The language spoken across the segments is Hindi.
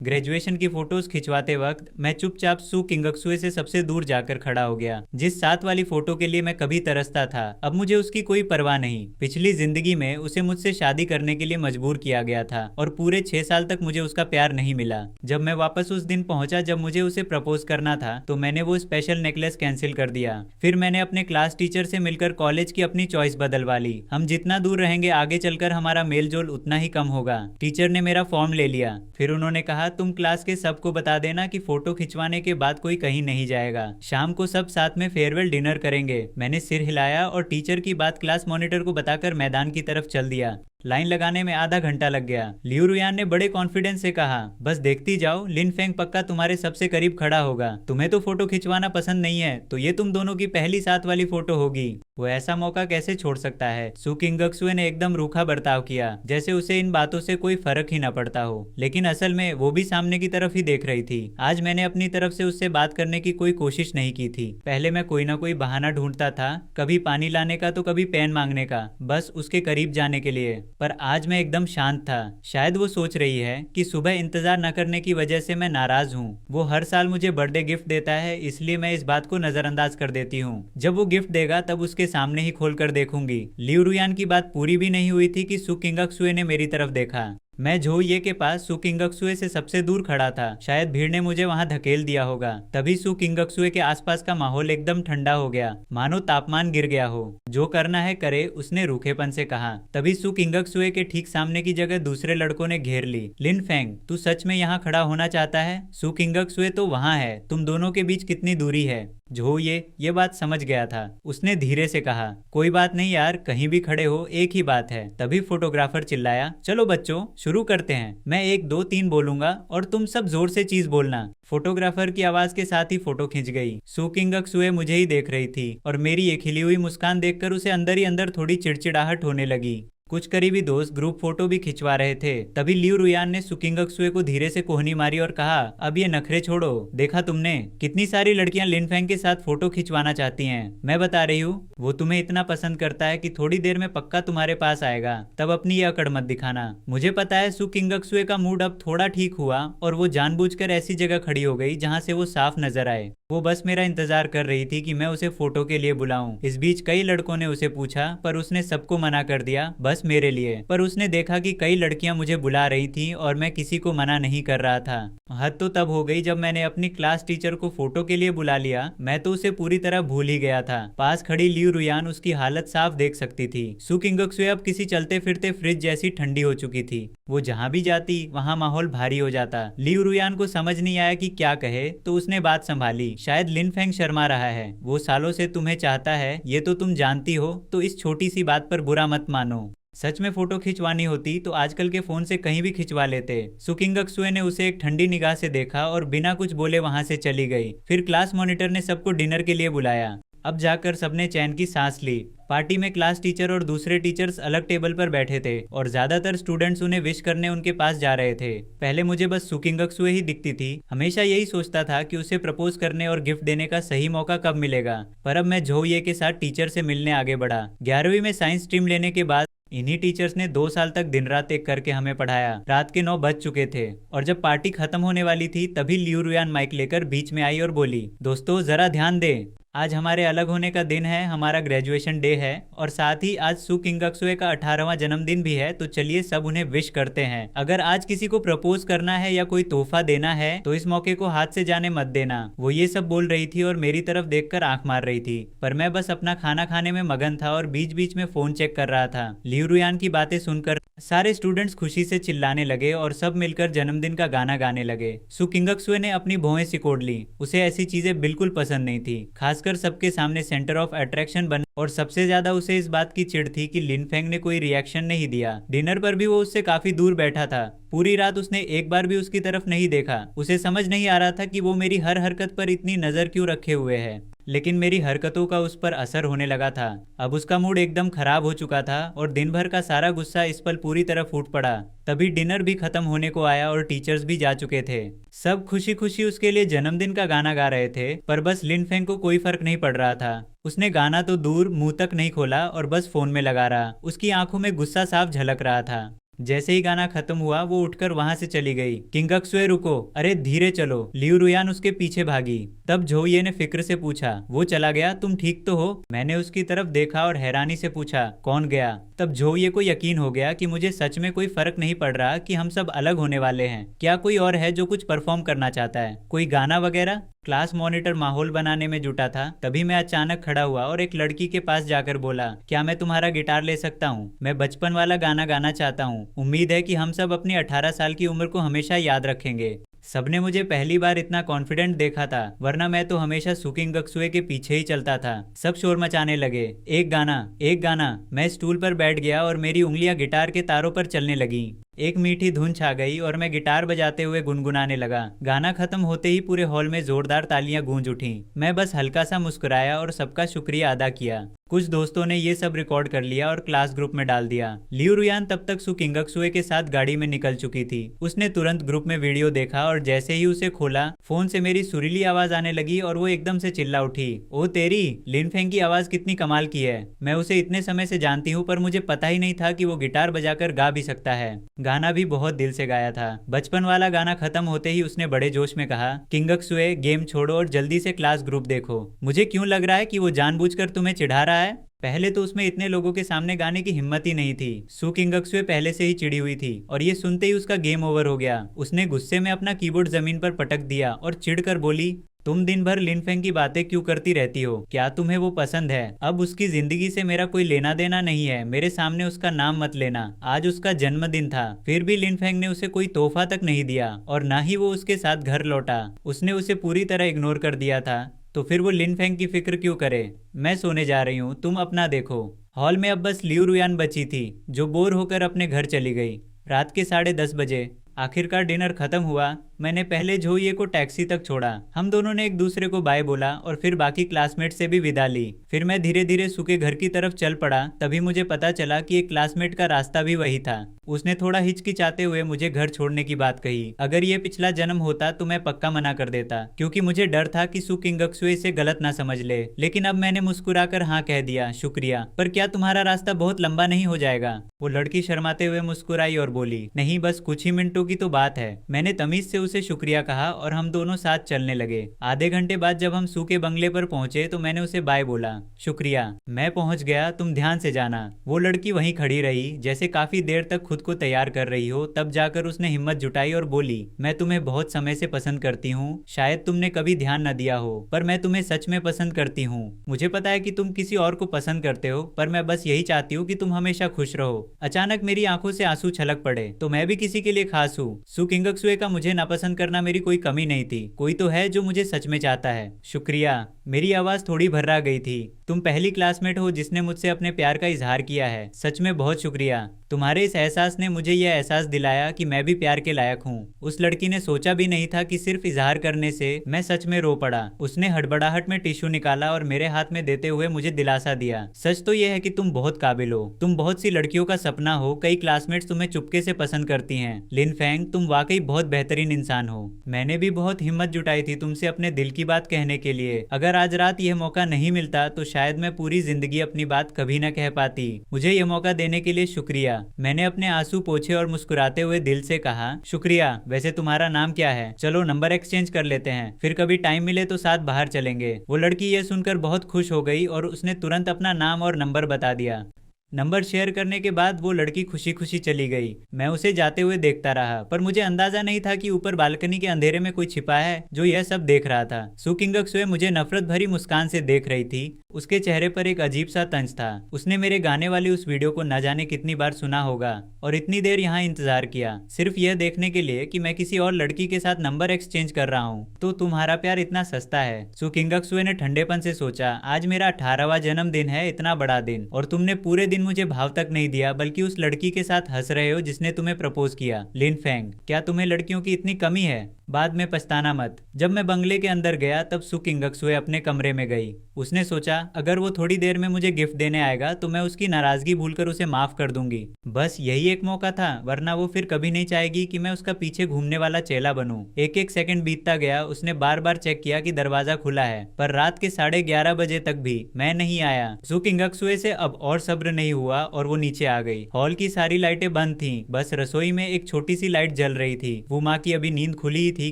ग्रेजुएशन की फोटोज खिंचवाते वक्त मैं चुपचाप सू किंगक्सुए से सबसे दूर जाकर खड़ा हो गया। जिस साथ वाली फोटो के लिए मैं कभी तरसता था, अब मुझे उसकी कोई परवाह नहीं। पिछली जिंदगी में उसे मुझसे शादी करने के लिए मजबूर किया गया था और पूरे 6 साल तक मुझे उसका प्यार नहीं मिला। जब मैं वापस उस दिन पहुंचा जब मुझे उसे प्रपोज करना था, तो मैंने वो स्पेशल नेकलेस कैंसिल कर दिया। फिर मैंने अपने क्लास टीचर से मिलकर कॉलेज की अपनी चॉइस बदलवा ली। हम जितना दूर रहेंगे आगे चलकर हमारा मेल जोल उतना ही कम होगा। टीचर ने मेरा फॉर्म ले लिया। फिर उन्होंने कहा, तुम क्लास के सबको बता देना कि फोटो खिंचवाने के बाद कोई कहीं नहीं जाएगा। शाम को सब साथ में फेयरवेल डिनर करेंगे। मैंने सिर हिलाया और टीचर की बात क्लास मॉनिटर को बताकर मैदान की तरफ चल दिया। लाइन लगाने में आधा घंटा लग गया। लियू रुयान ने बड़े कॉन्फिडेंस से कहा, बस देखती जाओ, लिन फेंग पक्का तुम्हारे सबसे करीब खड़ा होगा। तुम्हें तो फोटो खिंचवाना पसंद नहीं है, तो ये तुम दोनों की पहली साथ वाली फोटो होगी। वो ऐसा मौका कैसे छोड़ सकता है? सू किंगक्सुए ने एकदम रूखा बर्ताव किया, जैसे उसे इन बातों से कोई फर्क ही न पड़ता हो। लेकिन असल में वो भी सामने की तरफ ही देख रही थी। आज मैंने अपनी तरफ से उससे बात करने की कोई कोशिश नहीं की थी। पहले मैं कोई ना कोई बहाना ढूंढता था, कभी पानी लाने का तो कभी पेन मांगने का, बस उसके करीब जाने के लिए। पर आज मैं एकदम शांत था। शायद वो सोच रही है कि सुबह इंतजार न करने की वजह से मैं नाराज हूँ। वो हर साल मुझे बर्थडे गिफ्ट देता है, इसलिए मैं इस बात को नजरअंदाज कर देती हूँ। जब वो गिफ्ट देगा तब उसके सामने ही खोलकर देखूंगी। लियू रुयान की बात पूरी भी नहीं हुई थी कि सू किंगक्सुए ने मेरी तरफ देखा। मैं झो ये के पास सू किंगक्सुए से सबसे दूर खड़ा था। शायद भीड़ ने मुझे वहां धकेल दिया होगा। तभी सू किंगक्सुए के आसपास का माहौल एकदम ठंडा हो गया, मानो तापमान गिर गया हो। जो करना है करे, उसने रूखेपन से कहा। तभी सू किंगक्सुए के ठीक सामने की जगह दूसरे लड़कों ने घेर ली। लिन फेंग, तू सच में यहाँ खड़ा होना चाहता है? सू किंगक्सुए तो वहां है, तुम दोनों के बीच कितनी दूरी है? झो ये बात समझ गया था। उसने धीरे से कहा, कोई बात नहीं यार, कहीं भी खड़े हो एक ही बात है। तभी फोटोग्राफर चिल्लाया, चलो बच्चों शुरू करते हैं। मैं 1 2 3 बोलूंगा और तुम सब जोर से चीज बोलना। फोटोग्राफर की आवाज के साथ ही फोटो खिंच गई। सू किंगक्सुए मुझे ही देख रही थी और मेरी ये खिली हुई मुस्कान देखकर उसे अंदर ही अंदर थोड़ी चिड़चिड़ाहट होने लगी। कुछ करीबी दोस्त ग्रुप फोटो भी खिंचवा रहे थे। तभी लियू रुयान ने सू किंगक्सुए को धीरे से कोहनी मारी और कहा, अब ये नखरे छोड़ो। देखा तुमने, कितनी सारी लड़कियां लिन फेंग के साथ फोटो खिंचवाना चाहती हैं। मैं बता रही हूँ, वो तुम्हें इतना पसंद करता है कि थोड़ी देर में पक्का तुम्हारे पास आएगा। तब अपनी ये अकड़ मत दिखाना। मुझे पता है सू किंगक्सुए का मूड अब थोड़ा ठीक हुआ और वो जानबूझकर ऐसी जगह खड़ी हो गई जहाँ से वो साफ नजर आए। वो बस मेरा इंतजार कर रही थी कि मैं उसे फोटो के लिए बुलाऊं। इस बीच कई लड़कों ने उसे पूछा, पर उसने सबको मना कर दिया, बस मेरे लिए। पर उसने देखा कि कई लड़कियां मुझे बुला रही थीं और मैं किसी को मना नहीं कर रहा था। हद तो तब हो गई जब मैंने अपनी क्लास टीचर को फोटो के लिए बुला लिया। मैं तो उसे पूरी तरह भूल ही गया था। पास खड़ी लियू रुयान उसकी हालत साफ देख सकती थी। सू किंगक्सुए अब किसी चलते फिरते फ्रिज जैसी ठंडी हो चुकी थी। वो जहां भी जाती वहां माहौल भारी हो जाता। लियू रुयान को समझ नहीं आया कि क्या कहे, तो उसने बात संभाली, शायद लिन फेंग शर्मा रहा है। वो सालों से तुम्हें चाहता है, ये तो तुम जानती हो, तो इस छोटी सी बात पर बुरा मत मानो। सच में फोटो खिंचवानी होती तो आजकल के फोन से कहीं भी खिंचवा लेते। सू किंगक्सुए ने उसे एक ठंडी निगाह से देखा और बिना कुछ बोले वहां से चली गई। फिर क्लास मॉनिटर ने सबको डिनर के लिए बुलाया। अब जाकर सबने चैन की सांस ली। पार्टी में क्लास टीचर और दूसरे टीचर्स अलग टेबल पर बैठे थे और ज्यादातर स्टूडेंट्स उन्हें विश करने उनके पास जा रहे थे। पहले मुझे बस सू किंगक्सुए ही दिखती थी। हमेशा यही सोचता था कि उसे प्रपोज करने और गिफ्ट देने का सही मौका कब मिलेगा। पर अब मैं झो ये के साथ टीचर से मिलने आगे बढ़ा। 11वीं में साइंस स्ट्रीम लेने के बाद इन्हीं टीचर्स ने 2 साल तक दिन रात एक करके हमें पढ़ाया। रात के 9 बज चुके थे और जब पार्टी खत्म होने वाली थी तभी लियू रुयान माइक लेकर बीच में आई और बोली, दोस्तों जरा ध्यान दें, आज हमारे अलग होने का दिन है, हमारा ग्रेजुएशन डे है और साथ ही आज सू किंगक्सुए का 18वां जन्मदिन भी है। तो चलिए सब उन्हें विश करते हैं। अगर आज किसी को प्रपोज करना है या कोई तोहफा देना है तो इस मौके को हाथ से जाने मत देना। वो ये सब बोल रही थी और मेरी तरफ देखकर आंख मार रही थी, पर मैं बस अपना खाना खाने में मगन था और बीच बीच में फोन चेक कर रहा था। लियू रुयान की बातें सुनकर सारे स्टूडेंट्स खुशी से चिल्लाने लगे और सब मिलकर जन्मदिन का गाना गाने लगे। सू किंगक्सुए ने अपनी भौहें सिकोड़ ली। उसे ऐसी चीजें बिल्कुल पसंद नहीं थी, खासकर सबके सामने सेंटर ऑफ अट्रैक्शन बन। और सबसे ज्यादा उसे इस बात की चिढ़ थी कि लिन फेंग ने कोई रिएक्शन नहीं दिया। डिनर पर भी वो उससे काफी दूर बैठा था। पूरी रात उसने एक बार भी उसकी तरफ नहीं देखा। उसे समझ नहीं आ रहा था कि वो मेरी हर हरकत पर इतनी नजर क्यों रखे हुए है, लेकिन मेरी हरकतों का उस पर असर होने लगा था। अब उसका मूड एकदम खराब हो चुका था और दिन भर का सारा गुस्सा इस पल पूरी तरह फूट पड़ा। तभी डिनर भी खत्म होने को आया और टीचर्स भी जा चुके थे। सब खुशी खुशी उसके लिए जन्मदिन का गाना गा रहे थे, पर बस लिन फेंग को कोई फर्क नहीं पड़ रहा था। उसने गाना तो दूर मुंह तक नहीं खोला और बस फोन में लगा रहा। उसकी आंखों में गुस्सा साफ झलक रहा था। जैसे ही गाना खत्म हुआ वो उठकर वहां से चली गई। किंगक्सुए रुको, अरे धीरे चलो। लियू रुयान उसके पीछे भागी। तब झोये ने फिक्र से पूछा, वो चला गया, तुम ठीक तो हो? मैंने उसकी तरफ देखा और हैरानी से पूछा, कौन गया? तब झोये को यकीन हो गया कि मुझे सच में कोई फर्क नहीं पड़ रहा कि हम सब अलग होने वाले हैं। क्या कोई और है जो कुछ परफॉर्म करना चाहता है, कोई गाना वगैरह? क्लास मॉनिटर माहौल बनाने में जुटा था। तभी मैं अचानक खड़ा हुआ और एक लड़की के पास जाकर बोला, क्या मैं तुम्हारा गिटार ले सकता हूँ? मैं बचपन वाला गाना गाना चाहता हूँ। उम्मीद है कि हम सब अपनी 18 साल की उम्र को हमेशा याद रखेंगे। सबने मुझे पहली बार इतना कॉन्फिडेंट देखा था, वरना मैं तो हमेशा सुकिंगक्सुए के पीछे ही चलता था। सब शोर मचाने लगे, एक गाना, एक गाना। मैं स्टूल पर बैठ गया और मेरी उंगलियां गिटार के तारों पर चलने लगी। एक मीठी धुन छा गई और मैं गिटार बजाते हुए गुनगुनाने लगा। गाना खत्म होते ही पूरे हॉल में जोरदार तालियां गूंज उठी। मैं बस हल्का सा मुस्कुराया और सबका शुक्रिया अदा किया। कुछ दोस्तों ने ये सब रिकॉर्ड कर लिया और क्लास ग्रुप में डाल दिया। लियू रुयान तब तक सुकिंगक्सुए के साथ गाड़ी में निकल चुकी थी। उसने तुरंत ग्रुप में वीडियो देखा और जैसे ही उसे खोला, फोन से मेरी सुरीली आवाज आने लगी और वो एकदम से चिल्ला उठी, ओ तेरी, लिनफेंग की आवाज कितनी कमाल की है। मैं उसे इतने समय से जानती हूँ, पर मुझे पता ही नहीं था कि वो गिटार बजाकर गा भी सकता है। गाना भी बहुत दिल से गाया था। बचपन वाला गाना खत्म होते ही उसने बड़े जोश में कहा, किंगक्सुए, गेम छोड़ो और जल्दी से क्लास ग्रुप देखो। मुझे क्यों लग रहा है कि वो जानबूझकर तुम्हें चिढ़ा रहा है? पहले तो उसमें इतने लोगों के सामने गाने की हिम्मत ही नहीं थी। सू किंगक्सुए पहले से ही चिड़ी हुई थी और ये सुनते ही उसका गेम ओवर हो गया। उसने गुस्से में अपना कीबोर्ड जमीन पर पटक दिया और चिढ़कर बोली, तुम दिन भर लिनफेंग की बातें क्यों करती रहती हो? क्या तुम्हें वो पसंद है? अब उसकी जिंदगी से मेरा कोई लेना देना नहीं है। मेरे सामने उसका नाम मत लेना। आज उसका जन्मदिन था, फिर भी लिनफेंग ने उसे कोई तोहफा तक नहीं दिया और ना ही वो उसके साथ घर लौटा। उसने उसे पूरी तरह इग्नोर कर दिया था, तो फिर वो लिनफेंग की फिक्र क्यों करे? मैं सोने जा रही हूँ, तुम अपना देखो। हॉल में अब बस लियू रुयान बची थी, जो बोर होकर अपने घर चली गई। रात के 10:30 बजे आखिरकार डिनर खत्म हुआ। मैंने पहले झोये को टैक्सी तक छोड़ा। हम दोनों ने एक दूसरे को बाय बोला और फिर बाकी क्लासमेट से भी विदा ली। फिर मैं धीरे धीरे सू के घर की तरफ चल पड़ा। तभी मुझे पता चला कि एक क्लासमेट का रास्ता भी वही था। उसने थोड़ा हिचकिचाते हुए मुझे घर छोड़ने की बात कही। अगर ये पिछला जन्म होता तो मैं पक्का मना कर देता, क्योंकि मुझे डर था कि सू किंगक्सुए इसे गलत ना समझ ले। लेकिन अब मैंने मुस्कुराकर हाँ कह दिया, शुक्रिया, पर क्या तुम्हारा रास्ता बहुत लंबा नहीं हो जाएगा? वो लड़की शर्माते हुए मुस्कुराई और बोली, नहीं, बस कुछ ही मिनटों की तो बात है। मैंने तमीज से उसे शुक्रिया कहा और हम दोनों साथ चलने लगे। आधे घंटे बाद जब हम सू के बंगले पर पहुंचे तो मैंने उसे बाय बोला, शुक्रिया, मैं पहुंच गया, तुम ध्यान से जाना। वो लड़की वहीं खड़ी रही, जैसे काफी देर तक खुद को तैयार कर रही हो। तब जाकर उसने हिम्मत जुटाई और बोली, मैं तुम्हें बहुत समय से पसंद करती हूँ। शायद तुमने कभी ध्यान न दिया हो, पर मैं तुम्हें सच में पसंद करती हूँ। मुझे पता है कि तुम किसी और को पसंद करते हो, पर मैं बस यही चाहती हूँ कि तुम हमेशा खुश रहो। अचानक मेरी आंखों से आंसू छलक पड़े। तो मैं भी किसी के लिए खास हूँ। सू किंगक्सुए का मुझे नापसंद करना मेरी कोई कमी नहीं थी। कोई तो है जो मुझे सच में चाहता है। शुक्रिया। मेरी आवाज थोड़ी भर्रा गई थी। तुम पहली क्लासमेट हो जिसने मुझसे अपने प्यार का इजहार किया है। सच में बहुत शुक्रिया। तुम्हारे इस एहसास ने मुझे यह एहसास दिलाया कि मैं भी प्यार के लायक हूँ। उस लड़की ने सोचा भी नहीं था कि सिर्फ इजहार करने से मैं सच में रो पड़ा। उसने हड़बड़ाहट में टिश्यू निकाला और मेरे हाथ में देते हुए मुझे दिलासा दिया। सच तो यह है कि तुम बहुत काबिल हो। तुम बहुत सी लड़कियों का सपना हो। कई क्लासमेट्स तुम्हें चुपके से पसंद करती हैं। लिनफेंग, तुम वाकई बहुत बेहतरीन इंसान हो। मैंने भी बहुत हिम्मत जुटाई थी तुमसे अपने दिल की बात कहने के लिए। अगर आज रात यह मौका नहीं मिलता तो शायद मैं पूरी जिंदगी अपनी बात कभी न कह पाती। मुझे यह मौका देने के लिए शुक्रिया। मैंने अपने आंसू पोंछे और मुस्कुराते हुए दिल से कहा, शुक्रिया। वैसे तुम्हारा नाम क्या है? चलो नंबर एक्सचेंज कर लेते हैं, फिर कभी टाइम मिले तो साथ बाहर चलेंगे। वो लड़की यह सुनकर बहुत खुश हो गई और उसने तुरंत अपना नाम और नंबर बता दिया। नंबर शेयर करने के बाद वो लड़की खुशी खुशी चली गई। मैं उसे जाते हुए देखता रहा, पर मुझे अंदाजा नहीं था कि ऊपर बालकनी के अंधेरे में कोई छिपा है जो यह सब देख रहा था। सू किंगक्सुए मुझे नफरत भरी मुस्कान से देख रही थी। उसके चेहरे पर एक अजीब सा तंज था। उसने मेरे गाने वाली उस वीडियो को न जाने कितनी बार सुना होगा और इतनी देर यहाँ इंतजार किया, सिर्फ यह देखने के लिए कि मैं किसी और लड़की के साथ नंबर एक्सचेंज कर रहा हूँ। तो तुम्हारा प्यार इतना सस्ता है। सू किंगक्सुए ने ठंडेपन से सोचा, आज मेरा 18वां जन्मदिन है, इतना बड़ा दिन, और तुमने पूरे दिन मुझे भाव तक नहीं दिया, बल्कि उस लड़की के साथ हंस रहे हो जिसने तुम्हें प्रपोज किया। लिनफेंग, क्या तुम्हें लड़कियों की इतनी कमी है? बाद में पछताना मत। जब मैं बंगले के अंदर गया तब सू किंगक्सुए अपने कमरे में गई। उसने सोचा अगर वो थोड़ी देर में मुझे गिफ्ट देने आएगा तो मैं उसकी नाराजगी भूलकर उसे माफ कर दूंगी। बस यही एक मौका था, वरना वो फिर कभी नहीं चाहेगी कि मैं उसका पीछे घूमने वाला चेला बनूं। एक एक सेकंड बीतता गया। उसने बार बार चेक किया कि दरवाजा खुला है, पर रात के 11:30 बजे तक भी मैं नहीं आया। सू किंगक्सुए से अब और सब्र नहीं हुआ और वो नीचे आ गई। हॉल की सारी लाइटें बंद थीं, बस रसोई में एक छोटी सी लाइट जल रही थी। वो माँ की अभी नींद खुली ही थी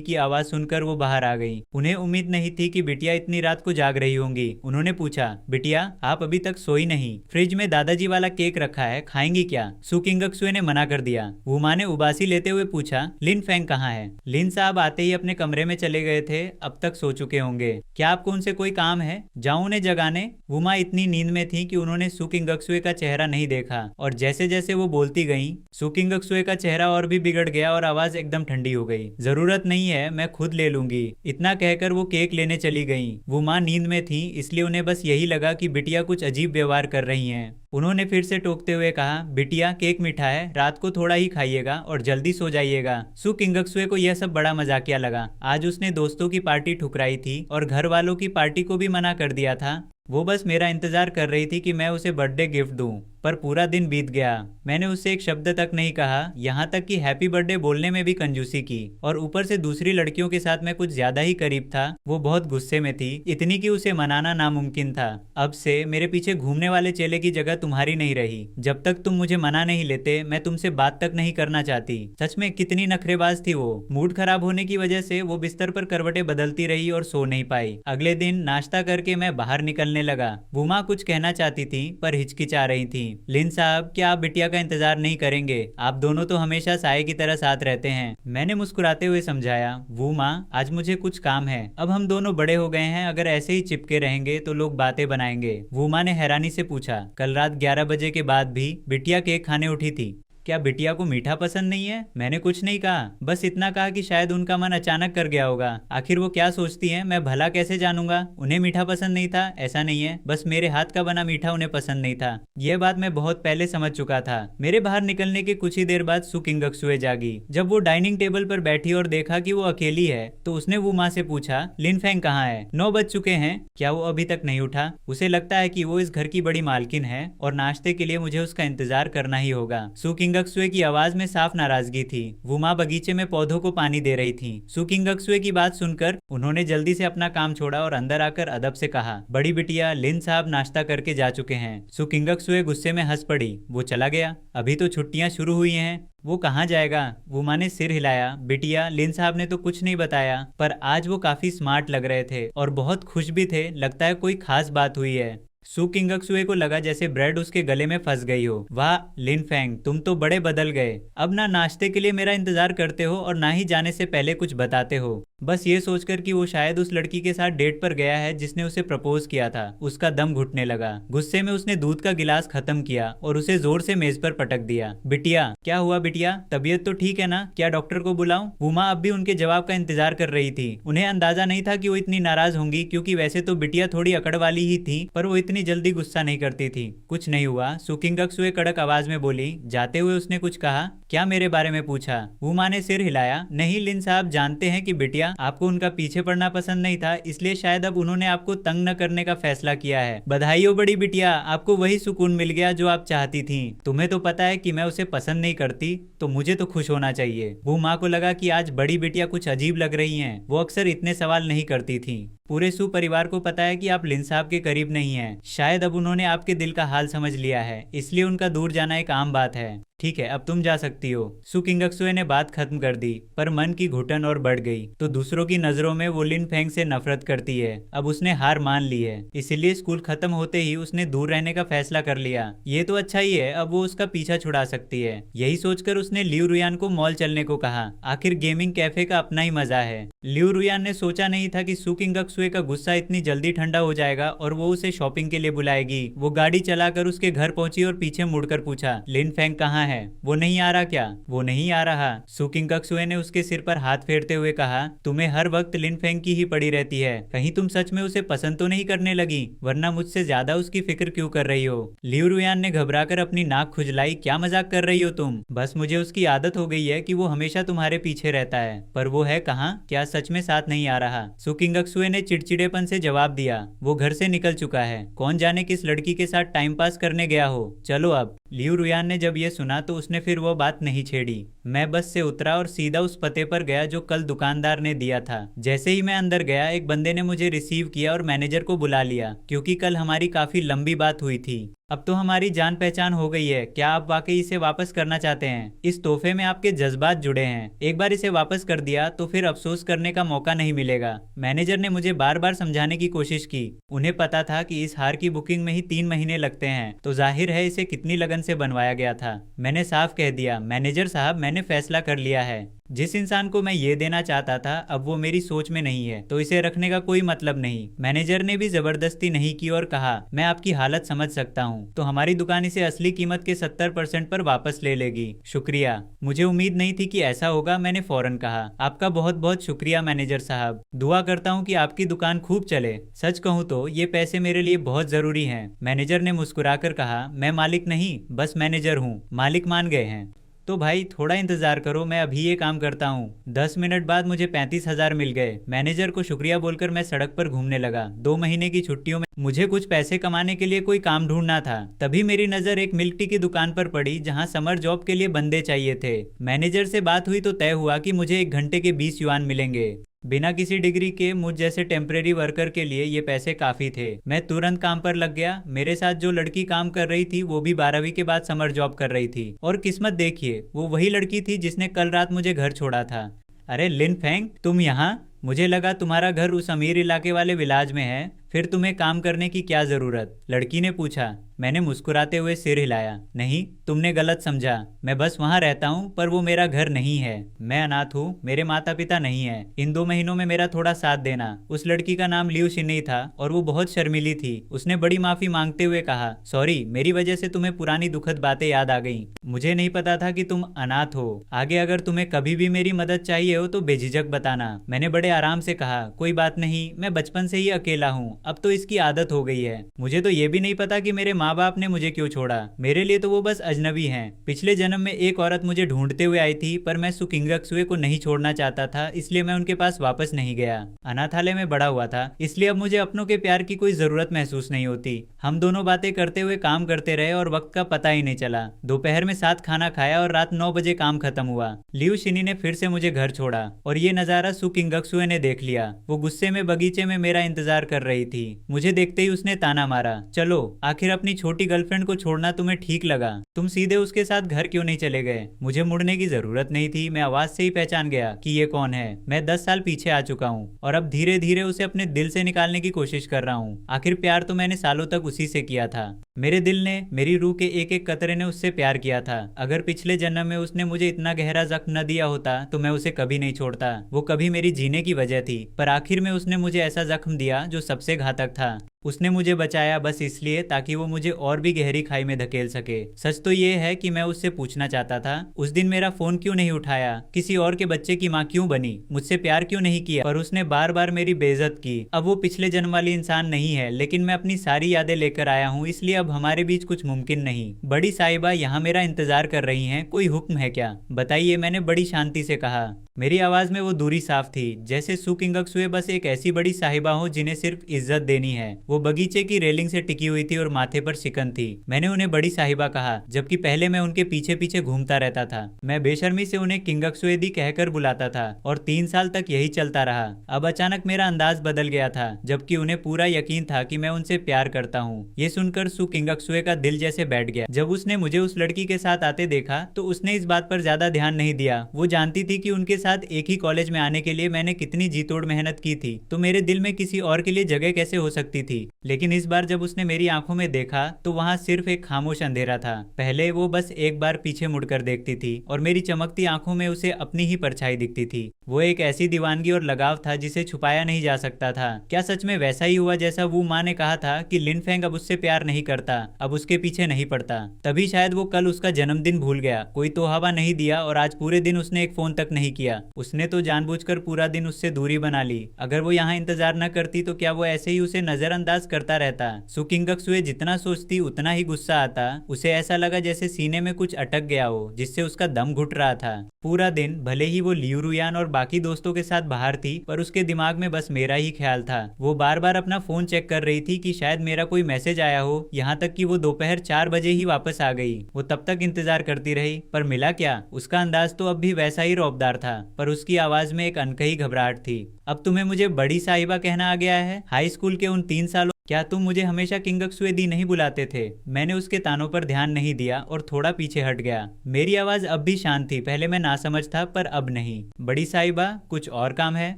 कि आवाज सुनकर वो बाहर आ गई। उन्हें उम्मीद नहीं थी कि बिटिया इतनी रात को जाग रही होंगी। उन्होंने पूछा, बिटिया आप अभी तक सोई नहीं? फ्रिज में दादाजी वाला केक रखा है, खाएंगी क्या? सू किंगक्सुए ने मना कर दिया। वो माँ ने उबासी लेते हुए पूछा, लिन फेंग कहाँ है? लिन साहब आते ही अपने कमरे में चले गए थे, अब तक सो चुके होंगे। क्या आपको उनसे कोई काम है? जाऊं उन्हें जगाने? वो माँ इतनी नींद में थी कि उन्होंने सू किंगक्सुए का चेहरा नहीं देखा, और जैसे जैसे वो बोलती गईं, सू किंगक्सुए का चेहरा और भी बिगड़ गया और आवाज एकदम ठंडी हो गई। जरूरत नहीं है, मैं खुद ले लूंगी। इतना कहकर वो केक लेने चली गईं। वो माँ नींद में थी, इसलिए उन्हें बस यही लगा कि बिटिया कुछ अजीब व्यवहार कर रही हैं। उन्होंने फिर से टोकते हुए कहा, बिटिया केक मीठा है, रात को थोड़ा ही खाइएगा और जल्दी सो जाइएगा। सू किंगक्सुए को यह सब बड़ा मजाकिया लगा। आज उसने दोस्तों की पार्टी ठुकराई थी और घर वालों की पार्टी को भी मना कर दिया था। वो बस मेरा इंतजार कर रही थी कि मैं उसे बर्थडे गिफ्ट दूं, पर पूरा दिन बीत गया। मैंने उससे एक शब्द तक नहीं कहा, यहाँ तक कि हैप्पी बर्थडे बोलने में भी कंजूसी की। और ऊपर से दूसरी लड़कियों के साथ मैं कुछ ज्यादा ही करीब था। वो बहुत गुस्से में थी, इतनी कि उसे मनाना नामुमकिन था। अब से मेरे पीछे घूमने वाले चेले की जगह तुम्हारी नहीं रही। जब तक तुम मुझे मना नहीं लेते मैं तुमसे बात तक नहीं करना चाहती। सच में कितनी नखरेबाज थी वो। मूड खराब होने की वजह से वो बिस्तर पर करवटें बदलती रही और सो नहीं पाई। अगले दिन नाश्ता करके मैं बाहर निकलने लगा। बुमा कुछ कहना चाहती थी पर हिचकिचा रही थी। लिन साहब, क्या आप बिटिया का इंतजार नहीं करेंगे? आप दोनों तो हमेशा साये की तरह साथ रहते हैं। मैंने मुस्कुराते हुए समझाया, वो माँ आज मुझे कुछ काम है। अब हम दोनों बड़े हो गए हैं, अगर ऐसे ही चिपके रहेंगे तो लोग बातें बनाएंगे। वो माँ ने हैरानी से पूछा, कल रात 11 बजे के बाद भी बिटिया केक खाने उठी थी? क्या बिटिया को मीठा पसंद नहीं है? मैंने कुछ नहीं कहा, बस इतना कहा कि शायद उनका मन अचानक कर गया होगा। आखिर वो क्या सोचती हैं मैं भला कैसे जानूंगा? उन्हें मीठा पसंद नहीं था ऐसा नहीं है, बस मेरे हाथ का बना मीठा उन्हें पसंद नहीं था। यह बात मैं बहुत पहले समझ चुका था। मेरे बाहर निकलने के कुछ ही देर बाद सू किंगक्सुए जागी। जब वो डाइनिंग टेबल पर बैठी और देखा कि वो अकेली है तो उसने वो माँ से पूछा, लिन फेंग कहाँ है? 9 बज चुके हैं, क्या वो अभी तक नहीं उठा? उसे लगता है कि वो इस घर की बड़ी मालकिन है और नाश्ते के लिए मुझे उसका इंतजार करना ही होगा। सू किंगक्सुए की आवाज में साफ नाराजगी थी। वो माँ बगीचे में पौधों को पानी दे रही थी। सू किंगक्सुए की बात सुनकर उन्होंने जल्दी से अपना काम छोड़ा और अंदर आकर अदब से कहा, बड़ी बिटिया, लिन साहब नाश्ता करके जा चुके हैं। सू किंगक्सुए गुस्से में हंस पड़ी। वो चला गया? अभी तो छुट्टियां शुरू हुई हैं, वो कहाँ जाएगा? वो माँ ने सिर हिलाया। बिटिया, लिन साहब ने तो कुछ नहीं बताया, पर आज वो काफी स्मार्ट लग रहे थे और बहुत खुश भी थे। लगता है कोई खास बात हुई है। सू किंगक्सुए को लगा जैसे ब्रेड उसके गले में फंस गई हो। वाह लिन फेंग, तुम तो बड़े बदल गए। अब ना नाश्ते के लिए मेरा इंतजार करते हो और ना ही जाने से पहले कुछ बताते हो। बस ये सोचकर कि वो शायद उस लड़की के साथ डेट पर गया है जिसने उसे प्रपोज किया था, उसका दम घुटने लगा। गुस्से में उसने दूध का गिलास खत्म किया और उसे जोर से मेज पर पटक दिया। बिटिया, क्या हुआ बिटिया? तबीयत तो ठीक है ना? क्या डॉक्टर को बुलाऊं? वुमा अब भी उनके जवाब का इंतजार कर रही थी। उन्हें अंदाजा नहीं था कि वो इतनी नाराज होंगी, क्योंकि वैसे तो बिटिया थोड़ी अकड़ वाली ही थी, पर वो इतनी जल्दी गुस्सा नहीं करती थी। कुछ नहीं हुआ, सू किंगक्सुए कड़क आवाज में बोली। जाते हुए उसने कुछ कहा, क्या मेरे बारे में पूछा? वुमा ने सिर हिलाया। नहीं लिन साहब, जानते हैं कि बिटिया आपको उनका पीछे पड़ना पसंद नहीं था, इसलिए शायद अब उन्होंने आपको तंग न करने का फैसला किया है। बधाई हो बड़ी बिटिया, आपको वही सुकून मिल गया जो आप चाहती थी। तुम्हें तो पता है कि मैं उसे पसंद नहीं करती, तो मुझे तो खुश होना चाहिए। वो माँ को लगा कि आज बड़ी बिटिया कुछ अजीब लग रही हैं। वो अक्सर इतने सवाल नहीं करती थी। पूरे सू परिवार को पता है कि आप लिन साहब के करीब नहीं हैं। शायद अब उन्होंने आपके दिल का हाल समझ लिया है, इसलिए उनका दूर जाना एक आम बात है। ठीक है, अब तुम जा सकती हो। सू किंगक्सुए ने बात खत्म कर दी, पर मन की घुटन और बढ़ गई। तो दूसरों की नजरों में वो लिन फेंग से नफरत करती है। अब उसने हार मान ली है, इसीलिए स्कूल खत्म होते ही उसने दूर रहने का फैसला कर लिया। ये तो अच्छा ही है, अब वो उसका पीछा छुड़ा सकती है। यही सोचकर उसने लियू रुयान को मॉल चलने को कहा। आखिर गेमिंग कैफे का अपना ही मजा है। लियू रुयान ने सोचा नहीं था कि सू किंगक्सुए का गुस्सा इतनी जल्दी ठंडा हो जाएगा और वो उसे शॉपिंग के लिए बुलाएगी। वो गाड़ी चलाकर उसके घर पहुंची और पीछे मुड़कर पूछा, लिन फेंग कहाँ है? वो नहीं आ रहा क्या? वो नहीं आ रहा। सू किंगक्सुए ने उसके सिर पर हाथ फेरते हुए कहा, तुम्हें हर वक्त लिन फेंग की ही पड़ी रहती है, कहीं तुम सच में उसे पसंद तो नहीं करने लगी, वरना मुझसे ज्यादा उसकी फिक्र क्यों कर रही हो? लियू रुयान ने घबराकर अपनी नाक खुजलाई, क्या मजाक कर रही हो तुम? बस मुझे उसकी आदत हो गई है कि वो हमेशा तुम्हारे पीछे रहता है। पर वो है कहाँ? क्या सच में साथ नहीं आ रहा? सू किंगक्सुए ने चिड़चिड़ेपन से जवाब दिया, वो घर से निकल चुका है, कौन जाने किस लड़की के साथ टाइम पास करने गया हो, चलो अब। लियू रुयान ने जब यह सुना तो उसने फिर वो बात नहीं छेड़ी। मैं बस से उतरा और सीधा उस पते पर गया जो कल दुकानदार ने दिया था। जैसे ही मैं अंदर गया, एक बंदे ने मुझे रिसीव किया और मैनेजर को बुला लिया, क्योंकि कल हमारी काफी लंबी बात हुई थी। अब तो हमारी जान पहचान हो गई है। क्या आप वाकई इसे वापस करना चाहते हैं? इस तोहफे में आपके जज्बात जुड़े हैं, एक बार इसे वापस कर दिया तो फिर अफसोस करने का मौका नहीं मिलेगा। मैनेजर ने मुझे बार बार समझाने की कोशिश की। उन्हें पता था कि इस हार की बुकिंग में ही 3 महीने लगते हैं, तो जाहिर है इसे कितनी लगन से बनवाया गया था। मैंने साफ कह दिया, मैनेजर साहब मैंने फैसला कर लिया है, जिस इंसान को मैं ये देना चाहता था अब वो मेरी सोच में नहीं है, तो इसे रखने का कोई मतलब नहीं। मैनेजर ने भी जबरदस्ती नहीं की और कहा, मैं आपकी हालत समझ सकता हूँ, तो हमारी दुकान इसे असली कीमत के 70% पर वापस ले लेगी। शुक्रिया, मुझे उम्मीद नहीं थी कि ऐसा होगा। मैंने फौरन कहा, आपका बहुत बहुत शुक्रिया मैनेजर साहब, दुआ करता हूँ कि आपकी दुकान खूब चले। सच कहूँ तो ये पैसे मेरे लिए बहुत जरूरी हैं। मैनेजर ने मुस्कुराकर कहा, मैं मालिक नहीं, बस मैनेजर हूँ। मालिक मान गए हैं तो भाई थोड़ा इंतजार करो, मैं अभी ये काम करता हूँ। 10 मिनट बाद मुझे 35,000 मिल गए। मैनेजर को शुक्रिया बोलकर मैं सड़क पर घूमने लगा। 2 महीने की छुट्टियों में मुझे कुछ पैसे कमाने के लिए कोई काम ढूंढना था। तभी मेरी नजर एक मिल्क टी की दुकान पर पड़ी, जहाँ समर जॉब के लिए बंदे चाहिए थे। मैनेजर से बात हुई तो तय हुआ कि मुझे 1 घंटे के 20 युआन मिलेंगे। बिना किसी डिग्री के मुझ जैसे टेम्परेरी वर्कर के लिए ये पैसे काफी थे। मैं तुरंत काम पर लग गया। मेरे साथ जो लड़की काम कर रही थी वो भी 12वीं के बाद समर जॉब कर रही थी, और किस्मत देखिए वो वही लड़की थी जिसने कल रात मुझे घर छोड़ा था। अरे लिन फेंग, तुम यहाँ? मुझे लगा तुम्हारा घर उस अमीर इलाके वाले विलाज में है, फिर तुम्हें काम करने की क्या जरूरत? लड़की ने पूछा। मैंने मुस्कुराते हुए सिर हिलाया, नहीं, तुमने गलत समझा, मैं बस वहाँ रहता हूँ, पर वो मेरा घर नहीं है। मैं अनाथ हूँ, मेरे माता पिता नहीं है। इन 2 महीनों में मेरा थोड़ा साथ देना। उस लड़की का नाम लियू शिनी था और वो बहुत शर्मीली थी। उसने बड़ी माफी मांगते हुए कहा, सॉरी, मेरी वजह से तुम्हें पुरानी दुखद बातें याद आ गई। मुझे नहीं पता था कि तुम अनाथ हो। आगे अगर तुम्हें कभी भी मेरी मदद चाहिए हो तो बेझिझक बताना। मैंने बड़े आराम से कहा, कोई बात नहीं, मैं बचपन से ही अकेला हूँ, अब तो इसकी आदत हो गई है। मुझे तो ये भी नहीं पता कि मेरे माँ बाप ने मुझे क्यों छोड़ा। मेरे लिए तो वो बस अजनबी हैं। पिछले जन्म में एक औरत मुझे ढूंढते हुए आई थी, पर मैं सू किंगक्सुए को नहीं छोड़ना चाहता था, इसलिए मैं उनके पास वापस नहीं गया। अनाथालय में बड़ा हुआ था, इसलिए अब मुझे अपनों के प्यार की कोई जरूरत महसूस नहीं होती। हम दोनों बातें करते हुए काम करते रहे और वक्त का पता ही नहीं चला। दोपहर में साथ खाना खाया और रात 9 बजे काम खत्म हुआ। लियू शिनी ने फिर से मुझे घर छोड़ा और ये नजारा सू किंगक्सुए ने देख लिया। वो गुस्से में बगीचे में मेरा इंतजार कर रही थी। मुझे देखते ही उसने ताना मारा, चलो, आखिर अपनी छोटी गर्लफ्रेंड को छोड़ना तुम्हें ठीक लगा, तुम सीधे उसके साथ घर क्यों नहीं चले गए? मुझे मुड़ने की जरूरत नहीं थी, मैं आवाज से ही पहचान गया कि ये कौन है। मैं 10 साल पीछे आ चुका हूँ और अब धीरे धीरे उसे अपने दिल से निकालने की कोशिश कर रहा हूँ। आखिर प्यार तो मैंने सालों तक उसी से किया था। मेरे दिल ने, मेरी रूह के एक एक कतरे ने उससे प्यार किया था। अगर पिछले जन्म में उसने मुझे इतना गहरा जख्म न दिया होता तो मैं उसे कभी नहीं छोड़ता। वो कभी मेरी जीने की वजह थी, पर आखिर में उसने मुझे ऐसा जख्म दिया जो सबसे घातक था। उसने मुझे बचाया बस इसलिए ताकि वो मुझे और भी गहरी खाई में धकेल सके। सच तो ये है कि मैं उससे पूछना चाहता था, उस दिन मेरा फोन क्यों नहीं उठाया, किसी और के बच्चे की माँ क्यों बनी, मुझसे प्यार क्यों नहीं किया, पर उसने बार बार मेरी बेइज्जत की। अब वो पिछले जन्म वाली इंसान नहीं है, लेकिन मैं अपनी सारी यादें लेकर आया हूँ, इसलिए अब हमारे बीच कुछ मुमकिन नहीं। बड़ी साहिबा यहाँ मेरा इंतजार कर रही हैं, कोई हुक्म है क्या? बताइए, मैंने बड़ी शांति से कहा। मेरी आवाज में वो दूरी साफ थी, जैसे सू किंगक्सुए बस एक ऐसी बड़ी साहिबा हो जिन्हें सिर्फ इज्जत देनी है। वो बगीचे की रेलिंग से टिकी हुई थी और माथे पर शिकन थी। मैंने उन्हें बड़ी साहिबा कहा, जबकि पहले मैं उनके पीछे पीछे घूमता रहता था। मैं बेशर्मी से उन्हें किंगक्सुए दी कहकर बुलाता था और 3 साल तक यही चलता रहा। अब अचानक मेरा अंदाज बदल गया था, जबकि उन्हें पूरा यकीन था कि मैं उनसे प्यार करता हूँ। ये सुनकर सू किंगक्सुए का दिल जैसे बैठ गया। जब उसने मुझे उस लड़की के साथ आते देखा तो उसने इस बात पर ज्यादा ध्यान नहीं दिया। वो जानती थी कि उनके साथ एक ही कॉलेज में आने के लिए मैंने कितनी जी तोड़ मेहनत की थी, तो मेरे दिल में किसी और के लिए जगह कैसे हो सकती थी। लेकिन इस बार जब उसने मेरी आंखों में देखा तो वहां सिर्फ एक खामोश अंधेरा था। पहले वो बस एक बार पीछे मुड़कर देखती थी और मेरी चमकती आंखों में उसे अपनी ही परछाई दिखती थी। वो एक ऐसी दीवानगी और लगाव था जिसे छुपाया नहीं जा सकता था। क्या सच में वैसा ही हुआ जैसा वू माँ ने कहा था कि लिन फेंग अब उससे प्यार नहीं करता? करता, अब उसके पीछे नहीं पड़ता। तभी शायद वो कल उसका जन्मदिन भूल गया, कोई तोहफा नहीं दिया और आज पूरे दिन उसने एक फोन तक नहीं किया। उसने तो जानबूझकर पूरा दिन उससे दूरी बना ली। अगर वो यहाँ इंतजार न करती तो क्या वो ऐसे ही उसे नजरअंदाज करता रहता? सू किंगक्सुए जितना सोचती उतना ही गुस्सा आता। उसे ऐसा लगा जैसे सीने में कुछ अटक गया हो, जिससे उसका दम घुट रहा था। पूरा दिन भले ही वो लियू रुयान और बाकी दोस्तों के साथ बाहर थी, पर उसके दिमाग में बस मेरा ही ख्याल था। वो बार बार अपना फोन चेक कर रही थी कि शायद मेरा कोई मैसेज आया हो। यहाँ तक कि वो दोपहर 4 बजे ही वापस आ गई। वो तब तक इंतजार करती रही, पर मिला क्या? उसका अंदाज तो अब भी वैसा ही रौबदार था, पर उसकी आवाज में एक अनकही घबराहट थी। अब तुम्हें मुझे बड़ी साहिबा कहना आ गया है? हाई स्कूल के उन 3 सालों क्या तुम मुझे हमेशा किंगक्सुए दी नहीं बुलाते थे? मैंने उसके तानों पर ध्यान नहीं दिया और थोड़ा पीछे हट गया। मेरी आवाज अब भी शांत थी। पहले मैं नासमझ था, पर अब नहीं। बड़ी साहिबा, कुछ और काम है?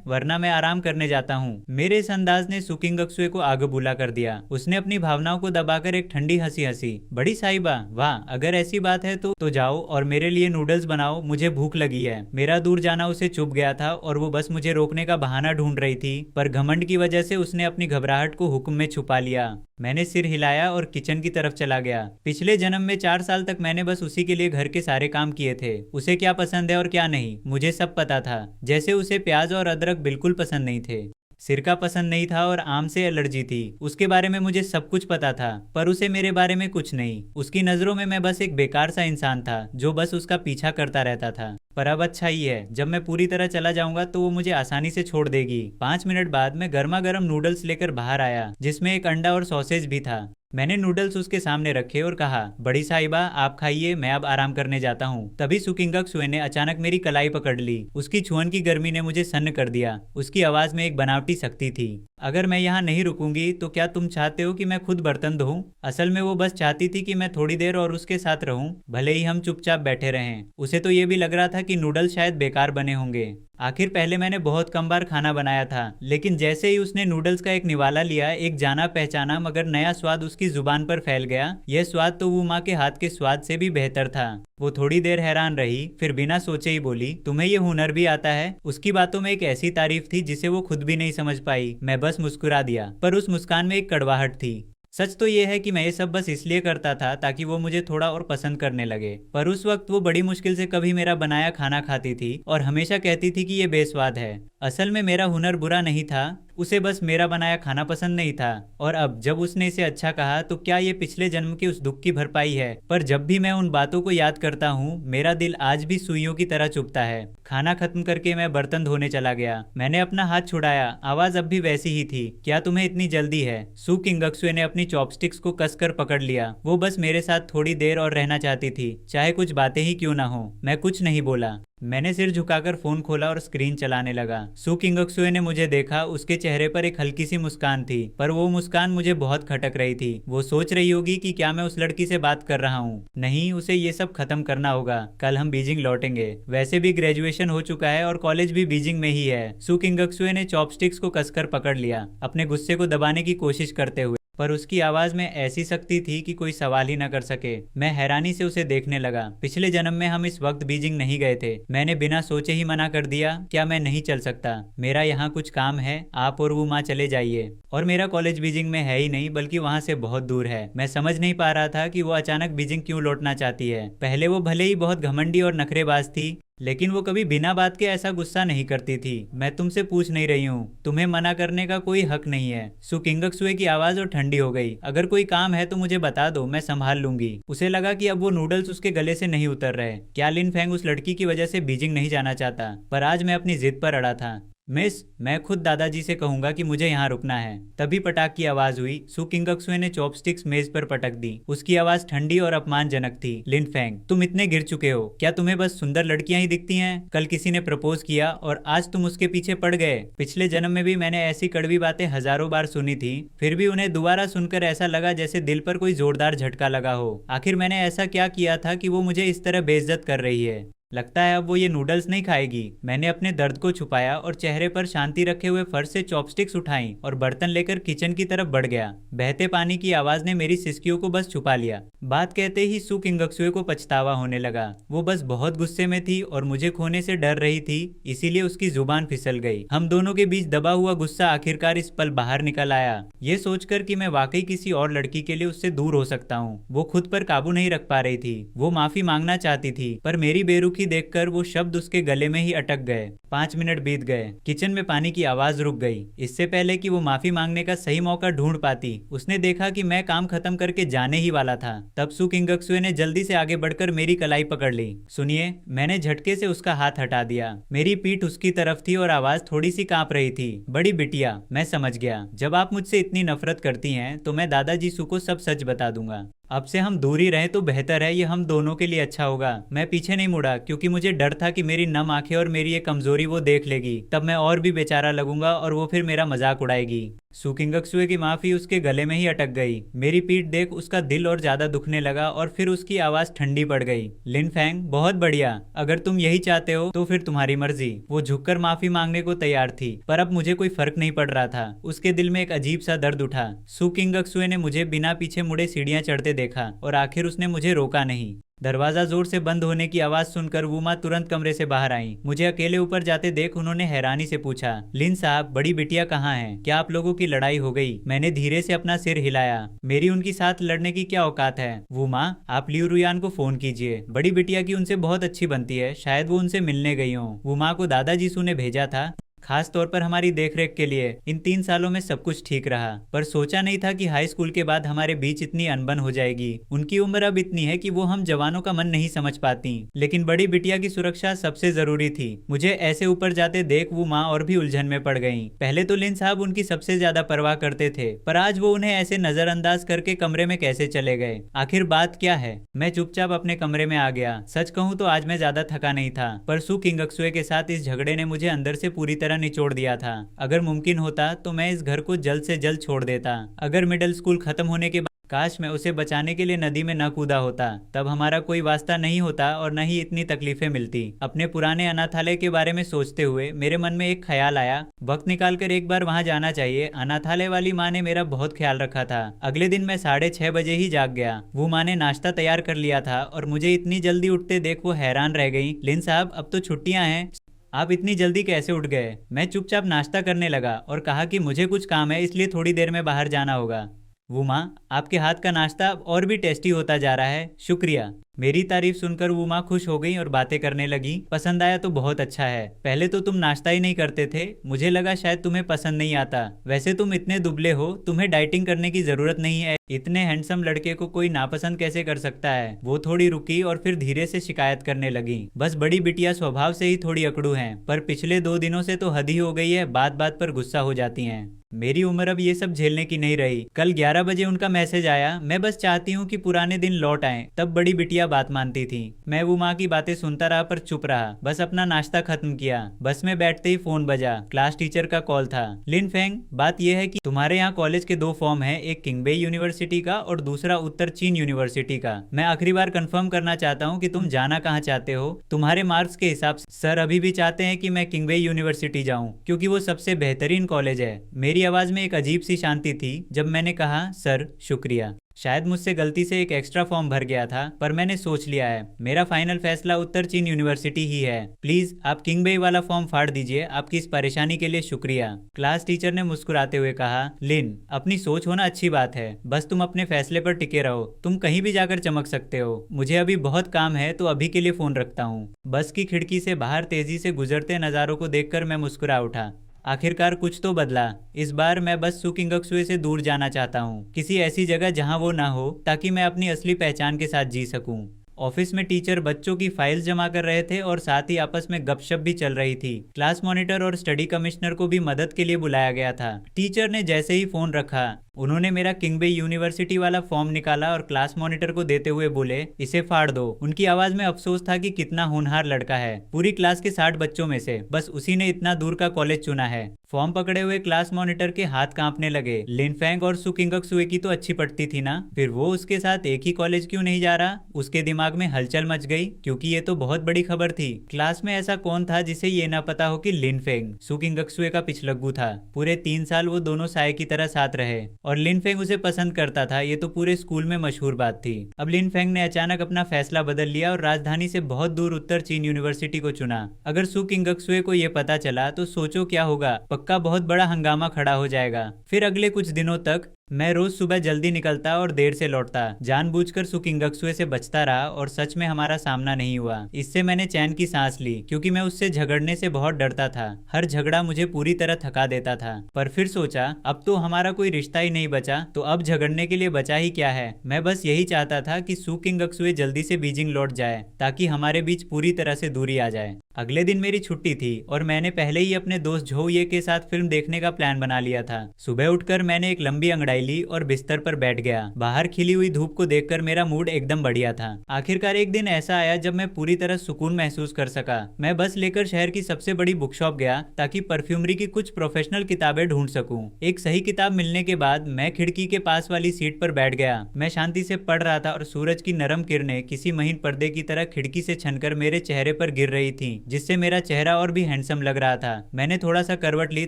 वरना मैं आराम करने जाता हूँ। मेरे इस अंदाज ने सू किंगक्सुए को आग बुला कर दिया। उसने अपनी भावनाओं को दबाकर एक ठंडी हंसी हंसी। बड़ी साहिबा, वाह, अगर ऐसी बात है तो जाओ और मेरे लिए नूडल्स बनाओ, मुझे भूख लगी है। मेरा दूर जाना उसे चुभ गया था और वो बस मुझे रोकने का बहाना ढूंढ रही थी, पर घमंड की वजह से उसने अपनी घबराहट को हुक्म में छुपा लिया। मैंने सिर हिलाया और किचन की तरफ चला गया। पिछले जन्म में 4 साल तक मैंने बस उसी के लिए घर के सारे काम किए थे। उसे क्या पसंद है और क्या नहीं, मुझे सब पता था। जैसे उसे प्याज और अदरक बिल्कुल पसंद नहीं थे, सिरका पसंद नहीं था और आम से एलर्जी थी। उसके बारे में मुझे सब कुछ पता था, पर उसे मेरे बारे में कुछ नहीं। उसकी नज़रों में मैं बस एक बेकार सा इंसान था जो बस उसका पीछा करता रहता था। पर अब अच्छा ही है, जब मैं पूरी तरह चला जाऊंगा तो वो मुझे आसानी से छोड़ देगी। 5 मिनट बाद मैं गर्मा गर्म नूडल्स लेकर बाहर आया, जिसमें एक अंडा और सॉसेज भी था। मैंने नूडल्स उसके सामने रखे और कहा, बड़ी साहिबा आप खाइए, मैं अब आराम करने जाता हूँ। तभी सू किंगक्सुए ने अचानक मेरी कलाई पकड़ ली। उसकी छुअन की गर्मी ने मुझे सन्न कर दिया। उसकी आवाज में एक बनावटी सख्ती थी। अगर मैं यहाँ नहीं रुकूंगी तो क्या तुम चाहते हो कि मैं खुद बर्तन धोऊं? असल में वो बस चाहती थी कि मैं थोड़ी देर और उसके साथ रहूं, भले ही हम चुपचाप बैठे रहें। उसे तो ये भी लग रहा था कि नूडल्स शायद बेकार बने होंगे। आखिर पहले मैंने बहुत कम बार खाना बनाया था, लेकिन जैसे ही उसने नूडल्स का एक निवाला लिया, एक जाना पहचाना मगर नया स्वाद उसकी जुबान पर फैल गया। यह स्वाद तो वो माँ के हाथ के स्वाद से भी बेहतर था। वो थोड़ी देर हैरान रही, फिर बिना सोचे ही बोली, तुम्हें ये हुनर भी आता है? उसकी बातों में एक ऐसी तारीफ थी जिसे वो खुद भी नहीं समझ पाई। मैं बस मुस्कुरा दिया, पर उस मुस्कान में एक कड़वाहट थी। सच तो ये है कि मैं ये सब बस इसलिए करता था ताकि वो मुझे थोड़ा और पसंद करने लगे। पर उस वक्त वो बड़ी मुश्किल से कभी मेरा बनाया खाना खाती थी और हमेशा कहती थी कि ये बेस्वाद है। असल में मेरा हुनर बुरा नहीं था, उसे बस मेरा बनाया खाना पसंद नहीं था। और अब जब उसने इसे अच्छा कहा तो क्या ये पिछले जन्म के उस दुख की भरपाई है? पर जब भी मैं उन बातों को याद करता हूँ, मेरा दिल आज भी सुइयों की तरह चुभता है। खाना खत्म करके मैं बर्तन धोने चला गया। मैंने अपना हाथ छुड़ाया, आवाज अब भी वैसी ही थी, क्या तुम्हें इतनी जल्दी है? सू किंगक्सुए ने अपनी चॉपस्टिक्स को कसकर पकड़ लिया। वो बस मेरे साथ थोड़ी देर और रहना चाहती थी, चाहे कुछ बातें ही क्यों ना हो। मैं कुछ नहीं बोला। मैंने सिर झुकाकर फोन खोला और स्क्रीन चलाने लगा। सू किंगक्सुए ने मुझे देखा। उसके चेहरे पर एक हल्की सी मुस्कान थी, पर वो मुस्कान मुझे बहुत खटक रही थी। वो सोच रही होगी कि क्या मैं उस लड़की से बात कर रहा हूँ। नहीं, उसे ये सब खत्म करना होगा। कल हम बीजिंग लौटेंगे। वैसे भी ग्रेजुएशन हो चुका है और कॉलेज भी बीजिंग में ही है। सू किंगक्सुए ने चॉपस्टिक्स को कसकर पकड़ लिया, अपने गुस्से को दबाने की कोशिश करते हुए, पर उसकी आवाज में ऐसी सख्ती थी कि कोई सवाल ही न कर सके। मैं हैरानी से उसे देखने लगा। पिछले जन्म में हम इस वक्त बीजिंग नहीं गए थे। मैंने बिना सोचे ही मना कर दिया, क्या मैं नहीं चल सकता? मेरा यहाँ कुछ काम है, आप और वो माँ चले जाइए। और मेरा कॉलेज बीजिंग में है ही नहीं, बल्कि वहाँ से बहुत दूर है। मैं समझ नहीं पा रहा था कि वो अचानक बीजिंग क्यों लौटना चाहती है। पहले वो भले ही बहुत घमंडी और नखरेबाज थी, लेकिन वो कभी बिना बात के ऐसा गुस्सा नहीं करती थी। मैं तुमसे पूछ नहीं रही हूँ, तुम्हें मना करने का कोई हक नहीं है। सू किंगक्सुए की आवाज और ठंडी हो गई। अगर कोई काम है तो मुझे बता दो, मैं संभाल लूंगी। उसे लगा कि अब वो नूडल्स उसके गले से नहीं उतर रहे। क्या लिन फेंग उस लड़की की वजह से बीजिंग नहीं जाना चाहता? पर आज मैं अपनी जिद पर अड़ा था। मिस, मैं खुद दादाजी से कहूंगा कि मुझे यहाँ रुकना है। तभी पटाख की आवाज हुई। सू किंगक्सुए ने चॉपस्टिक्स मेज पर पटक दी। उसकी आवाज ठंडी और अपमानजनक थी। लिन फेंग, तुम इतने गिर चुके हो, क्या तुम्हें बस सुंदर लड़कियां ही दिखती हैं? कल किसी ने प्रपोज किया और आज तुम उसके पीछे पड़ गए। पिछले जन्म में भी मैंने ऐसी कड़वी बातें हजारों बार सुनी थी, फिर भी उन्हें दोबारा सुनकर ऐसा लगा जैसे दिल पर कोई जोरदार झटका लगा हो। आखिर मैंने ऐसा क्या किया था कि वो मुझे इस तरह बेइज्जत कर रही है? लगता है अब वो ये नूडल्स नहीं खाएगी। मैंने अपने दर्द को छुपाया और चेहरे पर शांति रखे हुए फर्श से चॉपस्टिक्स उठाई और बर्तन लेकर किचन की तरफ बढ़ गया। बहते पानी की आवाज ने मेरी सिसकियों को बस छुपा लिया। बात कहते ही सू किंगक्सुए को पछतावा होने लगा। वो बस बहुत गुस्से में थी और मुझे खोने से डर रही थी, इसीलिए उसकी जुबान फिसल गई। हम दोनों के बीच दबा हुआ गुस्सा आखिरकार इस पल बाहर निकल आया, ये सोचकर कि मैं वाकई किसी और लड़की के लिए उससे दूर हो सकता हूँ। वो खुद पर काबू नहीं रख पा रही थी। वो माफी मांगना चाहती थी, पर मेरी बेरुखी देखकर वो शब्द उसके गले में ही अटक गए। 5 मिनट बीत गए। किचन में पानी की आवाज रुक गई। इससे पहले कि वो माफी मांगने का सही मौका ढूंढ पाती, उसने देखा कि मैं काम खत्म करके जाने ही वाला था। तब सू किंगक्सुए ने जल्दी से आगे बढ़कर मेरी कलाई पकड़ ली। सुनिए, मैंने झटके से उसका हाथ हटा दिया। मेरी पीठ उसकी तरफ थी और आवाज थोड़ी सी कांप रही थी। बड़ी बिटिया, मैं समझ गया। जब आप मुझसे इतनी नफरत करती हैं तो मैं दादाजी सू को सब सच बता दूंगा। अब से हम दूर ही रहें तो बेहतर है, ये हम दोनों के लिए अच्छा होगा। मैं पीछे नहीं मुड़ा क्योंकि मुझे डर था कि मेरी नम आंखें और मेरी ये कमजोरी वो देख लेगी, तब मैं और भी बेचारा लगूंगा और वो फिर मेरा मजाक उड़ाएगी। सू किंगक्सुए की माफी उसके गले में ही अटक गई। मेरी पीठ देख उसका दिल और ज्यादा दुखने लगा और फिर उसकी आवाज ठंडी पड़ गई। लिन फैंग, बहुत बढ़िया, अगर तुम यही चाहते हो तो फिर तुम्हारी मर्जी। वो झुककर माफी मांगने को तैयार थी, पर अब मुझे कोई फर्क नहीं पड़ रहा था। उसके दिल में एक अजीब सा दर्द उठा। सू किंगक्सुए ने मुझे बिना पीछे मुड़े सीढ़ियां चढ़ते देखा और आखिर उसने मुझे रोका नहीं। दरवाजा जोर से बंद होने की आवाज सुनकर वूमा तुरंत कमरे से बाहर आई। मुझे अकेले ऊपर जाते देख उन्होंने हैरानी से पूछा, लिन साहब, बड़ी बिटिया कहाँ है? क्या आप लोगों की लड़ाई हो गई? मैंने धीरे से अपना सिर हिलाया। मेरी उनके साथ लड़ने की क्या औकात है? वूमा, आप लियू रुयान को फोन कीजिए। बड़ी बिटिया की उनसे बहुत अच्छी बनती है, शायद वो उनसे मिलने गई हो। वूमा को दादाजी सू ने भेजा था, खास तौर पर हमारी देखरेख के लिए। इन 3 सालों में सब कुछ ठीक रहा, पर सोचा नहीं था कि हाई स्कूल के बाद हमारे बीच इतनी अनबन हो जाएगी। उनकी उम्र अब इतनी है कि वो हम जवानों का मन नहीं समझ पाती, लेकिन बड़ी बिटिया की सुरक्षा सबसे जरूरी थी। मुझे ऐसे ऊपर जाते देख वो माँ और भी उलझन में पड़ गईं। पहले तो लिन साहब उनकी सबसे ज्यादा परवाह करते थे, पर आज वो उन्हें ऐसे नजरअंदाज करके कमरे में कैसे चले गए? आखिर बात क्या है? मैं चुपचाप अपने कमरे में आ गया। सच कहूँ तो आज मैं ज्यादा थका नहीं था, पर सू किंगक्सुए के साथ इस झगड़े ने मुझे अंदर से पूरी तरह निचोड़ दिया था। अगर मुमकिन होता तो मैं इस घर को जल्द से जल्द छोड़ देता। अगर मिडिल स्कूल खत्म होने के बाद काश मैं उसे बचाने के लिए नदी में न कूदा होता, तब हमारा कोई वास्ता नहीं होता और न ही इतनी तकलीफें मिलती। अपने पुराने अनाथालय के बारे में सोचते हुए मेरे मन में एक ख्याल आया, वक्त निकालकर एक बार वहां जाना चाहिए। अनाथालय वाली माँ ने मेरा बहुत ख्याल रखा था। अगले दिन मैं 6:30 बजे ही जाग गया। वो माँ ने नाश्ता तैयार कर लिया था और मुझे इतनी जल्दी उठते देख वो हैरान रह गई। लिन साहब, अब तो छुट्टियां हैं, आप इतनी जल्दी कैसे उठ गए? मैं चुपचाप नाश्ता करने लगा और कहा कि मुझे कुछ काम है, इसलिए थोड़ी देर में बाहर जाना होगा। वुमा, आपके हाथ का नाश्ता अब और भी टेस्टी होता जा रहा है, शुक्रिया। मेरी तारीफ सुनकर वुमा खुश हो गई और बातें करने लगी। पसंद आया तो बहुत अच्छा है। पहले तो तुम नाश्ता ही नहीं करते थे, मुझे लगा शायद तुम्हें पसंद नहीं आता। वैसे तुम इतने दुबले हो, तुम्हें डाइटिंग करने की जरूरत नहीं है। इतने हैंडसम लड़के को कोई नापसंद कैसे कर सकता है? वो थोड़ी रुकी और फिर धीरे से शिकायत करने लगी। बस बड़ी बिटिया स्वभाव से ही थोड़ी अकड़ू हैं, पर पिछले 2 दिनों से तो हद ही हो गई है, बात बात पर गुस्सा हो जाती हैं। मेरी उम्र अब ये सब झेलने की नहीं रही। कल 11 बजे उनका मैसेज आया, मैं बस चाहती हूँ कि पुराने दिन लौट आएं। तब बड़ी बिटिया बात मानती थी। मैं वो माँ की बातें सुनता रहा पर चुप रहा, बस अपना नाश्ता खत्म किया। बस में बैठते ही फोन बजा। क्लास टीचर का कॉल था। लिन फेंग, बात यह है कि तुम्हारे यहाँ कॉलेज के 2 फॉर्म है, एक किंगबे यूनिवर्सिटी का और दूसरा उत्तर चीन यूनिवर्सिटी का। मैं आखिरी बार कंफर्म करना चाहता हूँ कि तुम जाना कहाँ चाहते हो। तुम्हारे मार्क्स के हिसाब से सर अभी भी चाहते हैं कि मैं किंगबे यूनिवर्सिटी जाऊँ, क्योंकि वो सबसे बेहतरीन कॉलेज है। मेरी आवाज में एक अजीब सी शांति थी जब मैंने कहा, सर शुक्रिया। शायद मुझसे गलती से एक एक्स्ट्रा फॉर्म भर गया था, पर मैंने सोच लिया है, मेरा फाइनल फैसला उत्तर चीन यूनिवर्सिटी ही है। प्लीज आप किंगबे वाला फॉर्म फाड़ दीजिए। आपकी इस परेशानी के लिए शुक्रिया। क्लास टीचर ने मुस्कुराते हुए कहा, लिन, अपनी सोच होना अच्छी बात है, बस तुम अपने फैसले पर टिके रहो। तुम कहीं भी जाकर चमक सकते हो। मुझे अभी बहुत काम है, तो अभी के लिए फोन रखता हूँ। बस की खिड़की से बाहर तेजी से गुजरते नजारों को देखकर मैं मुस्कुरा उठा। आखिरकार कुछ तो बदला। इस बार मैं बस सू किंगक्सुए से दूर जाना चाहता हूँ, किसी ऐसी जगह जहाँ वो ना हो, ताकि मैं अपनी असली पहचान के साथ जी सकूं। ऑफिस में टीचर बच्चों की फाइल्स जमा कर रहे थे और साथ ही आपस में गपशप भी चल रही थी। क्लास मॉनिटर और स्टडी कमिश्नर को भी मदद के लिए बुलाया गया था। टीचर ने जैसे ही फोन रखा, उन्होंने मेरा किंगबे यूनिवर्सिटी वाला फॉर्म निकाला और क्लास मॉनिटर को देते हुए बोले, इसे फाड़ दो। उनकी आवाज में अफसोस था कि कितना होनहार लड़का है। पूरी क्लास के 60 बच्चों में से बस उसी ने इतना दूर का कॉलेज चुना है। फॉर्म पकड़े हुए क्लास मॉनिटर के हाथ कांपने लगे। लिनफेंग और सु किंगक्सुए की तो अच्छी पड़ती थी ना, फिर वो उसके साथ एक ही कॉलेज क्यों नहीं जा रहा? उसके दिमाग में हलचल मच गई, क्योंकि ये तो बहुत बड़ी खबर थी। क्लास में ऐसा कौन था जिसे ये ना पता हो कि लिनफेंग सु किंगक्सुए का पिछलग्गू था। पूरे 3 साल वो दोनों साय की तरह साथ रहे और लिनफेंग उसे पसंद करता था, ये तो पूरे स्कूल में मशहूर बात थी। अब लिनफेंग ने अचानक अपना फैसला बदल लिया और राजधानी से बहुत दूर उत्तर चीन यूनिवर्सिटी को चुना। अगर सु किंगक्सुए को ये पता चला तो सोचो क्या होगा, पक्का बहुत बड़ा हंगामा खड़ा हो जाएगा। फिर अगले कुछ दिनों तक मैं रोज सुबह जल्दी निकलता और देर से लौटता, जानबूझकर सु किंगक्सुए से बचता रहा और सच में हमारा सामना नहीं हुआ। इससे मैंने चैन की सांस ली, क्योंकि मैं उससे झगड़ने से बहुत डरता था। हर झगड़ा मुझे पूरी तरह थका देता था। पर फिर सोचा, अब तो हमारा कोई रिश्ता ही नहीं बचा, तो अब झगड़ने के लिए बचा ही क्या है। मैं बस यही चाहता था कि सु किंगक्सुए जल्दी से बीजिंग लौट जाए, ताकि हमारे बीच पूरी तरह से दूरी आ जाए। अगले दिन मेरी छुट्टी थी और मैंने पहले ही अपने दोस्त झो ये के साथ फिल्म देखने का प्लान बना लिया था। सुबह उठकर मैंने एक लंबी अंगड़ाई ली और बिस्तर पर बैठ गया। बाहर खिली हुई धूप को देखकर मेरा मूड एकदम बढ़िया था। आखिरकार एक दिन ऐसा आया जब मैं पूरी तरह सुकून महसूस कर सका। मैं बस लेकर शहर की सबसे बड़ी बुक शॉप गया, ताकि परफ्यूमरी की कुछ प्रोफेशनल किताबें ढूंढ सकूं। एक सही किताब मिलने के बाद मैं खिड़की के पास वाली सीट पर बैठ गया। मैं शांति से पढ़ रहा था और सूरज की नरम किरणें किसी महीन पर्दे की तरह खिड़की से छनकर मेरे चेहरे पर गिर रही थी, जिससे मेरा चेहरा और भी हैंडसम लग रहा था। मैंने थोड़ा सा करवट ली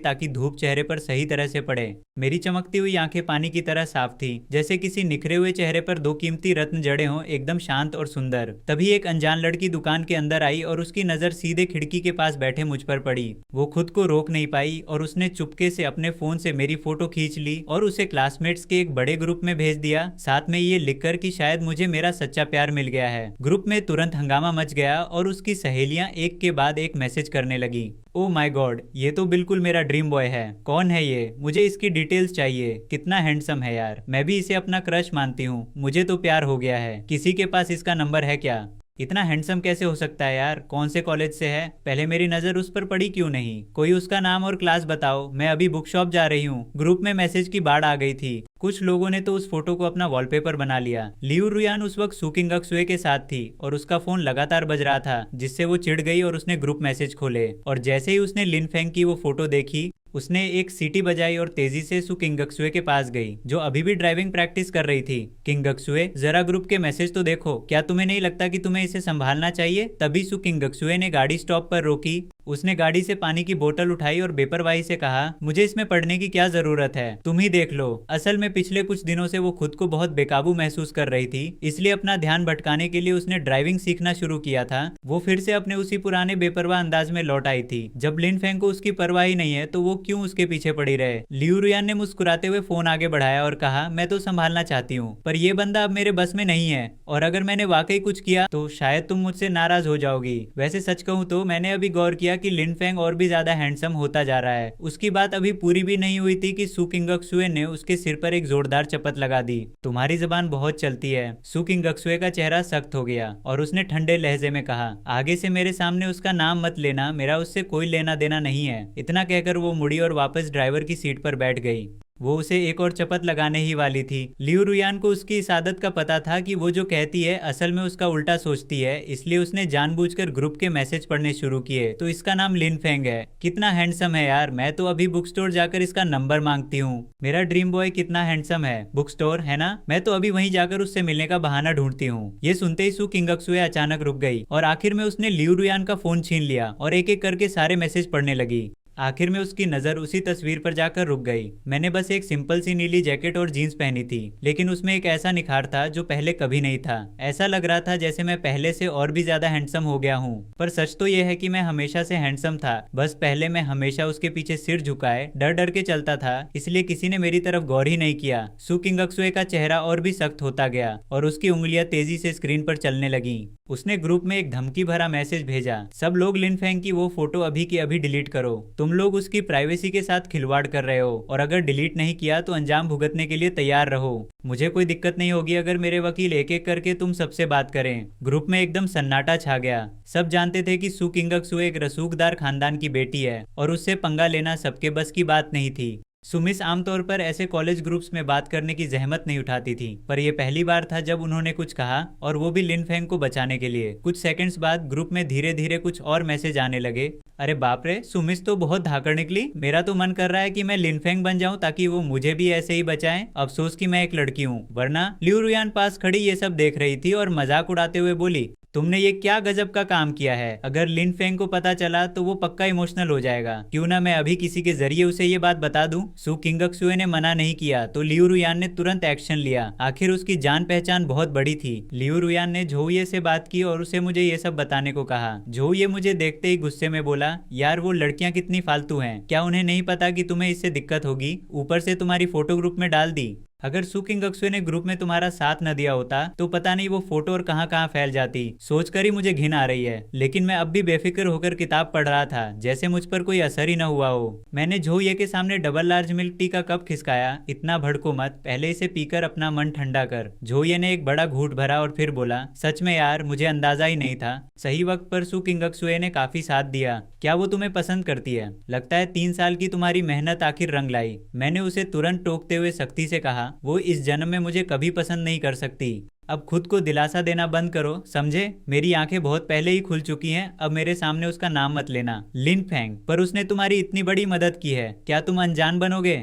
ताकि धूप चेहरे पर सही तरह से पड़े। मेरी चमकती हुई आंखें पानी की तरह साफ थी, जैसे किसी निखरे हुए चेहरे पर 2 कीमती रत्न जड़े हों, एकदम शांत और सुंदर। तभी एक अनजान लड़की दुकान के अंदर आई और उसकी नजर सीधे खिड़की के पास बैठे मुझ पर पड़ी। वो खुद को रोक नहीं पाई और उसने चुपके से अपने फोन से मेरी फोटो खींच ली और उसे क्लासमेट्स के एक बड़े ग्रुप में भेज दिया, साथ में ये लिखकर कि शायद मुझे मेरा सच्चा प्यार मिल गया है। ग्रुप में तुरंत हंगामा मच गया और उसकी सहेलियां एक के बाद एक मैसेज करने लगी। ओ माय गॉड, ये तो बिल्कुल मेरा ड्रीम बॉय है। कौन है ये? मुझे इसकी डिटेल्स चाहिए। कितना हैंडसम है यार, मैं भी इसे अपना क्रश मानती हूँ। मुझे तो प्यार हो गया है। किसी के पास इसका नंबर है क्या? इतना हैंडसम कैसे हो सकता है यार? कौन से कॉलेज से है? पहले मेरी नजर उस पर पड़ी क्यों नहीं? कोई उसका नाम और क्लास बताओ, मैं अभी बुक शॉप जा रही हूँ। ग्रुप में मैसेज की बाढ़ आ गई थी। कुछ लोगों ने तो उस फोटो को अपना वॉलपेपर बना लिया। लियू रुयान उस वक्त सु किंगक्सुए के साथ थी और उसका फोन लगातार बज रहा था, जिससे वो चिढ़ गई और उसने ग्रुप मैसेज खोले। और जैसे ही उसने लिनफेंग की वो फोटो देखी, उसने एक सीटी बजाई और तेजी से सु किंगक्सुए के पास गई, जो अभी भी ड्राइविंग प्रैक्टिस कर रही थी। किंगक्सुए, जरा ग्रुप के मैसेज तो देखो। क्या तुम्हें नहीं लगता कि तुम्हें इसे संभालना चाहिए? तभी सु किंगक्सुए ने गाड़ी स्टॉप पर रोकी। उसने गाड़ी से पानी की बोतल उठाई और बेपरवाही से कहा, मुझे इसमें पढ़ने की क्या जरूरत है, तुम ही देख लो। असल में पिछले कुछ दिनों से वो खुद को बहुत बेकाबू महसूस कर रही थी, इसलिए अपना ध्यान भटकाने के लिए उसने ड्राइविंग सीखना शुरू किया था। वो फिर से अपने उसी पुराने बेपरवाह अंदाज में लौट आई थी। जब लिनफेंग को उसकी परवाह ही नहीं है तो वो क्यों उसके पीछे पड़ी रहे? लियू रुयान ने मुस्कुराते हुए फोन आगे बढ़ाया और कहा, मैं तो संभालना चाहती हूँ, पर ये बंदा अब मेरे बस में नहीं है, और अगर मैंने वाकई कुछ किया तो शायद तुम मुझसे नाराज हो जाओगी। वैसे सच कहूँ तो मैंने अभी गौर किया कि लिनफेंग और भी ज्यादा हैंडसम होता जा रहा है। उसकी बात अभी पूरी भी नहीं हुई थी कि सु किंगक्सुए ने उसके सिर पर एक जोरदार चपत लगा दी। तुम्हारी जबान बहुत चलती है। सु किंगक्सुए का चेहरा सख्त हो गया और उसने ठंडे लहजे में कहा, आगे से मेरे सामने उसका नाम मत लेना, मेरा उससे कोई लेना देना नहीं है। इतना कहकर वो मुड़ी और वापस ड्राइवर की सीट पर बैठ गई। वो उसे एक और चपत लगाने ही वाली थी। लियू रुयान को उसकी इस आदत का पता था कि वो जो कहती है असल में उसका उल्टा सोचती है, इसलिए उसने जानबूझकर ग्रुप के मैसेज पढ़ने शुरू किए। तो इसका नाम लिनफेंग है। कितना हैंडसम है यार, मैं तो अभी बुक स्टोर जाकर इसका नंबर मांगती हूँ। मेरा ड्रीम बॉय कितना हैंडसम है। बुक स्टोर है ना, मैं तो अभी वहीं जाकर उससे मिलने का बहाना ढूंढती हूँ। ये सुनते ही सु किंगक्सुए अचानक रुक गई और आखिर में उसने लियू रुयान का फोन छीन लिया और एक एक करके सारे मैसेज पढ़ने लगी। आखिर में उसकी नजर उसी तस्वीर पर जाकर रुक गई। मैंने बस एक सिंपल सी नीली जैकेट और जीन्स पहनी थी, लेकिन उसमें एक ऐसा निखार था जो पहले कभी नहीं था। ऐसा लग रहा था जैसे मैं पहले से और भी ज्यादा हैंडसम हो गया हूँ। पर सच तो यह है कि मैं हमेशा से हैंडसम था, बस पहले मैं हमेशा उसके पीछे सिर झुकाए डर डर के चलता था, इसलिए किसी ने मेरी तरफ गौर ही नहीं किया। सु किंगक्सुए का चेहरा और भी सख्त होता गया और उसकी उंगलियां तेजी से स्क्रीन पर चलने लगी। उसने ग्रुप में एक धमकी भरा मैसेज भेजा, सब लोग लिनफेंग की वो फोटो अभी की अभी डिलीट करो। तुम लोग उसकी प्राइवेसी के साथ खिलवाड़ कर रहे हो, और अगर डिलीट नहीं किया तो अंजाम भुगतने के लिए तैयार रहो। मुझे कोई दिक्कत नहीं होगी अगर मेरे वकील एक एक करके तुम सबसे बात करें। ग्रुप में एकदम सन्नाटा छा गया। सब जानते थे कि सु किंगक्सुए एक रसूखदार खानदान की बेटी है और उससे पंगा लेना सबके बस की बात नहीं थी। सुमिस आमतौर पर ऐसे कॉलेज ग्रुप्स में बात करने की जहमत नहीं उठाती थी, पर यह पहली बार था जब उन्होंने कुछ कहा, और वो भी लिन फेंग को बचाने के लिए। कुछ सेकंड्स बाद ग्रुप में धीरे धीरे कुछ और मैसेज आने लगे। अरे बाप रे, सुमिस तो बहुत धाकड़ निकली। मेरा तो मन कर रहा है कि मैं लिन फेंग बन जाऊं ताकि वो मुझे भी ऐसे ही बचाएं। अफसोस कि मैं एक लड़की हूं, वरना। लिu रुयान पास खड़ी ये सब देख रही थी और मजाक उड़ाते हुए बोली, तुमने ये क्या गजब का काम किया है। अगर लिन फेंग को पता चला तो वो पक्का इमोशनल हो जाएगा। क्यों ना मैं अभी किसी के जरिए उसे ये बात बता दूं। सू किंगक्सुए ने मना नहीं किया तो लिu रुयान ने तुरंत एक्शन लिया। आखिर उसकी जान पहचान बहुत बड़ी थी। लिu रुयान ने झोउये से बात की और उसे मुझे ये सब बताने को कहा। झोउये मुझे देखते ही गुस्से में बोला, यार वो लड़कियां कितनी फालतू हैं, क्या उन्हें नहीं पता कि तुम्हें इससे दिक्कत होगी। ऊपर से तुम्हारी फोटो ग्रुप में डाल दी। अगर सू किंगक्सुए ने ग्रुप में तुम्हारा साथ न दिया होता तो पता नहीं वो फोटो और कहां कहां फैल जाती। सोचकर ही मुझे घिन आ रही है। लेकिन मैं अब भी बेफिक्र होकर किताब पढ़ रहा था, जैसे मुझ पर कोई असर ही न हुआ हो। मैंने झोउये के सामने डबल लार्ज मिल्क टी का कप खिसकाया। इतना भड़को मत, पहले इसे पीकर अपना मन ठंडा कर। झोउये ने एक बड़ा घूंट भरा और फिर बोला, सच में यार, मुझे अंदाजा ही नहीं था। सही वक्त पर सू किंगक्सुए ने काफी साथ दिया। क्या वो तुम्हें पसंद करती है? लगता है 3 साल की तुम्हारी मेहनत आखिर रंग लाई। मैंने उसे तुरंत टोकते हुए सख्ती से कहा, वो इस जन्म में मुझे कभी पसंद नहीं कर सकती। अब खुद को दिलासा देना बंद करो, समझे? मेरी आंखें बहुत पहले ही खुल चुकी हैं। अब मेरे सामने उसका नाम मत लेना। लिन फेंग, पर उसने तुम्हारी इतनी बड़ी मदद की है, क्या तुम अनजान बनोगे?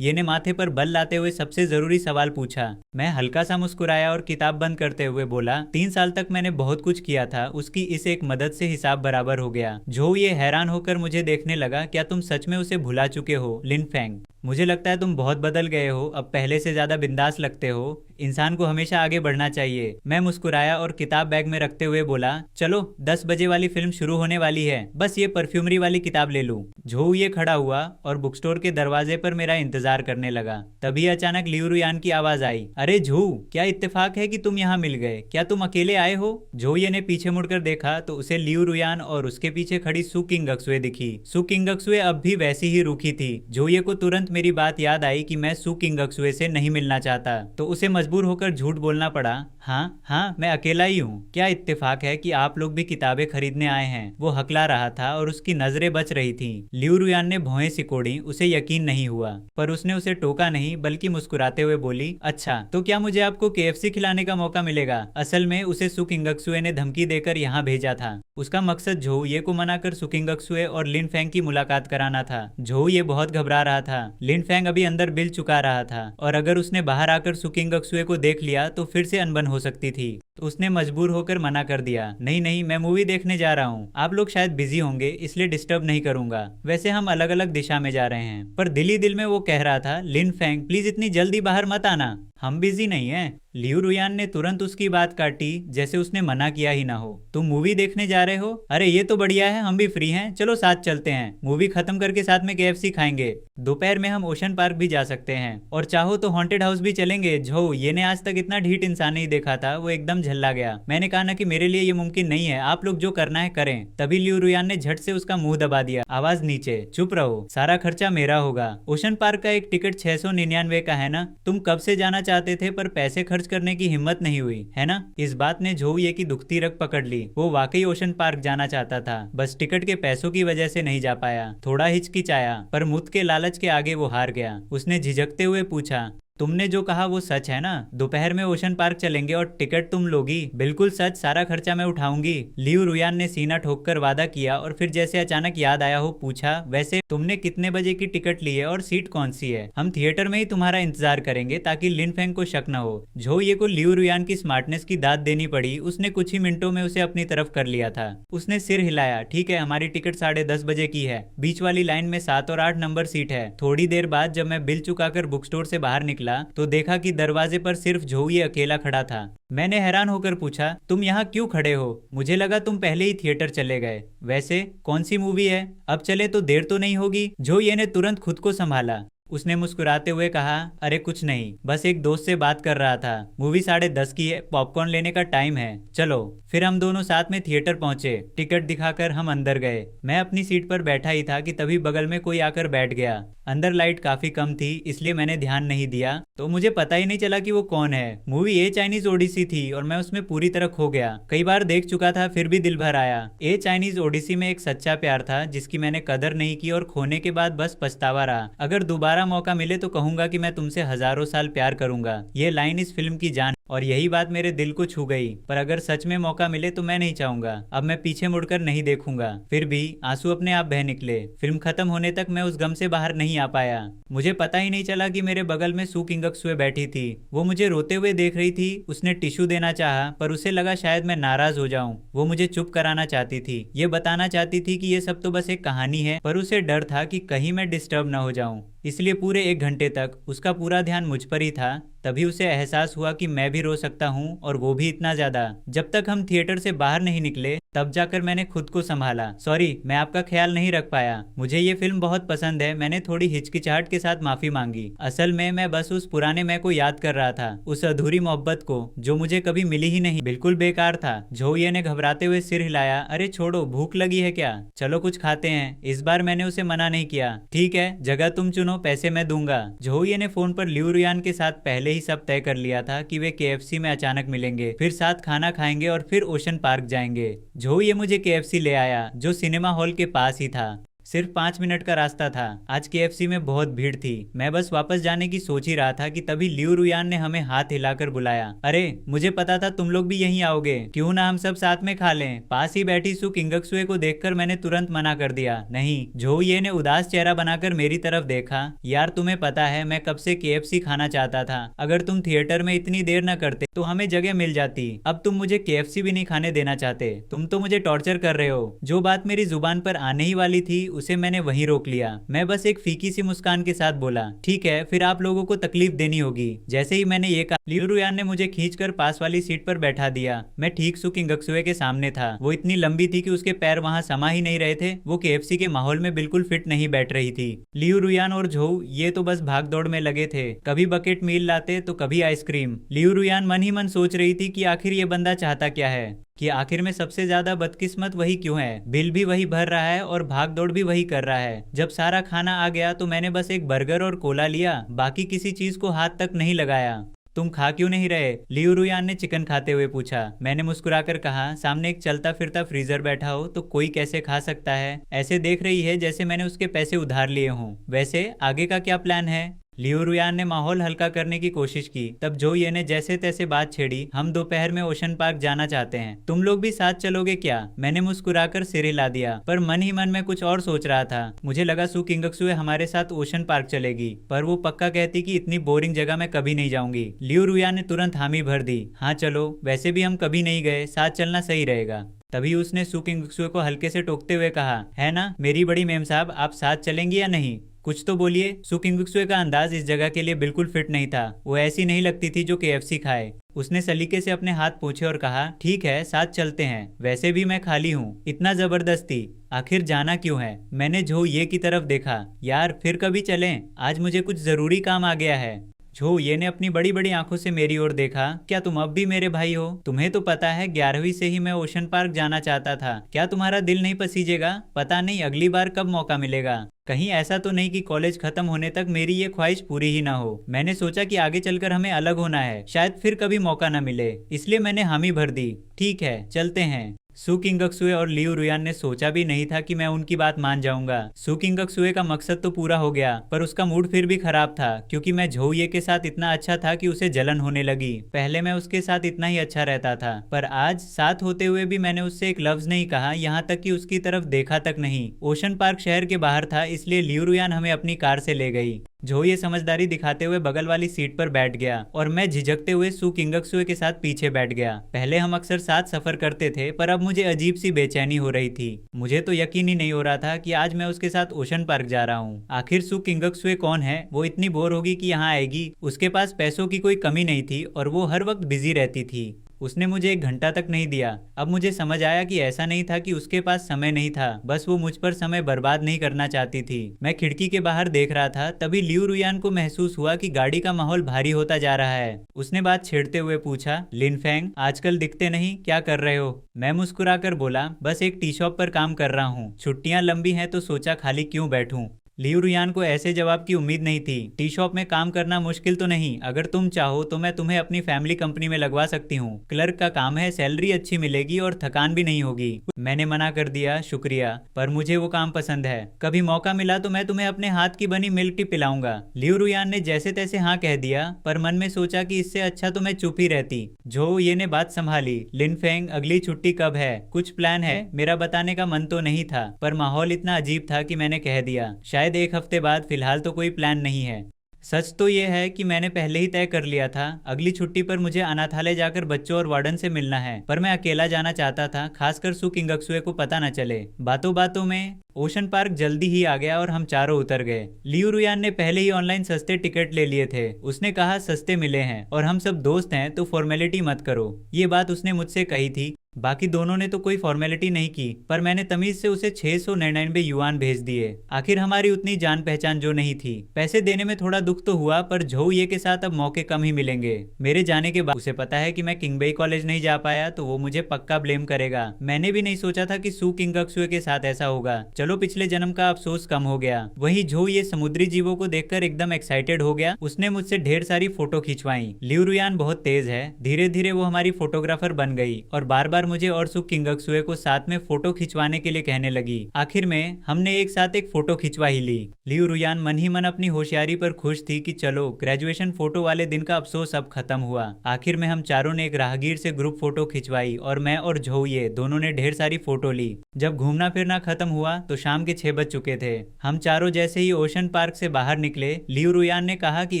ये ने माथे पर बल लाते हुए सबसे जरूरी सवाल पूछा। मैं हल्का सा मुस्कुराया और किताब बंद करते हुए बोला, 3 साल तक मैंने बहुत कुछ किया था, उसकी इस एक मदद से हिसाब बराबर हो गया। ये हैरान होकर मुझे देखने लगा, क्या तुम सच में उसे भुला चुके हो लिन फेंग? मुझे लगता है तुम बहुत बदल गए हो, अब पहले से ज्यादा बिंदास लगते हो। इंसान को हमेशा आगे बढ़ना चाहिए। मैं मुस्कुराया और किताब बैग में रखते हुए बोला, चलो 10 बजे वाली फिल्म शुरू होने वाली है, बस ये परफ्यूमरी वाली किताब ले लूं। ये खड़ा हुआ और बुक स्टोर के दरवाजे पर मेरा इंतजार करने लगा। तभी अचानक लिu रुयान की आवाज आई, अरे क्या इत्तेफाक है कि तुम यहाँ मिल गए। क्या तुम अकेले आए हो? ये ने पीछे मुड़कर देखा तो उसे लिu रुयान और उसके पीछे खड़ी सू किंगक्सुए दिखी। सू किंगक्सुए अब भी वैसी ही रूखी थी। ये को तुरंत मेरी बात याद आई कि मैं सू किंगक्सुए से नहीं मिलना चाहता, तो उसे मजबूर होकर झूठ बोलना पड़ा। हाँ, मैं अकेला ही हूँ। क्या इत्तेफाक है कि आप लोग भी किताबें खरीदने आए हैं। वो हकला रहा था और उसकी नजरें बच रही थी। लिu रुयान ने भौहें सिकोड़ी। उसे यकीन नहीं हुआ, पर उसने उसे टोका नहीं, बल्कि मुस्कुराते हुए बोली, अच्छा तो क्या मुझे आपको KFC खिलाने का मौका मिलेगा? असल में उसे सू किंगक्सुए ने धमकी देकर यहाँ भेजा था। उसका मकसद ये को मनाकर सू किंगक्सुए और लिन फेंग की मुलाकात कराना था। ये बहुत घबरा रहा था। लिन फेंग अभी अंदर बिल चुका रहा था, और अगर उसने बाहर आकर सू किंगक्सुए को देख लिया तो फिर से अनबन हो सकती थी। तो उसने मजबूर होकर मना कर दिया, नहीं, मैं मूवी देखने जा रहा हूँ। आप लोग शायद बिजी होंगे, इसलिए डिस्टर्ब नहीं करूंगा। वैसे हम अलग अलग दिशा में जा रहे हैं। पर दिल ही दिल में वो कह रहा था, लिन फेंग प्लीज इतनी जल्दी बाहर मत आना, हम बिजी नहीं हैं। लिu रुयान ने तुरंत उसकी बात काटी, जैसे उसने मना किया ही ना हो। तुम मूवी देखने जा रहे हो? अरे ये तो बढ़िया है, हम भी फ्री हैं, चलो साथ चलते हैं। मूवी खत्म करके साथ में KFC खाएंगे। दोपहर में हम ओशन पार्क भी जा सकते हैं, और चाहो तो हॉन्टेड हाउस भी चलेंगे। ये ने आज तक इतना ढीठ इंसान नहीं देखा था। वो एकदम झल्ला गया। मैंने कहा ना कि मेरे लिए ये मुमकिन नहीं है, आप लोग जो करना है करें। तभी लिu रुयान ने झट से उसका मुंह दबा दिया, आवाज नीचे, चुप रहो, सारा खर्चा मेरा होगा। ओशन पार्क का एक टिकट 699 का है ना? तुम कब से जाना चाहते थे, पर पैसे खर्च करने की हिम्मत नहीं हुई, है ना? इस बात ने ये की दुखती रग पकड़ ली। वो वाकई ओशन पार्क जाना चाहता था, बस टिकट के पैसों की वजह से नहीं जा पाया। थोड़ा हिचकिचाया, पर मुफ्त के लालच के आगे वो हार गया। उसने झिझकते हुए पूछा, तुमने जो कहा वो सच है ना? दोपहर में ओशन पार्क चलेंगे और टिकट तुम लोगी? बिल्कुल सच, सारा खर्चा मैं उठाऊंगी। लिu रुयान ने सीना ठोककर वादा किया, और फिर जैसे अचानक याद आया हो पूछा, वैसे तुमने कितने बजे की टिकट ली है और सीट कौन सी है? हम थिएटर में ही तुम्हारा इंतजार करेंगे ताकि लिन फेंग को शक न हो। ये को लिu रुयान की स्मार्टनेस की दाद देनी पड़ी। उसने कुछ ही मिनटों में उसे अपनी तरफ कर लिया था। उसने सिर हिलाया, ठीक है, हमारी टिकट 10:30 बजे की है। बीच वाली लाइन में 7 और 8 नंबर सीट है। थोड़ी देर बाद जब मैं बिल चुकाकर बुक स्टोर से बाहर निकला तो देखा कि दरवाजे पर सिर्फ ये अकेला खड़ा था। मैंने हैरान होकर पूछा, तुम यहाँ क्यों खड़े हो? मुझे लगा तुम पहले ही थिएटर चले गए। वैसे कौन सी मूवी है? अब चले तो देर तो नहीं होगी? ये ने तुरंत खुद को संभाला। उसने मुस्कुराते हुए कहा, अरे कुछ नहीं, बस एक दोस्त से बात कर रहा था। मूवी 10:30 की है, पॉपकॉर्न लेने का टाइम है, चलो। फिर हम दोनों साथ में थिएटर पहुंचे। टिकट दिखाकर हम अंदर गए। मैं अपनी सीट पर बैठा ही था कि तभी बगल में कोई आकर बैठ गया। अंदर लाइट काफी कम थी इसलिए मैंने ध्यान नहीं दिया, तो मुझे पता ही नहीं चला कि वो कौन है। मूवी ए चाइनीज ओडिसी थी और मैं उसमें पूरी तरह खो गया। कई बार देख चुका था फिर भी दिल भर आया। ए चाइनीज ओडिसी में एक सच्चा प्यार था जिसकी मैंने कदर नहीं की और खोने के बाद बस पछतावा रहा। अगर दोबारा मौका मिले तो कहूंगा कि मैं तुमसे हजारों साल प्यार करूंगा। ये लाइन इस फिल्म की जान और यही बात मेरे दिल को छू गई। पर अगर सच में मौका मिले तो मैं नहीं चाहूंगा, अब मैं पीछे मुड़कर नहीं देखूंगा। फिर भी आंसू अपने आप बह निकले। फिल्म खत्म होने तक मैं उस गम से बाहर नहीं आ पाया। मुझे पता ही नहीं चला कि मेरे बगल में सू किंगक्सुए बैठी थी। वो मुझे रोते हुए देख रही थी। उसने टिश्यू देना चाहा पर उसे लगा शायद मैं नाराज हो जाऊं। वो मुझे चुप कराना चाहती थी, ये बताना चाहती थी कि ये सब तो बस एक कहानी है, पर उसे डर था कि कहीं मैं डिस्टर्ब ना हो जाऊं। इसलिए पूरे 1 घंटे तक उसका पूरा ध्यान मुझ पर ही था। तभी उसे एहसास हुआ कि मैं भी रो सकता हूँ और वो भी इतना ज्यादा। जब तक हम थिएटर से बाहर नहीं निकले तब जाकर मैंने खुद को संभाला। सॉरी, मैं आपका ख्याल नहीं रख पाया। मुझे ये फिल्म बहुत पसंद है। मैंने थोड़ी हिचकिचाहट के साथ माफी मांगी। असल में मैं बस उस पुराने मैं को याद कर रहा था, उस अधूरी मोहब्बत को जो मुझे कभी मिली ही नहीं। बिल्कुल बेकार था। झोये ने घबराते हुए सिर हिलाया। अरे छोड़ो, भूख लगी है क्या? चलो कुछ खाते हैं। इस बार मैंने उसे मना नहीं किया। ठीक है, जगह तुम चुनो, पैसे मैं दूंगा। झोये ने फोन पर लियू रुयान के साथ पहले ही सब तय कर लिया था कि वे केएफसी में अचानक मिलेंगे, फिर साथ खाना खाएंगे और फिर ओशन पार्क जाएंगे। झोये मुझे केएफसी ले आया जो सिनेमा हॉल के पास ही था। सिर्फ 5 मिनट का रास्ता था। आज केएफसी में बहुत भीड़ थी। मैं बस वापस जाने की सोच ही रहा था कि तभी लियू रुयान ने हमें हाथ हिलाकर बुलाया। अरे मुझे पता था तुम लोग भी यहीं आओगे, क्यों ना हम सब साथ में खा लें। पास ही बैठी सू किंगक्सुए को देखकर मैंने तुरंत मना कर दिया। नहीं। झोये ने उदास चेहरा बनाकर मेरी तरफ देखा। यार तुम्हें पता है मैं कब से केएफसी खाना चाहता था। अगर तुम थिएटर में इतनी देर न करते तो हमें जगह मिल जाती। अब तुम मुझे केएफसी भी नहीं खाने देना चाहते। तुम तो मुझे टॉर्चर कर रहे हो। जो बात मेरी जुबान पर आने ही वाली थी उसे मैंने वहीं रोक लिया। मैं बस एक फीकी सी मुस्कान के साथ बोला, ठीक है, फिर आप लोगों को तकलीफ देनी होगी। जैसे ही मैंने ये कहा लियू रुयान ने मुझे खींचकर पास वाली सीट पर बैठा दिया। मैं ठीक सू किंगक्सुए के सामने था। वो इतनी लंबी थी कि उसके पैर वहां समा ही नहीं रहे थे। वो केएफसी के माहौल में बिल्कुल फिट नहीं बैठ रही थी। लियू रुयान और झोउ ये तो बस भाग दौड़ में लगे थे। कभी बकेट मील लाते तो कभी आइसक्रीम। लियू रुयान मन ही मन सोच रही थी कि आखिर ये बंदा चाहता क्या है, कि आखिर में सबसे ज्यादा बदकिस्मत वही क्यों है। बिल भी वही भर रहा है और भाग दौड़ भी वही कर रहा है। जब सारा खाना आ गया तो मैंने बस एक बर्गर और कोला लिया, बाकी किसी चीज को हाथ तक नहीं लगाया। तुम खा क्यों नहीं रहे? लियू रुयान ने चिकन खाते हुए पूछा। मैंने मुस्कुराकर कहा, सामने एक चलता फिरता फ्रीजर बैठा हो तो कोई कैसे खा सकता है? ऐसे देख रही है जैसे मैंने उसके पैसे उधार लिए हों। वैसे आगे का क्या प्लान है? लियू रुयान ने माहौल हल्का करने की कोशिश की। तब झोये ने जैसे तैसे बात छेड़ी, हम दोपहर में ओशन पार्क जाना चाहते हैं, तुम लोग भी साथ चलोगे क्या? मैंने मुस्कुराकर सिर हिला दिया, पर मन ही मन में कुछ और सोच रहा था। मुझे लगा सू किंगक्सुए हमारे साथ ओशन पार्क चलेगी, पर वो पक्का कहती कि इतनी बोरिंग जगह मैं कभी नहीं जाऊंगी। लियू रुयान ने तुरंत हामी भर दी। हाँ चलो, वैसे भी हम कभी नहीं गए, साथ चलना सही रहेगा। तभी उसने सू किंगक्सुए को हल्के से टोकते हुए कहा, है ना मेरी बड़ी मेम साहब, आप साथ चलेंगी या नहीं? कुछ तो बोलिए। सू किंगक्सुए का अंदाज इस जगह के लिए बिल्कुल फिट नहीं था। वो ऐसी नहीं लगती थी जो केएफसी खाए। उसने सलीके से अपने हाथ पोंछे और कहा, ठीक है साथ चलते हैं, वैसे भी मैं खाली हूँ। इतना जबरदस्ती, आखिर जाना क्यों है? मैंने झोये की तरफ देखा। यार फिर कभी चलें, आज मुझे कुछ जरूरी काम आ गया है। झोये ने अपनी बड़ी बड़ी आंखों से मेरी ओर देखा। क्या तुम अब भी मेरे भाई हो? तुम्हें तो पता है 11वीं से ही मैं ओशन पार्क जाना चाहता था। क्या तुम्हारा दिल नहीं पसीजेगा? पता नहीं अगली बार कब मौका मिलेगा। कहीं ऐसा तो नहीं कि कॉलेज खत्म होने तक मेरी ये ख्वाहिश पूरी ही ना हो। मैंने सोचा कि आगे चलकर हमें अलग होना है, शायद फिर कभी मौका ना मिले, इसलिए मैंने हामी भर दी। ठीक है चलते हैं। सू किंगक्सुए और लियू रुयान ने सोचा भी नहीं था कि मैं उनकी बात मान जाऊंगा। सू किंगक्सुए का मकसद तो पूरा हो गया, पर उसका मूड फिर भी खराब था, क्योंकि मैं झोये के साथ इतना अच्छा था कि उसे जलन होने लगी। पहले मैं उसके साथ इतना ही अच्छा रहता था, पर आज साथ होते हुए भी मैंने उससे एक लफ्ज नहीं कहा, यहाँ तक कि उसकी तरफ देखा तक नहीं। ओशन पार्क शहर के बाहर था, इसलिए लियू रुयान हमें अपनी कार से ले गई। झोये समझदारी दिखाते हुए बगल वाली सीट पर बैठ गया और मैं झिझकते हुए सू किंगक्सुए के साथ पीछे बैठ गया। पहले हम अक्सर साथ सफर करते थे, पर अब मुझे अजीब सी बेचैनी हो रही थी। मुझे तो यकीन ही नहीं हो रहा था कि आज मैं उसके साथ ओशन पार्क जा रहा हूँ। आखिर सू किंगक्सुए कौन है? वो इतनी बोर होगी कि यहाँ आएगी। उसके पास पैसों की कोई कमी नहीं थी और वो हर वक्त बिजी रहती थी। उसने मुझे 1 घंटा तक नहीं दिया। अब मुझे समझ आया कि ऐसा नहीं था कि उसके पास समय नहीं था, बस वो मुझ पर समय बर्बाद नहीं करना चाहती थी। मैं खिड़की के बाहर देख रहा था, तभी लियू रुयान को महसूस हुआ कि गाड़ी का माहौल भारी होता जा रहा है। उसने बात छेड़ते हुए पूछा, लिनफेंग आजकल दिखते नहीं, क्या कर रहे हो? मैं मुस्कुराकर बोला, बस एक टी शॉप पर काम कर रहा हूँ, छुट्टियां लंबी हैं तो सोचा खाली क्यों बैठूं। लियू रुयान को ऐसे जवाब की उम्मीद नहीं थी। टी शॉप में काम करना मुश्किल तो नहीं, अगर तुम चाहो तो मैं तुम्हें अपनी फैमिली कंपनी में लगवा सकती हूँ। क्लर्क का काम है, सैलरी अच्छी मिलेगी और थकान भी नहीं होगी। मैंने मना कर दिया, शुक्रिया, पर मुझे वो काम पसंद है। कभी मौका मिला तो मैं तुम्हें अपने हाथ की बनी मिल्क टी पिलाऊंगा। लियू रुयान ने जैसे तैसे हाँ कह दिया, पर मन में सोचा कि इससे अच्छा तो मैं चुप ही रहती। झो ये ने बात संभाली। लिनफेंग, अगली छुट्टी कब है? कुछ प्लान है? मेरा बताने का मन तो नहीं था, पर माहौल इतना अजीब था कि मैंने कह दिया, शायद 1 हफ्ते बाद, फिलहाल तो कोई प्लान नहीं है। सच तो ये है कि मैंने पहले ही तय कर लिया था, अगली छुट्टी पर मुझे अनाथालय जाकर बच्चों और वार्डन से मिलना है, पर मैं अकेला जाना चाहता था, खासकर सू किंगक्सुए को पता न चले। बातों बातों में ओशन पार्क जल्दी ही आ गया और हम चारों उतर गए। लियू रुयान ने पहले ही ऑनलाइन सस्ते टिकट ले लिए थे। उसने कहा सस्ते मिले हैं और हम सब दोस्त हैं तो फॉर्मेलिटी मत करो। ये बात उसने मुझसे कही थी। बाकी दोनों ने तो कोई फॉर्मेलिटी नहीं की, पर मैंने तमीज से उसे 699 युआन भेज दिए। आखिर हमारी उतनी जान पहचान जो नहीं थी। पैसे देने में थोड़ा दुख तो हुआ, पर झोउ ये के साथ अब मौके कम ही मिलेंगे। मेरे जाने के बाद उसे पता है कि मैं किंगबेई कॉलेज नहीं जा पाया तो वो मुझे पक्का ब्लेम करेगा। मैंने भी नहीं सोचा था कि सू किंगक्सुए के साथ ऐसा होगा। चलो पिछले जन्म का अफसोस कम हो गया। वही झोउ ये समुद्री जीवों को देखकर एकदम एक्साइटेड हो गया। उसने मुझसे ढेर सारी फोटो खिंचवाई। लियू रुयान बहुत तेज है, धीरे धीरे वो हमारी फोटोग्राफर बन गई और बार बार मुझे और सू किंगक्सुए को साथ में फोटो खिंचवाने के लिए कहने लगी। आखिर में हमने एक साथ एक फोटो खिंचवा ही ली। लियू रुयान मन ही मन अपनी होशियारी पर खुश थी कि चलो ग्रेजुएशन फोटो वाले दिन का अफसोस अब खत्म हुआ। आखिर में हम चारों ने एक राहगीर से ग्रुप फोटो खिंचवाई और मैं और झोउ ये दोनों ने ढेर सारी फोटो ली। जब घूमना फिरना खत्म हुआ तो शाम के 6 बज चुके थे। हम चारों जैसे ही ओशन पार्क से बाहर निकले, लियू रुयान ने कहा कि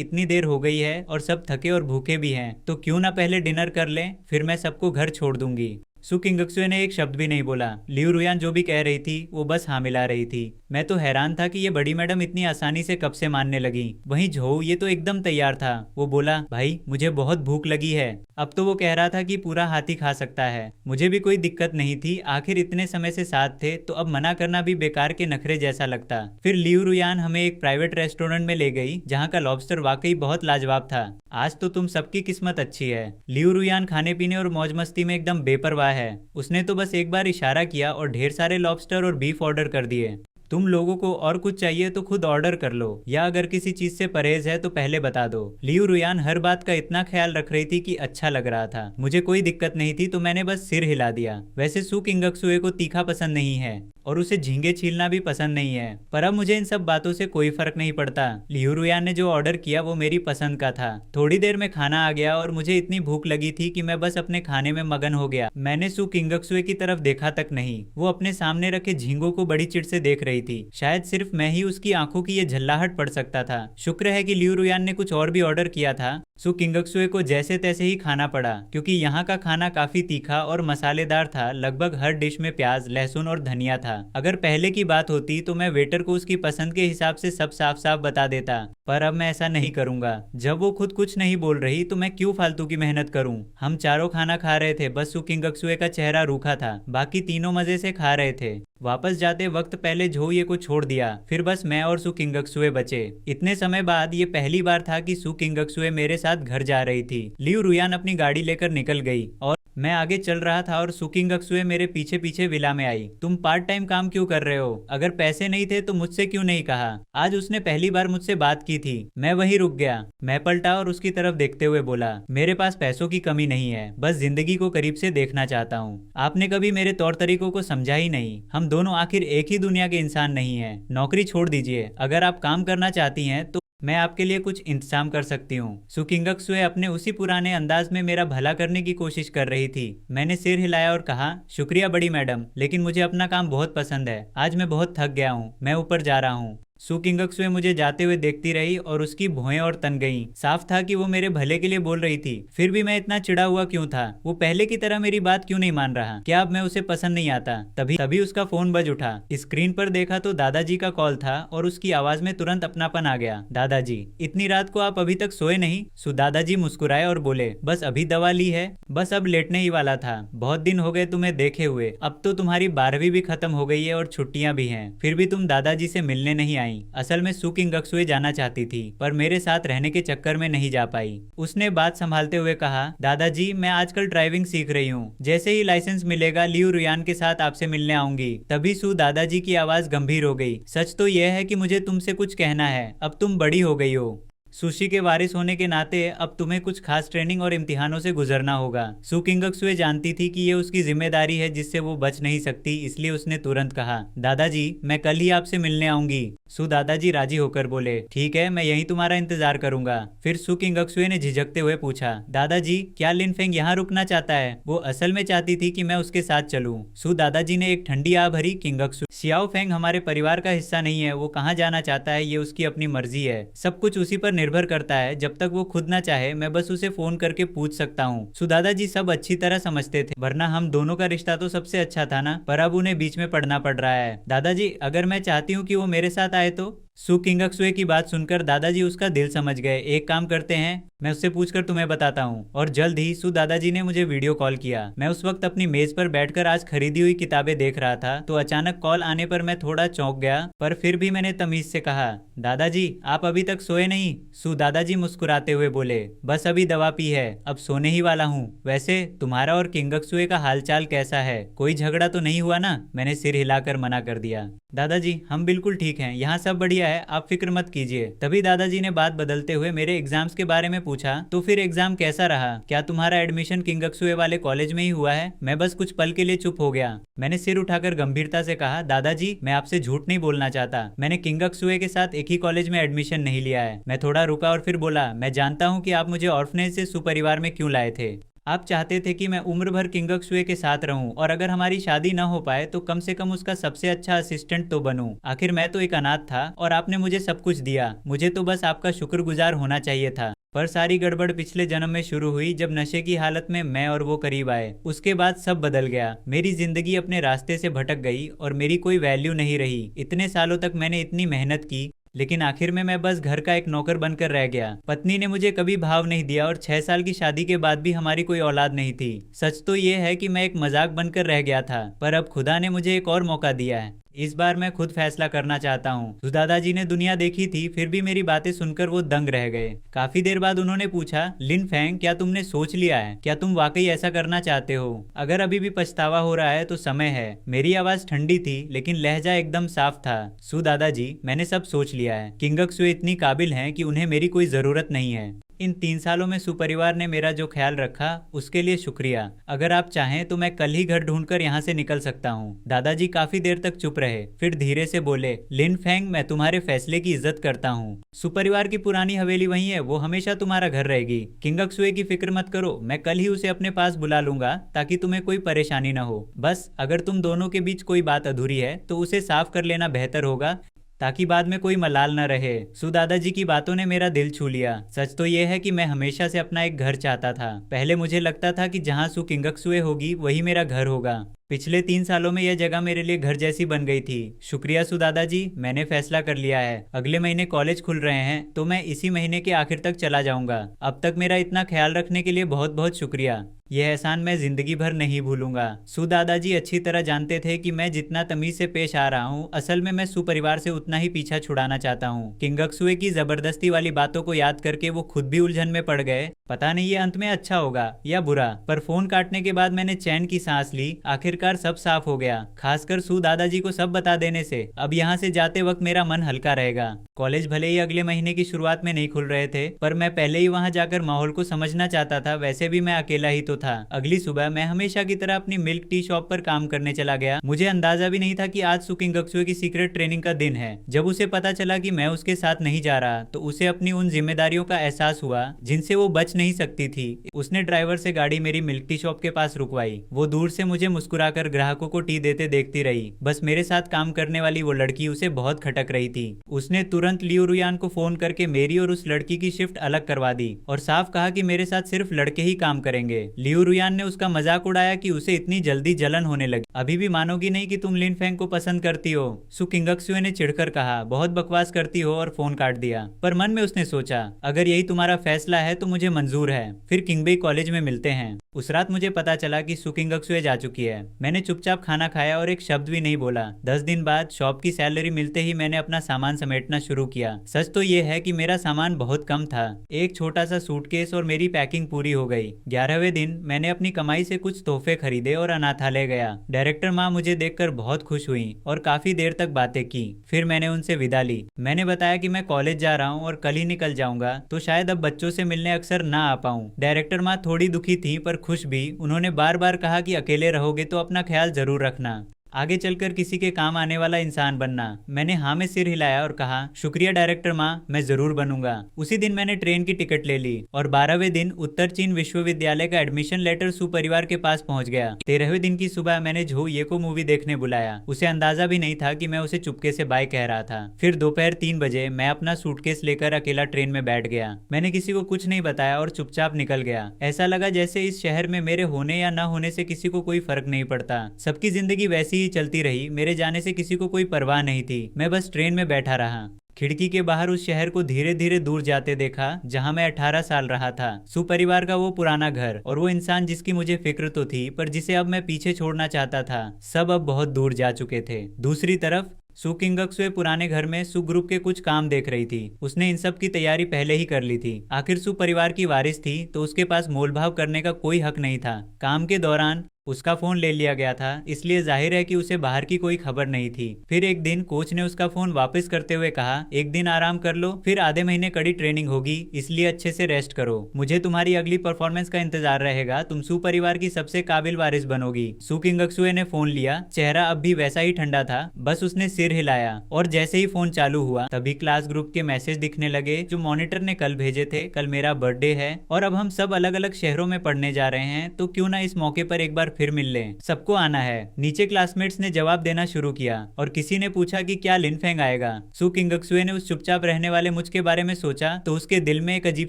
इतनी देर हो गई है और सब थके और भूखे भी हैं, तो क्यों ना पहले डिनर कर लें, फिर मैं सबको घर छोड़ दूंगी। सू किंगक्सुए ने एक शब्द भी नहीं बोला। लियू रुयान जो भी कह रही थी वो बस हाँ मिला रही थी। मैं तो हैरान था कि ये बड़ी मैडम इतनी आसानी से कब से मानने लगी। वहीं झोउ ये तो एकदम तैयार था। वो बोला, भाई मुझे बहुत भूख लगी है। अब तो वो कह रहा था कि पूरा हाथी खा सकता है। मुझे भी कोई दिक्कत नहीं थी, आखिर इतने समय से साथ थे तो अब मना करना भी बेकार के नखरे जैसा लगता। फिर लियू रुयान हमें एक प्राइवेट रेस्टोरेंट में ले गई जहाँ का लॉबस्टर वाकई बहुत लाजवाब था। आज तो तुम सबकी किस्मत अच्छी है। लियू रुयान खाने पीने और मौज मस्ती में एकदम बेपरवाह है। उसने तो बस एक बार इशारा किया और ढेर सारे लॉबस्टर और बीफ ऑर्डर कर दिए। तुम लोगों को और कुछ चाहिए तो खुद ऑर्डर कर लो, या अगर किसी चीज से परहेज है तो पहले बता दो। लियू रुयान हर बात का इतना ख्याल रख रही थी कि अच्छा लग रहा था। मुझे कोई दिक्कत नहीं थी तो मैंने बस सिर हिला दिया। वैसे सू किंगक्सुए को तीखा पसंद नहीं है और उसे झींगे छीलना भी पसंद नहीं है, पर अब मुझे इन सब बातों से कोई फर्क नहीं पड़ता। लियू रुयान ने जो ऑर्डर किया वो मेरी पसंद का था। थोड़ी देर में खाना आ गया और मुझे इतनी भूख लगी थी कि मैं बस अपने खाने में मगन हो गया। मैंने सू किंगक्सुए की तरफ देखा तक नहीं। वो अपने सामने रखे झींगों को बड़ी चिढ़ से देख रही थी। शायद सिर्फ मैं ही उसकी आंखों की ये झल्लाहट पढ़ सकता था। शुक्र है कि लियू रुयान ने कुछ और भी ऑर्डर किया था। सू किंगक्सुए को जैसे तैसे ही खाना पड़ा, क्योंकि यहाँ का खाना काफी तीखा और मसालेदार था। लगभग हर डिश में प्याज, लहसुन और धनिया था। अगर पहले की बात होती तो मैं वेटर को उसकी पसंद के हिसाब से सब साफ साफ बता देता, पर अब मैं ऐसा नहीं करूंगा। जब वो खुद कुछ नहीं बोल रही तो मैं क्यों फालतू की मेहनत करूं। हम चारों खाना खा रहे थे, बस सू किंगक्सुए का चेहरा रूखा था। बाकी तीनों मजे से खा रहे थे। वापस जाते वक्त पहले झोउ को छोड़ दिया, फिर बस मैं और सू किंगक्सुए बचे। इतने समय बाद ये पहली बार था कि सू किंगक्सुए मेरे साथ घर जा रही थी। लियू रुयान अपनी गाड़ी लेकर निकल गई और मैं आगे चल रहा था और सू किंगक्सुए मेरे पीछे पीछे विला में आई। तुम पार्ट टाइम काम क्यों कर रहे हो? अगर पैसे नहीं थे तो मुझसे क्यों नहीं कहा? आज उसने पहली बार मुझसे बात की थी। मैं वहीं रुक गया। मैं पलटा और उसकी तरफ देखते हुए बोला, मेरे पास पैसों की कमी नहीं है, बस जिंदगी को करीब से देखना चाहता हूँ। आपने कभी मेरे तौर तरीकों को समझा ही नहीं। हम दोनों आखिर एक ही दुनिया के इंसान नहीं है। नौकरी छोड़ दीजिए, अगर आप काम करना चाहती हैं तो मैं आपके लिए कुछ इंतजाम कर सकती हूँ। सू किंगक्सुए अपने उसी पुराने अंदाज में मेरा भला करने की कोशिश कर रही थी। मैंने सिर हिलाया और कहा, शुक्रिया बड़ी मैडम, लेकिन मुझे अपना काम बहुत पसंद है। आज मैं बहुत थक गया हूँ, मैं ऊपर जा रहा हूँ। सू किंगक्सुए मुझे जाते हुए देखती रही और उसकी भौहें और तन गईं। साफ था कि वो मेरे भले के लिए बोल रही थी। फिर भी मैं इतना चिढ़ा हुआ क्यों था? वो पहले की तरह मेरी बात क्यों नहीं मान रहा? क्या अब मैं उसे पसंद नहीं आता? तभी उसका फोन बज उठा। स्क्रीन पर देखा तो दादाजी का कॉल था और उसकी आवाज में तुरंत अपनापन आ गया। दादाजी, इतनी रात को आप अभी तक सोए नहीं? सू दादाजी मुस्कुराए और बोले, बस अभी दवा ली है, बस अब लेटने ही वाला था। बहुत दिन हो गए तुम्हें देखे हुए। अब तो तुम्हारी 12वीं भी खत्म हो गई है और छुट्टियां भी हैं, फिर भी तुम दादाजी से मिलने नहीं आई। बताई। असल में सू किंगक्सुए जाना चाहती थी पर मेरे साथ रहने के चक्कर में नहीं जा पाई। उसने बात संभालते हुए कहा, दादाजी मैं आजकल ड्राइविंग सीख रही हूँ, जैसे ही लाइसेंस मिलेगा लियू रुयान के साथ आपसे मिलने आऊंगी। तभी सू दादाजी की आवाज गंभीर हो गई। सच तो यह है कि मुझे तुमसे कुछ कहना है, अब तुम बड़ी हो गई हो। सुशी के वारिस होने के नाते अब तुम्हें कुछ खास ट्रेनिंग और इम्तिहानों से गुजरना होगा। सू किंगक्सुए जानती थी कि ये उसकी जिम्मेदारी है जिससे वो बच नहीं सकती, इसलिए उसने तुरंत कहा, दादाजी मैं कल ही आपसे मिलने आऊंगी। सू दादाजी राजी होकर बोले, ठीक है मैं यहीं तुम्हारा इंतजार करूंगा। फिर सू किंगक्सुए ने झिझकते हुए पूछा, दादाजी क्या लिन फेंग यहाँ रुकना चाहता है? वो असल में चाहती थी कि मैं उसके साथ चलूं। सू दादाजी ने एक ठंडी आ भरी, किंगक्सुए सियाओ फेंग हमारे परिवार का हिस्सा नहीं है, वो कहाँ जाना चाहता है ये उसकी अपनी मर्जी है, सब कुछ उसी पर निर्भर करता है। जब तक वो खुद ना चाहे मैं बस उसे फोन करके पूछ सकता हूँ। सू दादाजी सब अच्छी तरह समझते थे, वरना हम दोनों का रिश्ता तो सबसे अच्छा था ना, पर अब उन्हें बीच में पड़ना पड़ रहा है। दादाजी अगर मैं चाहती हूँ कि वो मेरे साथ आए तो? सू किंगक्सुए की बात सुनकर दादाजी उसका दिल समझ गए। एक काम करते हैं, मैं उससे पूछकर तुम्हें बताता हूँ। और जल्द ही सू दादाजी ने मुझे वीडियो कॉल किया। मैं उस वक्त अपनी मेज पर बैठकर आज खरीदी हुई किताबें देख रहा था, तो अचानक कॉल आने पर मैं थोड़ा चौंक गया, पर फिर भी मैंने तमीज से कहा, दादाजी आप अभी तक सोए नहीं? सू दादाजी मुस्कुराते हुए बोले, बस अभी दवा पी है, अब सोने ही वाला हूँ। वैसे तुम्हारा और किंगक्सुए का हालचाल कैसा है? कोई झगड़ा तो नहीं हुआ ना? मैंने सिर हिलाकर मना कर दिया। दादाजी हम बिल्कुल ठीक हैं, यहाँ सब बढ़िया है, आप फिक्र मत कीजिए। तभी दादाजी ने बात बदलते हुए मेरे एग्जाम्स के बारे में पूछा, तो फिर एग्जाम कैसा रहा? क्या तुम्हारा एडमिशन किंगक्सुए वाले कॉलेज में ही हुआ है? मैं बस कुछ पल के लिए चुप हो गया। मैंने सिर उठाकर गंभीरता से कहा, दादाजी मैं आपसे झूठ नहीं बोलना चाहता, मैंने किंगक्सुए के साथ एक ही कॉलेज में एडमिशन नहीं लिया है। मैं थोड़ा रुका और फिर बोला, मैं जानता हूँ कि आप मुझे ऑर्फनेज से सुपरिवार में क्यों लाए थे। आप चाहते थे कि मैं उम्र भर किंगक्सुए के साथ रहूं और अगर हमारी शादी न हो पाए तो कम से कम उसका सबसे अच्छा असिस्टेंट तो बनूं। आखिर मैं तो एक अनाथ था और आपने मुझे सब कुछ दिया, मुझे तो बस आपका शुक्रगुजार होना चाहिए था। पर सारी गड़बड़ पिछले जन्म में शुरू हुई जब नशे की हालत में मैं और वो करीब आए। उसके बाद सब बदल गया, मेरी जिंदगी अपने रास्ते से भटक गई और मेरी कोई वैल्यू नहीं रही। इतने सालों तक मैंने इतनी मेहनत की, लेकिन आखिर में मैं बस घर का एक नौकर बनकर रह गया। पत्नी ने मुझे कभी भाव नहीं दिया और 6 साल की शादी के बाद भी हमारी कोई औलाद नहीं थी। सच तो ये है कि मैं एक मजाक बनकर रह गया था, पर अब खुदा ने मुझे एक और मौका दिया है। इस बार मैं खुद फैसला करना चाहता हूँ। दादाजी ने दुनिया देखी थी, फिर भी मेरी बातें सुनकर वो दंग रह गए। काफी देर बाद उन्होंने पूछा, लिन फेंग क्या तुमने सोच लिया है? क्या तुम वाकई ऐसा करना चाहते हो? अगर अभी भी पछतावा हो रहा है तो समय है। मेरी आवाज ठंडी थी लेकिन लहजा एकदम साफ था। सू दादाजी मैंने सब सोच लिया है। किंगक्सुए इतनी काबिल हैं कि उन्हें मेरी कोई जरूरत नहीं है। इन 3 सालों में सुपरिवार ने मेरा जो ख्याल रखा उसके लिए शुक्रिया। अगर आप चाहें तो मैं कल ही घर ढूंढकर यहाँ से निकल सकता हूँ। दादाजी काफी देर तक चुप रहे, फिर धीरे से बोले, लिन फेंग मैं तुम्हारे फैसले की इज्जत करता हूँ। सुपरिवार की पुरानी हवेली वही है, वो हमेशा तुम्हारा घर रहेगी। किंगक्सुए की फिक्र मत करो, मैं कल ही उसे अपने पास बुला लूंगा ताकि तुम्हें कोई परेशानी न हो। बस अगर तुम दोनों के बीच कोई बात अधूरी है तो उसे साफ कर लेना बेहतर होगा ताकि बाद में कोई मलाल न रहे। सू दादाजी की बातों ने मेरा दिल छू लिया। सच तो यह है कि मैं हमेशा से अपना एक घर चाहता था। पहले मुझे लगता था कि जहाँ सू किंगक्सुए होगी वही मेरा घर होगा। पिछले 3 सालों में यह जगह मेरे लिए घर जैसी बन गई थी। शुक्रिया सू दादाजी, मैंने फैसला कर लिया है। अगले महीने कॉलेज खुल रहे हैं तो मैं इसी महीने के आखिर तक चला जाऊंगा। अब तक मेरा इतना ख्याल रखने के लिए बहुत बहुत शुक्रिया। यह एहसान मैं जिंदगी भर नहीं भूलूंगा। सू दादाजी अच्छी तरह जानते थे कि मैं जितना तमीज से पेश आ रहा हूँ, असल में मैं सुपरिवार से उतना ही पीछा छुड़ाना चाहता हूँ। किंगक्सुए की जबरदस्ती वाली बातों को याद करके वो खुद भी उलझन में पड़ गए। पता नहीं ये अंत में अच्छा होगा या बुरा, पर फोन काटने के बाद मैंने चैन की सांस ली। आखिरकार सब साफ हो गया, खासकर सू दादाजी को सब बता देने से। अब यहाँ से जाते वक्त मेरा मन हल्का रहेगा। कॉलेज भले ही अगले महीने की शुरुआत में नहीं खुल रहे थे, पर मैं पहले ही वहाँ जाकर माहौल को समझना चाहता था। वैसे भी मैं अकेला ही तो था। अगली सुबह मैं हमेशा की तरह अपनी मिल्क टी शॉप पर काम करने चला गया। मुझे अंदाजा भी नहीं था कि आज सू किंगक्सुए की सीक्रेट ट्रेनिंग का दिन है। जब उसे पता चला कि मैं उसके साथ नहीं जा रहा तो उसे अपनी उन जिम्मेदारियों का एहसास हुआ जिनसे वो बच नहीं सकती थी। उसने ड्राइवर से गाड़ी मेरी मिल्क टी शॉप के पास रुकवाई। वो दूर से मुझे मुस्कुराकर ग्राहकों को टी देते देखती रही। बस मेरे साथ काम करने वाली वो लड़की उसे बहुत खटक रही थी। उसने तुरंत तुरंत लियू रुयान को फोन करके मेरी और उस लड़की की शिफ्ट अलग करवा दी और साफ कहा कि मेरे साथ सिर्फ लड़के ही काम करेंगे। लियू रुयान ने उसका मजाक उड़ाया कि उसे इतनी जल्दी जलन होने लगी, अभी भी मानोगी नहीं कि तुम लिन फेंग को पसंद करती हो। सु किंगक्सुए ने चिढ़कर कहा, बहुत बकवास करती हो, और फोन काट दिया। पर मन में उसने सोचा, अगर यही तुम्हारा फैसला है तो मुझे मंजूर है, फिर किंगबेई कॉलेज में मिलते हैं। उस रात मुझे पता चला कि सु किंगक्सुए जा चुकी है। मैंने चुपचाप खाना खाया और एक शब्द भी नहीं बोला। 10 दिन बाद शॉप की सैलरी मिलते ही मैंने अपना सामान समेटना शुरू किया। सच तो ये है कि मेरा सामान बहुत कम था, एक छोटा सा सूटकेस और मेरी पैकिंग पूरी हो गई। 11वें दिन मैंने अपनी कमाई से कुछ तोहफे खरीदे और अनाथालय गया। डायरेक्टर माँ मुझे देखकर बहुत खुश हुई और काफी देर तक बातें की। फिर मैंने उनसे विदा ली। मैंने बताया कि मैं कॉलेज जा रहा हूँ और कल ही निकल जाऊंगा, तो शायद अब बच्चों से मिलने अक्सर ना आ पाऊँ। डायरेक्टर माँ थोड़ी दुखी थी पर खुश भी। उन्होंने बार बार कहा कि अकेले रहोगे तो अपना ख्याल जरूर रखना, आगे चलकर किसी के काम आने वाला इंसान बनना। मैंने हाँ में सिर हिलाया और कहा, शुक्रिया डायरेक्टर माँ, मैं जरूर बनूंगा। उसी दिन मैंने ट्रेन की टिकट ले ली और 12वें दिन उत्तर चीन विश्वविद्यालय का एडमिशन लेटर सुपरिवार के पास पहुंच गया। 13वें दिन की सुबह मैंने झो ये को मूवी देखने बुलाया। उसे अंदाजा भी नहीं था कि मैं उसे चुपके से बाय कह रहा था। फिर दोपहर 3 बजे मैं अपना सूटकेस लेकर अकेला ट्रेन में बैठ गया। मैंने किसी को कुछ नहीं बताया और चुपचाप निकल गया। ऐसा लगा जैसे इस शहर में मेरे होने या न होने से किसी को कोई फर्क नहीं पड़ता। सबकी जिंदगी वैसी ही चलती रही, मेरे जाने से किसी को कोई परवाह नहीं थी। मैं बस ट्रेन में बैठा रहा, खिड़की के बाहर उस शहर को धीरे धीरे दूर जाते देखा जहां मैं 18 साल रहा था। सुपरिवार का वो पुराना घर और वो इंसान जिसकी मुझे फिक्र तो थी पर जिसे अब मैं पीछे छोड़ना चाहता था, सब अब बहुत दूर जा चुके थे। दूसरी तरफ सु किंगक्सुए पुराने घर में सु ग्रुप के कुछ काम देख रही थी। उसने इन सब की तैयारी पहले ही कर ली थी। आखिर सु परिवार की वारिस थी तो उसके पास मोलभाव करने का कोई हक नहीं था। काम के दौरान उसका फोन ले लिया गया था, इसलिए जाहिर है कि उसे बाहर की कोई खबर नहीं थी। फिर एक दिन कोच ने उसका फोन वापस करते हुए कहा, एक दिन आराम कर लो, फिर आधे महीने कड़ी ट्रेनिंग होगी, इसलिए अच्छे से रेस्ट करो। मुझे तुम्हारी अगली परफॉर्मेंस का इंतजार रहेगा, तुम सु परिवार की सबसे काबिल वारिस बनोगी। सु किंगक्सुए ने फोन लिया। चेहरा अब भी वैसा ही ठंडा था, बस उसने सिर हिलाया और जैसे ही फोन चालू हुआ तभी क्लास ग्रुप के मैसेज दिखने लगे जो मॉनिटर ने कल भेजे थे। कल मेरा बर्थडे है और अब हम सब अलग अलग शहरों में पढ़ने जा रहे हैं, तो क्यों ना इस मौके पर एक बार फिर मिल लें, सबको आना है। नीचे क्लासमेट्स ने जवाब देना शुरू किया और किसी ने पूछा कि क्या लिन फेंग आएगा। सु किंगक्सुए ने उस चुपचाप रहने वाले मुझ के बारे में सोचा तो उसके दिल में एक अजीब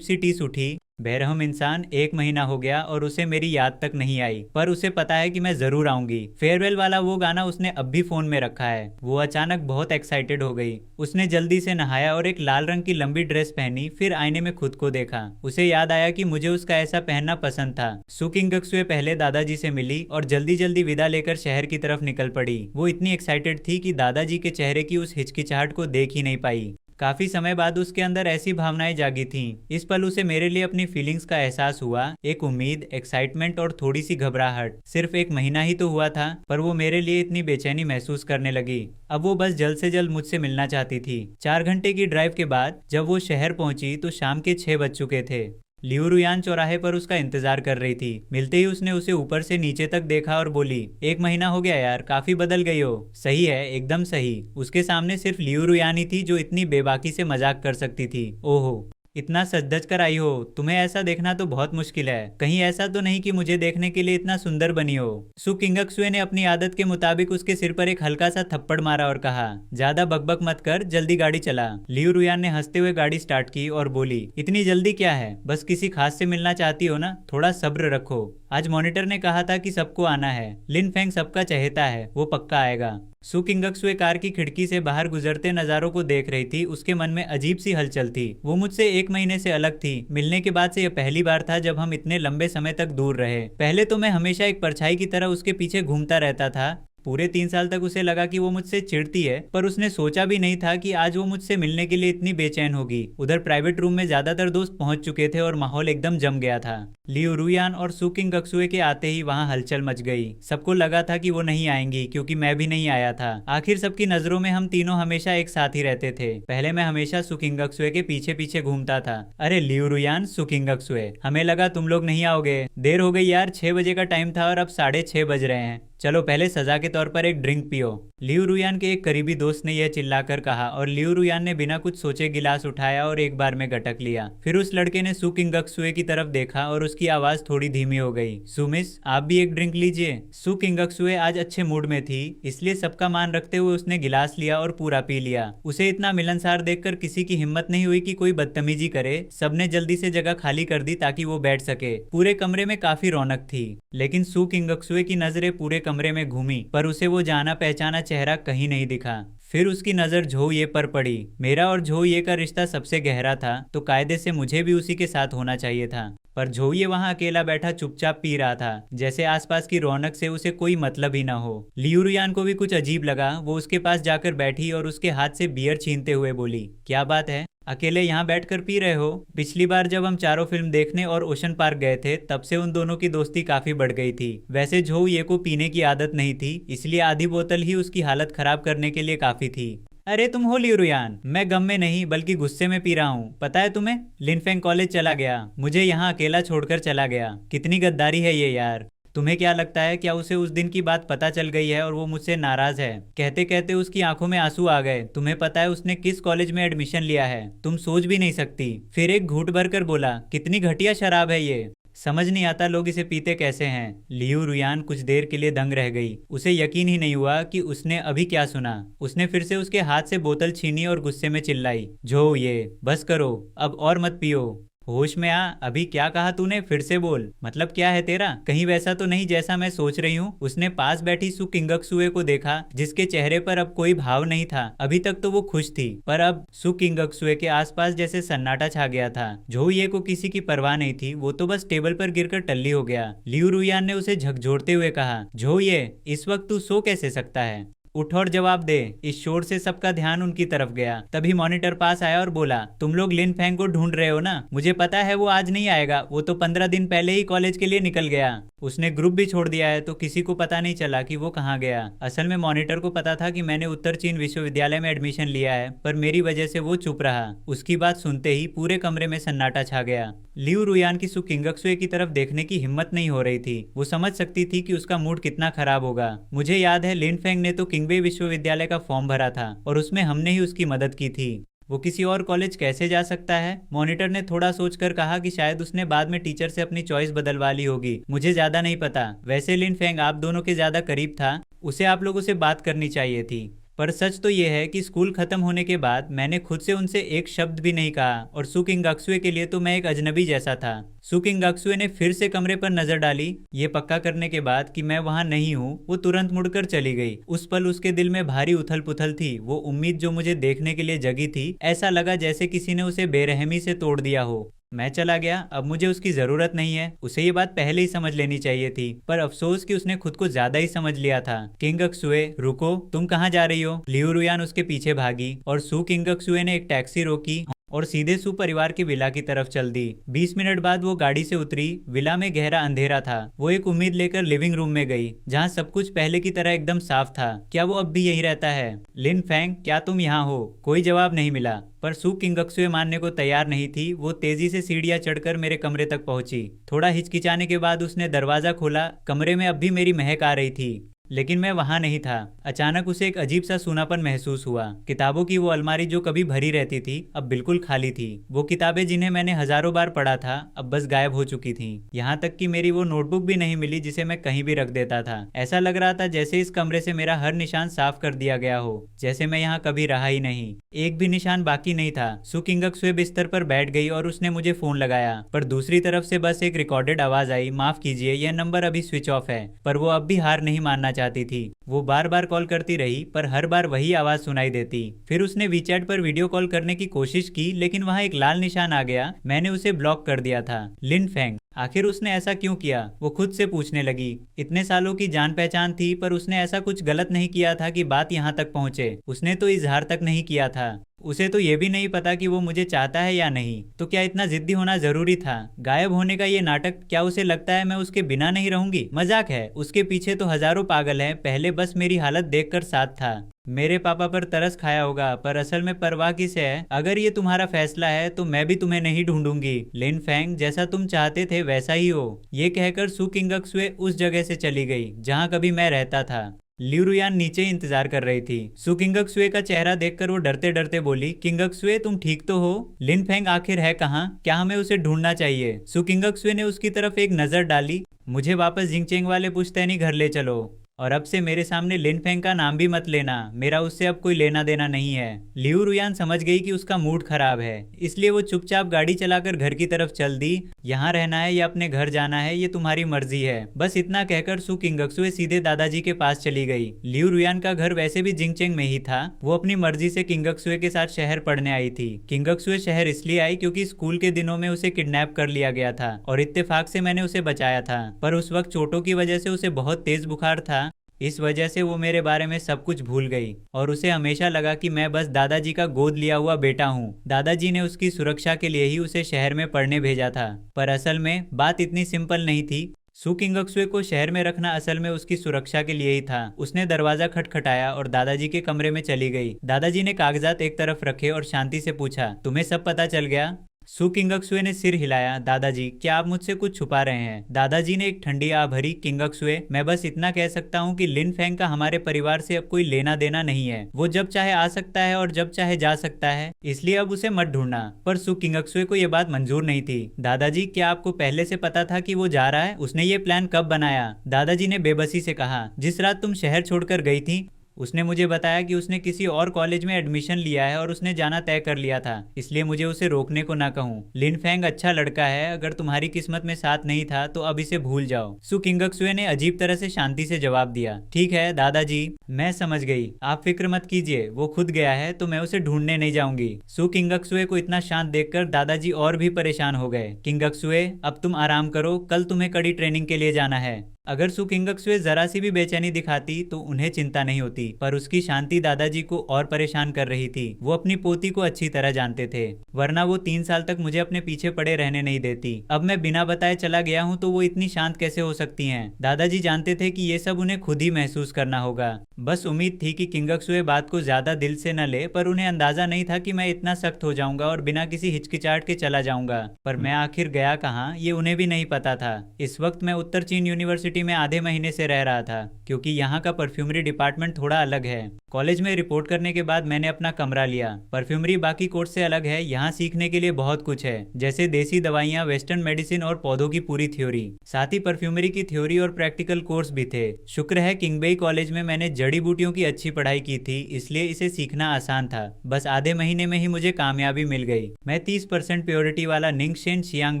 सी टीस उठी। बेरहम इंसान, 1 महीना हो गया और उसे मेरी याद तक नहीं आई, पर उसे पता है कि मैं जरूर आऊंगी। फेयरवेल वाला वो गाना उसने अब भी फोन में रखा है। वो अचानक बहुत एक्साइटेड हो गई। उसने जल्दी से नहाया और एक लाल रंग की लंबी ड्रेस पहनी, फिर आईने में खुद को देखा। उसे याद आया कि मुझे उसका ऐसा पहनना पसंद था। सु किंगक्सुए पहले दादाजी से मिली और जल्दी जल्दी विदा लेकर शहर की तरफ निकल पड़ी। वो इतनी एक्साइटेड थी कि दादाजी के चेहरे की उस हिचकिचाहट को देख ही नहीं पाई। काफी समय बाद उसके अंदर ऐसी भावनाएं जागी थीं। इस पल उसे मेरे लिए अपनी फीलिंग्स का एहसास हुआ, एक उम्मीद, एक्साइटमेंट और थोड़ी सी घबराहट। सिर्फ 1 महीना ही तो हुआ था, पर वो मेरे लिए इतनी बेचैनी महसूस करने लगी। अब वो बस जल्द से जल्द मुझसे मिलना चाहती थी। 4 घंटे की ड्राइव के बाद जब वो शहर पहुंची तो शाम के 6 बज चुके थे। लियू रुयान चौराहे पर उसका इंतजार कर रही थी। मिलते ही उसने उसे ऊपर से नीचे तक देखा और बोली, 1 महीना हो गया यार, काफी बदल गई हो। सही है, एकदम सही। उसके सामने सिर्फ लियू रुयान ही थी जो इतनी बेबाकी से मजाक कर सकती थी। ओहो, इतना सज धज कर आई हो, तुम्हें ऐसा देखना तो बहुत मुश्किल है। कहीं ऐसा तो नहीं कि मुझे देखने के लिए इतना सुंदर बनी हो। सु किंगक्सुए ने अपनी आदत के मुताबिक उसके सिर पर एक हल्का सा थप्पड़ मारा और कहा, ज्यादा बकबक मत कर, जल्दी गाड़ी चला। लियू रुयान ने हंसते हुए गाड़ी स्टार्ट की और बोली, इतनी जल्दी क्या है, बस किसी खास से मिलना चाहती हो ना, थोड़ा सब्र रखो। आज मॉनिटर ने कहा था कि सबको आना है। लिन फेंग सबका चहेता है, वो पक्का आएगा। सु किंगक्सुए कार की खिड़की से बाहर गुजरते नजारों को देख रही थी। उसके मन में अजीब सी हलचल थी। वो मुझसे 1 महीने से अलग थी। मिलने के बाद से यह पहली बार था जब हम इतने लंबे समय तक दूर रहे। पहले तो मैं हमेशा एक परछाई की तरह उसके पीछे घूमता रहता था। पूरे 3 साल तक उसे लगा कि वो मुझसे चिढ़ती है, पर उसने सोचा भी नहीं था कि आज वो मुझसे मिलने के लिए इतनी बेचैन होगी। उधर प्राइवेट रूम में ज्यादातर दोस्त पहुंच चुके थे और माहौल एकदम जम गया था। लियू रुयान और सु किंगक्सुए के आते ही वहां हलचल मच गई। सबको लगा था कि वो नहीं आएंगी क्योंकि मैं भी नहीं आया था। आखिर सबकी नजरों में हम तीनों हमेशा एक साथ ही रहते थे। पहले मैं हमेशा सु किंगक्सुए के पीछे पीछे घूमता था। अरे लियू रुयान, सु किंगक्सुए, हमें लगा तुम लोग नहीं आओगे। देर हो गई यार, 6 बजे का टाइम था और अब 6:30 बज रहे हैं। चलो पहले सजा के तौर पर एक ड्रिंक पियो। लियू रुयान के एक करीबी दोस्त ने यह चिल्लाकर कहा और लियू रुयान ने बिना कुछ सोचे गिलास उठाया और एक बार में गटक लिया। फिर उस लड़के ने सू किंगक्सुए की तरफ देखा और उसकी आवाज थोड़ी धीमी हो गई। सुमिस, आप भी एक ड्रिंक लीजिए। सू किंगक्सुए आज अच्छे मूड में थी, इसलिए सबका मान रखते हुए उसने गिलास लिया और पूरा पी लिया। उसे इतना मिलनसार देखकर किसी की हिम्मत नहीं हुई कि कोई बदतमीजी करे। सबने जल्दी से जगह खाली कर दी ताकि वो बैठ सके। पूरे कमरे में काफी रौनक थी, लेकिन सू किंगक्सुए की नजरें पूरे कमरे में घूमी, पर उसे वो जाना पहचाना चेहरा कहीं नहीं दिखा। फिर उसकी नजर झो ये पर पड़ी। मेरा और झो ये का रिश्ता सबसे गहरा था, तो कायदे से मुझे भी उसी के साथ होना चाहिए था। पर झो ये वहां अकेला बैठा चुपचाप पी रहा था, जैसे आसपास की रौनक से उसे कोई मतलब ही ना हो। लियू रुयान को भी कुछ अजीब लगा। वो उसके पास जाकर बैठी और उसके हाथ से बियर छीनते हुए बोली, क्या बात है, अकेले यहाँ बैठकर पी रहे हो? पिछली बार जब हम चारों फिल्म देखने और ओशन पार्क गए थे, तब से उन दोनों की दोस्ती काफी बढ़ गई थी। वैसे झो ये को पीने की आदत नहीं थी, इसलिए आधी बोतल ही उसकी हालत खराब करने के लिए काफी थी। अरे तुम हो लियू रुयान? मैं गम में नहीं बल्कि गुस्से में पी रहा हूँ। पता है तुम्हें, लिनफेंग कॉलेज चला गया, मुझे यहाँ अकेला छोड़कर चला गया। कितनी गद्दारी है ये यार। तुम्हें क्या लगता है, क्या उसे उस दिन की बात पता चल गई है और वो मुझसे नाराज है? कहते कहते उसकी आंखों में आंसू आ गए। तुम्हें पता है उसने किस कॉलेज में एडमिशन लिया है? तुम सोच भी नहीं सकती। फिर एक घूंट भरकर बोला, कितनी घटिया शराब है ये, समझ नहीं आता लोग इसे पीते कैसे हैं। लियू रुयान कुछ देर के लिए दंग रह गई। उसे यकीन ही नहीं हुआ कि उसने अभी क्या सुना। उसने फिर से उसके हाथ से बोतल छीनी और गुस्से में चिल्लाई, जो ये बस करो, अब और मत पियो। होश में आ, अभी क्या कहा तूने? फिर से बोल, मतलब क्या है तेरा? कहीं वैसा तो नहीं जैसा मैं सोच रही हूँ? उसने पास बैठी सू किंगक्सुए को देखा, जिसके चेहरे पर अब कोई भाव नहीं था। अभी तक तो वो खुश थी, पर अब सू किंगक्सुए के आसपास जैसे सन्नाटा छा गया था। जो ये को किसी की परवाह नहीं थी, वो तो बस टेबल पर गिरकर टल्ली हो गया। लियू रुयान ने उसे झकझोरते हुए कहा, जो ये इस वक्त तू सो कैसे सकता है? उठ और जवाब दे। इस शोर से सबका ध्यान उनकी तरफ गया। तभी मॉनिटर पास आया और बोला, तुम लोग लिन फेंग को ढूंढ रहे हो ना? मुझे पता है वो आज नहीं आएगा, वो तो 15 दिन पहले ही कॉलेज के लिए निकल गया। उसने ग्रुप भी छोड़ दिया है, तो किसी को पता नहीं चला कि वो कहाँ गया। असल में मॉनिटर को पता था कि मैंने उत्तर चीन विश्वविद्यालय में एडमिशन लिया है, पर मेरी वजह से वो चुप रहा। उसकी बात सुनते ही पूरे कमरे में सन्नाटा छा गया। लियू रुयान की सू किंगक्सुए की तरफ देखने की हिम्मत नहीं हो रही थी। वो समझ सकती थी कि उसका मूड कितना खराब होगा। मुझे याद है, लिन फेंग ने तो किंगबे विश्वविद्यालय का फॉर्म भरा था और उसमें हमने ही उसकी मदद की थी। वो किसी और कॉलेज कैसे जा सकता है? मॉनिटर ने थोड़ा सोचकर कहा कि शायद उसने बाद में टीचर से अपनी चॉइस बदलवा ली होगी, मुझे ज्यादा नहीं पता। वैसे लिन फेंग आप दोनों के ज्यादा करीब था, उसे आप लोगों से बात करनी चाहिए थी। पर सच तो यह है कि स्कूल खत्म होने के बाद मैंने खुद से उनसे एक शब्द भी नहीं कहा, और सू किंगक्सुए के लिए तो मैं एक अजनबी जैसा था। सू किंगक्सुए ने फिर से कमरे पर नजर डाली। ये पक्का करने के बाद कि मैं वहां नहीं हूँ, वो तुरंत मुड़कर चली गई। उस पल उसके दिल में भारी उथल पुथल थी। वो उम्मीद जो मुझे देखने के लिए जगी थी, ऐसा लगा जैसे किसी ने उसे बेरहमी से तोड़ दिया हो। मैं चला गया, अब मुझे उसकी जरूरत नहीं है। उसे ये बात पहले ही समझ लेनी चाहिए थी, पर अफसोस कि उसने खुद को ज्यादा ही समझ लिया था। किंगक्सुए, रुको, तुम कहाँ जा रही हो? लियू रुयान उसके पीछे भागी और सू किंगक्सुए ने एक टैक्सी रोकी और सीधे सू परिवार की विला की तरफ चल दी। 20 मिनट बाद वो गाड़ी से उतरी। विला में गहरा अंधेरा था। वो एक उम्मीद लेकर लिविंग रूम में गई, जहाँ सब कुछ पहले की तरह एकदम साफ था। क्या वो अब भी यहीं रहता है? लिन फेंग, क्या तुम यहाँ हो? कोई जवाब नहीं मिला, पर सू किंगक्सुए मानने को तैयार नहीं थी। वो तेजी से सीढ़ियां चढ़कर मेरे कमरे तक पहुंची। थोड़ा हिचकिचाने के बाद उसने दरवाजा खोला। कमरे में अब भी मेरी महक आ रही थी, लेकिन मैं वहां नहीं था। अचानक उसे एक अजीब सा सूनापन महसूस हुआ। किताबों की वो अलमारी जो कभी भरी रहती थी, अब बिल्कुल खाली थी। वो किताबें जिन्हें मैंने हजारों बार पढ़ा था, अब बस गायब हो चुकी थीं। यहाँ तक कि मेरी वो नोटबुक भी नहीं मिली जिसे मैं कहीं भी रख देता था। ऐसा लग रहा था जैसे इस कमरे से मेरा हर निशान साफ कर दिया गया हो, जैसे मैं यहाँ कभी रहा ही नहीं। एक भी निशान बाकी नहीं था। सू किंगक्सुए बिस्तर पर बैठ गई और उसने मुझे फोन लगाया, पर दूसरी तरफ से बस एक रिकॉर्डेड आवाज आई, माफ कीजिए, यह नंबर अभी स्विच ऑफ है। पर वो अब भी हार नहीं मानना चाहती थी। वो बार बार कॉल करती रही, पर हर बार वही आवाज सुनाई देती। फिर उसने वीचैट पर वीडियो कॉल करने की कोशिश की, लेकिन वहां एक लाल निशान आ गया। मैंने उसे ब्लॉक कर दिया था। लिन फेंग, आखिर उसने ऐसा क्यों किया? वो खुद से पूछने लगी। इतने सालों की जान पहचान थी, पर उसने ऐसा कुछ गलत नहीं किया था कि बात यहाँ तक पहुंचे। उसने तो इजहार तक नहीं किया था। उसे तो ये भी नहीं पता कि वो मुझे चाहता है या नहीं। तो क्या इतना जिद्दी होना जरूरी था? गायब होने का ये नाटक, क्या उसे लगता है मैं उसके बिना नहीं रहूंगी? मजाक है। उसके पीछे तो हजारों पागल हैं। पहले बस मेरी हालत देखकर साथ था। मेरे पापा पर तरस खाया होगा, पर असल में परवाह किसे है? अगर ये तुम्हारा फैसला है तो मैं भी तुम्हें नहीं ढूंढूंगी। लिन फेंग, जैसा तुम चाहते थे वैसा ही हो। ये कहकर सू किंगक्सुए उस जगह से चली गई जहाँ कभी मैं रहता था। लिu रुयान नीचे ही इंतजार कर रही थी। सु किंगक्सुए का चेहरा देखकर वो डरते डरते बोली, किंगक्सुए तुम ठीक तो हो? लिन फेंग आखिर है कहाँ? क्या हमें उसे ढूंढना चाहिए? सु किंगक्सुए ने उसकी तरफ एक नजर डाली। मुझे वापस जिंगचेंग वाले पुश्तैनी घर ले चलो, और अब से मेरे सामने लिन फेंग का नाम भी मत लेना, मेरा उससे अब कोई लेना देना नहीं है। लिu रुयान समझ गई कि उसका मूड खराब है, इसलिए वो चुपचाप गाड़ी चलाकर घर की तरफ चल दी। यहाँ रहना है या अपने घर जाना है ये तुम्हारी मर्जी है, बस इतना कहकर सु किंगक्सुए सीधे दादाजी के पास चली गई। लिu रुयान का घर वैसे भी जिंगचेंग में ही था, वो अपनी मर्जी से किंगक्सुए के साथ शहर पढ़ने आई थी। किंगक्सुए शहर इसलिए आई क्योंकि स्कूल के दिनों में उसे किडनैप कर लिया गया था और इत्तेफाक से मैंने उसे बचाया था, पर उस वक्त चोटों की वजह से उसे बहुत तेज बुखार था। इस वजह से वो मेरे बारे में सब कुछ भूल गई और उसे हमेशा लगा कि मैं बस दादाजी का गोद लिया हुआ बेटा हूँ। दादाजी ने उसकी सुरक्षा के लिए ही उसे शहर में पढ़ने भेजा था, पर असल में बात इतनी सिंपल नहीं थी। सु किंगक्सुए को शहर में रखना असल में उसकी सुरक्षा के लिए ही था। उसने दरवाजा खटखटाया और दादाजी के कमरे में चली गई। दादाजी ने कागजात एक तरफ रखे और शांति से पूछा, तुम्हें सब पता चल गया? सु किंगक्सुए ने सिर हिलाया। दादाजी, क्या आप मुझसे कुछ छुपा रहे हैं? दादाजी ने एक ठंडी आह भरी। किंगक्सुए, मैं बस इतना कह सकता हूँ कि लिन फेंग का हमारे परिवार से अब कोई लेना देना नहीं है। वो जब चाहे आ सकता है और जब चाहे जा सकता है, इसलिए अब उसे मत ढूंढना। पर सु किंगक्सुए को यह बात मंजूर नहीं थी। दादाजी, क्या आपको पहले से पता था कि वो जा रहा है? उसने ये प्लान कब बनाया? दादाजी ने बेबसी से कहा, जिस रात तुम शहर छोड़कर गई थी। उसने मुझे बताया कि उसने किसी और कॉलेज में एडमिशन लिया है और उसने जाना तय कर लिया था, इसलिए मुझे उसे रोकने को ना कहूँ। लिन फेंग अच्छा लड़का है, अगर तुम्हारी किस्मत में साथ नहीं था तो अब इसे भूल जाओ। सु किंगक्सुए ने अजीब तरह से शांति से जवाब दिया, ठीक है दादाजी, मैं समझ गई, आप फिक्र मत कीजिए, वो खुद गया है तो मैं उसे ढूंढने नहीं जाऊंगी। सु किंगक्सुए को इतना शांत देखकर दादाजी और भी परेशान हो गए। किंगक्सुए, अब तुम आराम करो, कल तुम्हें कड़ी ट्रेनिंग के लिए जाना है। अगर सु किंगक्सुए जरा सी भी बेचैनी दिखाती तो उन्हें चिंता नहीं होती, पर उसकी शांति दादाजी को और परेशान कर रही थी। वो अपनी पोती को अच्छी तरह जानते थे, वरना वो 3 साल तक मुझे अपने पीछे पड़े रहने नहीं देती। अब मैं बिना बताए चला गया हूँ तो वो इतनी शांत कैसे हो सकती हैं? दादाजी जानते थे कि ये सब उन्हें खुद ही महसूस करना होगा। बस उम्मीद थी कि किंगक्सुए बात को ज्यादा दिल से न ले, पर उन्हें अंदाजा नहीं था कि मैं इतना सख्त हो जाऊंगा और बिना किसी हिचकिचाहट के चला जाऊंगा। पर मैं आखिर गया कहाँ, ये उन्हें भी नहीं पता था। इस वक्त मैं उत्तर चीन यूनिवर्सिटी में आधे महीने से रह रहा था, क्योंकि यहाँ का परफ्यूमरी डिपार्टमेंट थोड़ा अलग है। कॉलेज में रिपोर्ट करने के बाद मैंने अपना कमरा लिया। परफ्यूमरी बाकी कोर्स से अलग है, यहाँ सीखने के लिए बहुत कुछ है, जैसे देसी दवाइयाँ, वेस्टर्न मेडिसिन और पौधों की पूरी थ्योरी। साथ ही परफ्यूमरी की थ्योरी और प्रैक्टिकल कोर्स भी थे। शुक्र है किंगबेई कॉलेज में मैंने जड़ी बूटियों की अच्छी पढ़ाई की थी, इसलिए इसे सीखना आसान था। बस आधे महीने में ही मुझे कामयाबी मिल गई। मैं 30% प्योरिटी वाला निंगशेन शियांग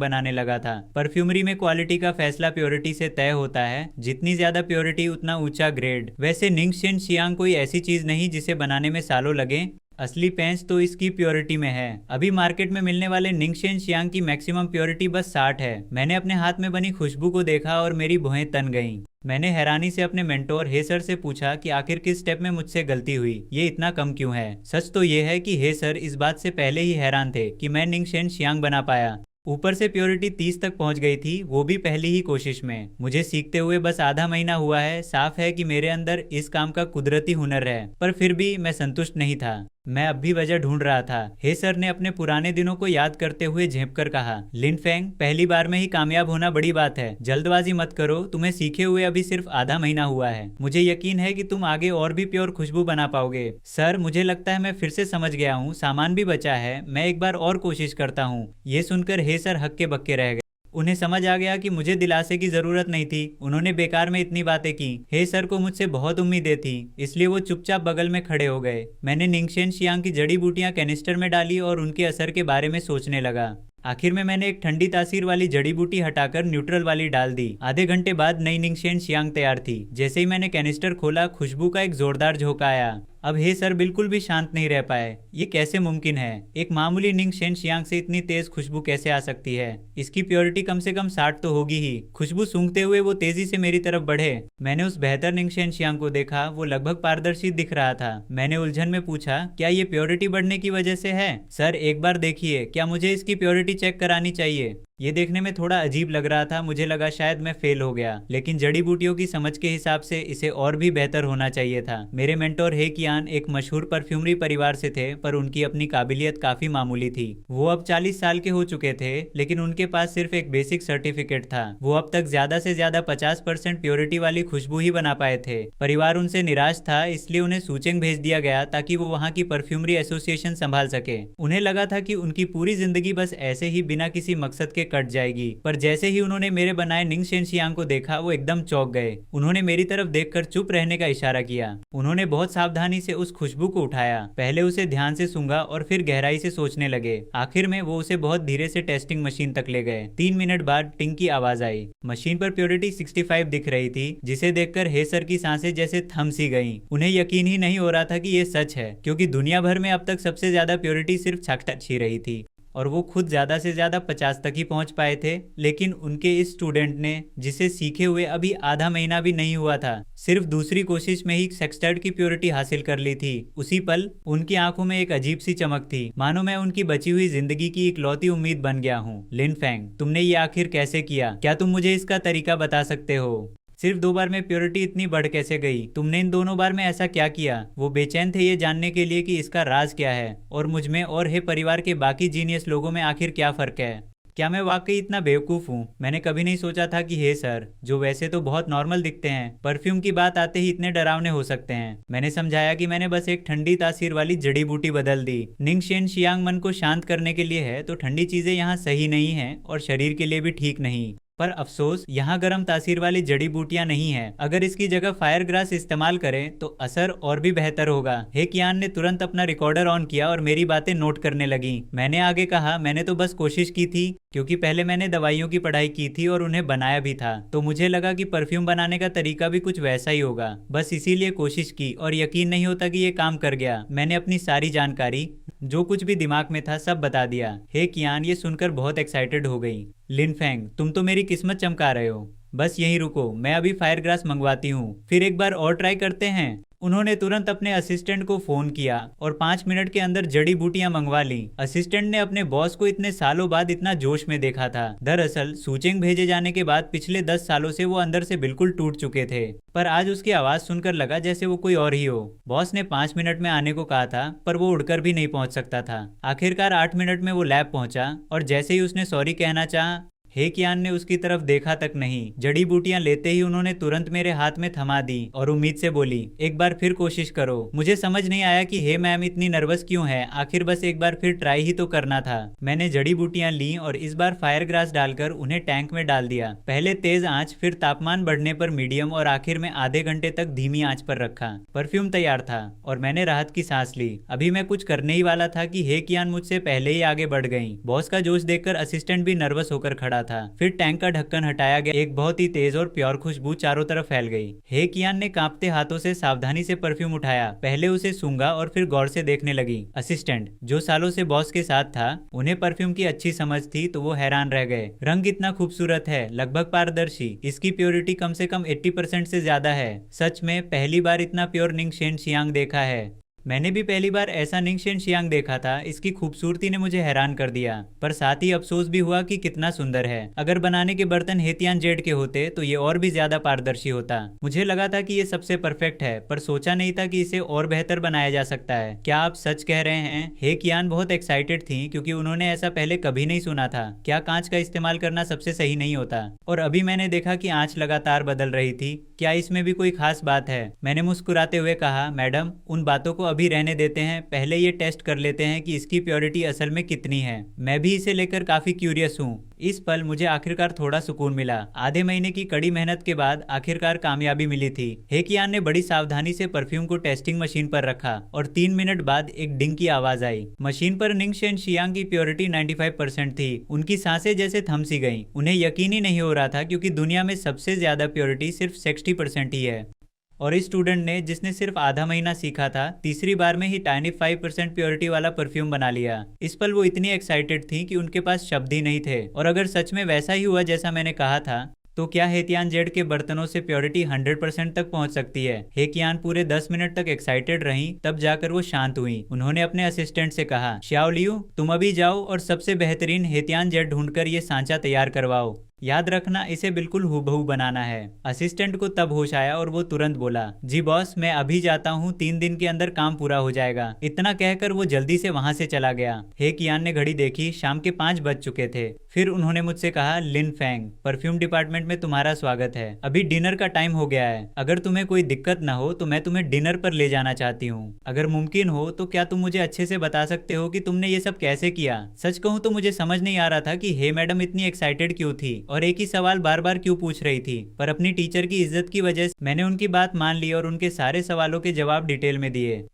बनाने लगा था। परफ्यूमरी में क्वालिटी का फैसला प्योरिटी से तय होता है, जितनी ज्यादा प्योरिटी उतना ऊंचा ग्रेड। वैसे निंगशेन शियांग कोई ऐसी चीज नहीं जिसे बनाने में सालों लगे, असली पेंच तो इसकी प्योरिटी में है। अभी मार्केट में मिलने वाले निंगशेन शियांग की मैक्सिमम प्योरिटी बस 60 है। मैंने अपने हाथ में बनी खुशबू को देखा और मेरी भौहें तन गईं। मैंने हैरानी से अपने मेंटोर हे सर से पूछा कि आखिर किस स्टेप में मुझसे गलती हुई, ये इतना कम क्यों है? सच तो ये है कि हे सर इस बात से पहले ही हैरान थे कि मैं निंगशेन शियांग बना पाया। ऊपर से प्योरिटी 30 तक पहुंच गई थी, वो भी पहली ही कोशिश में। मुझे सीखते हुए बस आधा महीना हुआ है। साफ है कि मेरे अंदर इस काम का कुदरती हुनर है, पर फिर भी मैं संतुष्ट नहीं था। मैं अब भी वजह ढूंढ रहा था। हे सर ने अपने पुराने दिनों को याद करते हुए झेंप कर कहा, लिन फेंग, पहली बार में ही कामयाब होना बड़ी बात है, जल्दबाजी मत करो, तुम्हें सीखे हुए अभी सिर्फ आधा महीना हुआ है। मुझे यकीन है कि तुम आगे और भी प्योर खुशबू बना पाओगे। सर, मुझे लगता है मैं फिर से समझ गया हूँ, सामान भी बचा है, मैं एक बार और कोशिश करता हूँ। ये सुनकर हे सर हक्के बक्के रह गए। उन्हें समझ आ गया कि मुझे दिलासे की जरूरत नहीं थी, उन्होंने बेकार में इतनी बातें की। हे सर को मुझसे बहुत उम्मीदें थी, इसलिए वो चुपचाप बगल में खड़े हो गए। मैंने निंगशेन शियांग की जड़ी बूटियां कैनिस्टर में डाली और उनके असर के बारे में सोचने लगा। आखिर में मैंने एक ठंडी तासीर वाली जड़ी बूटी हटाकर न्यूट्रल वाली डाल दी। आधे घंटे बाद नई निंगशेन शियांग तैयार थी। जैसे ही मैंने कैनिस्टर खोला, खुशबू का एक जोरदार झोंका आया। अब हे सर बिल्कुल भी शांत नहीं रह पाए। ये कैसे मुमकिन है? एक मामूली निंगशेन शियांग से इतनी तेज खुशबू कैसे आ सकती है? इसकी प्योरिटी कम से कम 60 तो होगी ही। खुशबू सूंघते हुए वो तेजी से मेरी तरफ बढ़े। मैंने उस बेहतर निंगशेन शियांग को देखा, वो लगभग पारदर्शी दिख रहा था। मैंने उलझन में पूछा, क्या ये प्योरिटी बढ़ने की वजह से है? सर एक बार देखिए, क्या मुझे इसकी प्योरिटी चेक करानी चाहिए? ये देखने में थोड़ा अजीब लग रहा था, मुझे लगा शायद मैं फेल हो गया, लेकिन जड़ी बूटियों की समझ के हिसाब से इसे और भी बेहतर होना चाहिए था। मेरे मेंटोर हे कियान एक मशहूर परफ्यूमरी परिवार से थे, पर उनकी अपनी काबिलियत काफी मामूली थी। वो अब 40 साल के हो चुके थे, लेकिन उनके पास सिर्फ एक बेसिक सर्टिफिकेट था। वो अब तक ज्यादा से ज्यादा 50% प्योरिटी वाली खुशबू ही बना पाए थे। परिवार उनसे निराश था, इसलिए उन्हें सूचेंग भेज दिया गया ताकि वो वहाँ की परफ्यूमरी एसोसिएशन संभाल सके। उन्हें लगा था कि उनकी पूरी जिंदगी बस ऐसे ही बिना किसी मकसद के कट जाएगी, पर जैसे ही उन्होंने मेरे बनाए निंग शेनशियांग को देखा, वो एकदम चौंक गए। उन्होंने मेरी तरफ देखकर चुप रहने का इशारा किया। उन्होंने बहुत सावधानी से उस खुशबू को उठाया, पहले उसे ध्यान से सूंघा और फिर गहराई से सोचने लगे। आखिर में वो उसे बहुत धीरे से टेस्टिंग मशीन तक ले गए। 3 मिनट बाद टिंग की आवाज आई। मशीन पर प्योरिटी 65 दिख रही थी, जिसे देखकर हे सर की सांसें जैसे थम सी गईं। उन्हें यकीन ही नहीं हो रहा था कि ये सच है, क्योंकि दुनिया भर में अब तक सबसे ज्यादा प्योरिटी सिर्फ छाकटच ही रही थी और वो खुद ज्यादा से ज्यादा 50 तक ही पहुंच पाए थे। लेकिन उनके इस स्टूडेंट ने, जिसे सीखे हुए अभी आधा महीना भी नहीं हुआ था, सिर्फ दूसरी कोशिश में ही सेक्सटर्ड की प्योरिटी हासिल कर ली थी। उसी पल उनकी आंखों में एक अजीब सी चमक थी, मानो मैं उनकी बची हुई जिंदगी की इकलौती उम्मीद बन गया हूँ। लिन फेंग, तुमने ये आखिर कैसे किया? क्या तुम मुझे इसका तरीका बता सकते हो? सिर्फ 2 बार में प्योरिटी इतनी बढ़ कैसे गई? तुमने इन दोनों बार में ऐसा क्या किया? वो बेचैन थे ये जानने के लिए कि इसका राज क्या है, और मुझ में और हे परिवार के बाकी जीनियस लोगों में आखिर क्या फर्क है। क्या मैं वाकई इतना बेवकूफ़ हूँ? मैंने कभी नहीं सोचा था कि हे सर, जो वैसे तो बहुत नॉर्मल दिखते हैं, परफ्यूम की बात आते ही इतने डरावने हो सकते हैं। मैंने समझाया कि मैंने बस एक ठंडी तासीर वाली जड़ी बूटी बदल दी। निंग शेनशियांग मन को शांत करने के लिए है, तो ठंडी चीज़ें यहाँ सही नहीं हैं और शरीर के लिए भी ठीक नहीं। पर अफसोस, यहाँ गर्म तासीर वाली जड़ी बूटियां नहीं है। अगर इसकी जगह फायर ग्रास इस्तेमाल करें तो असर और भी बेहतर होगा। हे कियान ने तुरंत अपना रिकॉर्डर ऑन किया और मेरी बातें नोट करने लगी। मैंने आगे कहा, मैंने तो बस कोशिश की थी, क्योंकि पहले मैंने दवाइयों की पढ़ाई की थी और उन्हें बनाया भी था, तो मुझे लगा कि परफ्यूम बनाने का तरीका भी कुछ वैसा ही होगा। बस इसीलिए कोशिश की और यकीन नहीं होता कि ये काम कर गया। मैंने अपनी सारी जानकारी, जो कुछ भी दिमाग में था, सब बता दिया। हे कियान ये सुनकर बहुत एक्साइटेड हो गई। लिन फेंग, तुम तो मेरी किस्मत चमका रहे हो। बस यहीं रुको, मैं अभी फायर ग्रास मंगवाती हूँ, फिर एक बार और ट्राई करते हैं। उन्होंने तुरंत अपने असिस्टेंट को फोन किया और 5 मिनट के अंदर जड़ी बूटियां मंगवा ली। असिस्टेंट ने अपने बॉस को इतने सालों बाद इतना जोश में देखा था। दरअसल सूचिंग भेजे जाने के बाद पिछले 10 सालों से वो अंदर से बिल्कुल टूट चुके थे, पर आज उसकी आवाज सुनकर लगा जैसे वो कोई और ही हो। बॉस ने 5 मिनट में आने को कहा था, पर वो उड़कर भी नहीं पहुंच सकता था। आखिरकार 8 मिनट में वो लैब पहुंचा और जैसे ही उसने सॉरी कहना चाहा, हे कियान ने उसकी तरफ देखा तक नहीं। जड़ी बूटियां लेते ही उन्होंने तुरंत मेरे हाथ में थमा दी और उम्मीद से बोली, एक बार फिर कोशिश करो। मुझे समझ नहीं आया कि हे मैम इतनी नर्वस क्यों है, आखिर बस एक बार फिर ट्राई ही तो करना था। मैंने जड़ी बूटियां ली और इस बार फायर ग्रास डालकर उन्हें टैंक में डाल दिया। पहले तेज आंच, फिर तापमान बढ़ने पर मीडियम और आखिर में आधे घंटे तक धीमी आंच पर रखा। परफ्यूम तैयार था और मैंने राहत की सांस ली। अभी मैं कुछ करने ही वाला था कि हे कियान मुझसे पहले ही आगे बढ़ गई। बॉस का जोश देखकर असिस्टेंट भी नर्वस होकर खड़ा था। फिर टैंक का ढक्कन हटाया गया। एक बहुत ही तेज और प्योर खुशबू चारों तरफ फैल गई। हे कियान ने कांपते हाथों से सावधानी से परफ्यूम उठाया, पहले उसे सूंघा और फिर गौर से देखने लगी। असिस्टेंट, जो सालों से बॉस के साथ था, उन्हें परफ्यूम की अच्छी समझ थी, तो वो हैरान रह गए। रंग कितना खूबसूरत है, लगभग पारदर्शी। इसकी प्योरिटी कम से कम 80% से ज्यादा है। सच में पहली बार इतना प्योर निंग शेनशियांग देखा है। मैंने भी पहली बार ऐसा निंग शेनशियांग देखा था। इसकी खूबसूरती ने मुझे हैरान कर दिया, पर साथ ही अफसोस भी हुआ कि कितना सुंदर है। अगर बनाने के बर्तन हेतियान जेड के होते तो ये और भी ज्यादा पारदर्शी होता। मुझे लगा था कि ये सबसे परफेक्ट है, पर सोचा नहीं था कि इसे और बेहतर बनाया जा सकता है। क्या आप सच कह रहे हैं? हे कियान बहुत एक्साइटेड थी, क्योंकि उन्होंने ऐसा पहले कभी नहीं सुना था। क्या कांच का इस्तेमाल करना सबसे सही नहीं होता? और अभी मैंने देखा कि आंच लगातार बदल रही थी। क्या इसमें भी कोई खास बात है? मैंने मुस्कुराते हुए कहा, मैडम उन बातों को अभी रहने देते हैं, पहले ये टेस्ट कर लेते हैं कि इसकी प्योरिटी असल में कितनी है। मैं भी इसे लेकर काफी क्यूरियस हूँ। इस पल मुझे आखिरकार थोड़ा सुकून मिला। आधे महीने की कड़ी मेहनत के बाद आखिरकार कामयाबी मिली थी। हे कियान ने बड़ी सावधानी से परफ्यूम को टेस्टिंग मशीन पर रखा और 3 मिनट बाद एक डिंग की आवाज आई। मशीन पर निंग शेनशियांग की प्योरिटी 95% थी। उनकी सांसें जैसे थम सी गईं। उन्हें यकीन ही नहीं हो रहा था, क्योंकि दुनिया में सबसे ज्यादा प्योरिटी सिर्फ 60% ही है। और इस स्टूडेंट ने, जिसने सिर्फ आधा महीना सीखा था, तीसरी बार में ही 95% प्योरिटी वाला परफ्यूम बना लिया। इस पल वो इतनी एक्साइटेड थी कि उनके पास शब्द ही नहीं थे। और अगर सच में वैसा ही हुआ जैसा मैंने कहा था, तो क्या हेतियान जेड के बर्तनों से प्योरिटी 100% तक पहुंच सकती है? हेकियान पूरे 10 मिनट तक एक्साइटेड रहीं, तब जाकर वो शांत हुई। उन्होंने अपने असिस्टेंट से कहा, श्याओलियू, तुम अभी जाओ और सबसे बेहतरीन हेतियान जेड ढूंढकर ये सांचा तैयार करवाओ। याद रखना, इसे बिल्कुल हूबहू बनाना है। असिस्टेंट को तब होश आया और वो तुरंत बोला, जी बॉस, मैं अभी जाता हूँ, 3 दिन के अंदर काम पूरा हो जाएगा। इतना कहकर वो जल्दी से वहां से चला गया। हे कियान ने घड़ी देखी, शाम के 5 बज चुके थे। फिर उन्होंने मुझसे कहा, लिन फैंग, परफ्यूम डिपार्टमेंट में तुम्हारा स्वागत है। अभी डिनर का टाइम हो गया है। अगर तुम्हें कोई दिक्कत ना हो तो मैं तुम्हें डिनर पर ले जाना चाहती हूँ। अगर मुमकिन हो तो क्या तुम मुझे अच्छे से बता सकते हो कि तुमने ये सब कैसे किया? सच कहूँ तो मुझे समझ नहीं आ रहा था कि हे मैडम इतनी एक्साइटेड क्यों थी और एक ही सवाल बार बार क्यों पूछ रही थी। पर अपनी टीचर की इज्जत की वजह से मैंने उनकी बात मान ली और उनके सारे सवालों के जवाब डिटेल में दिए।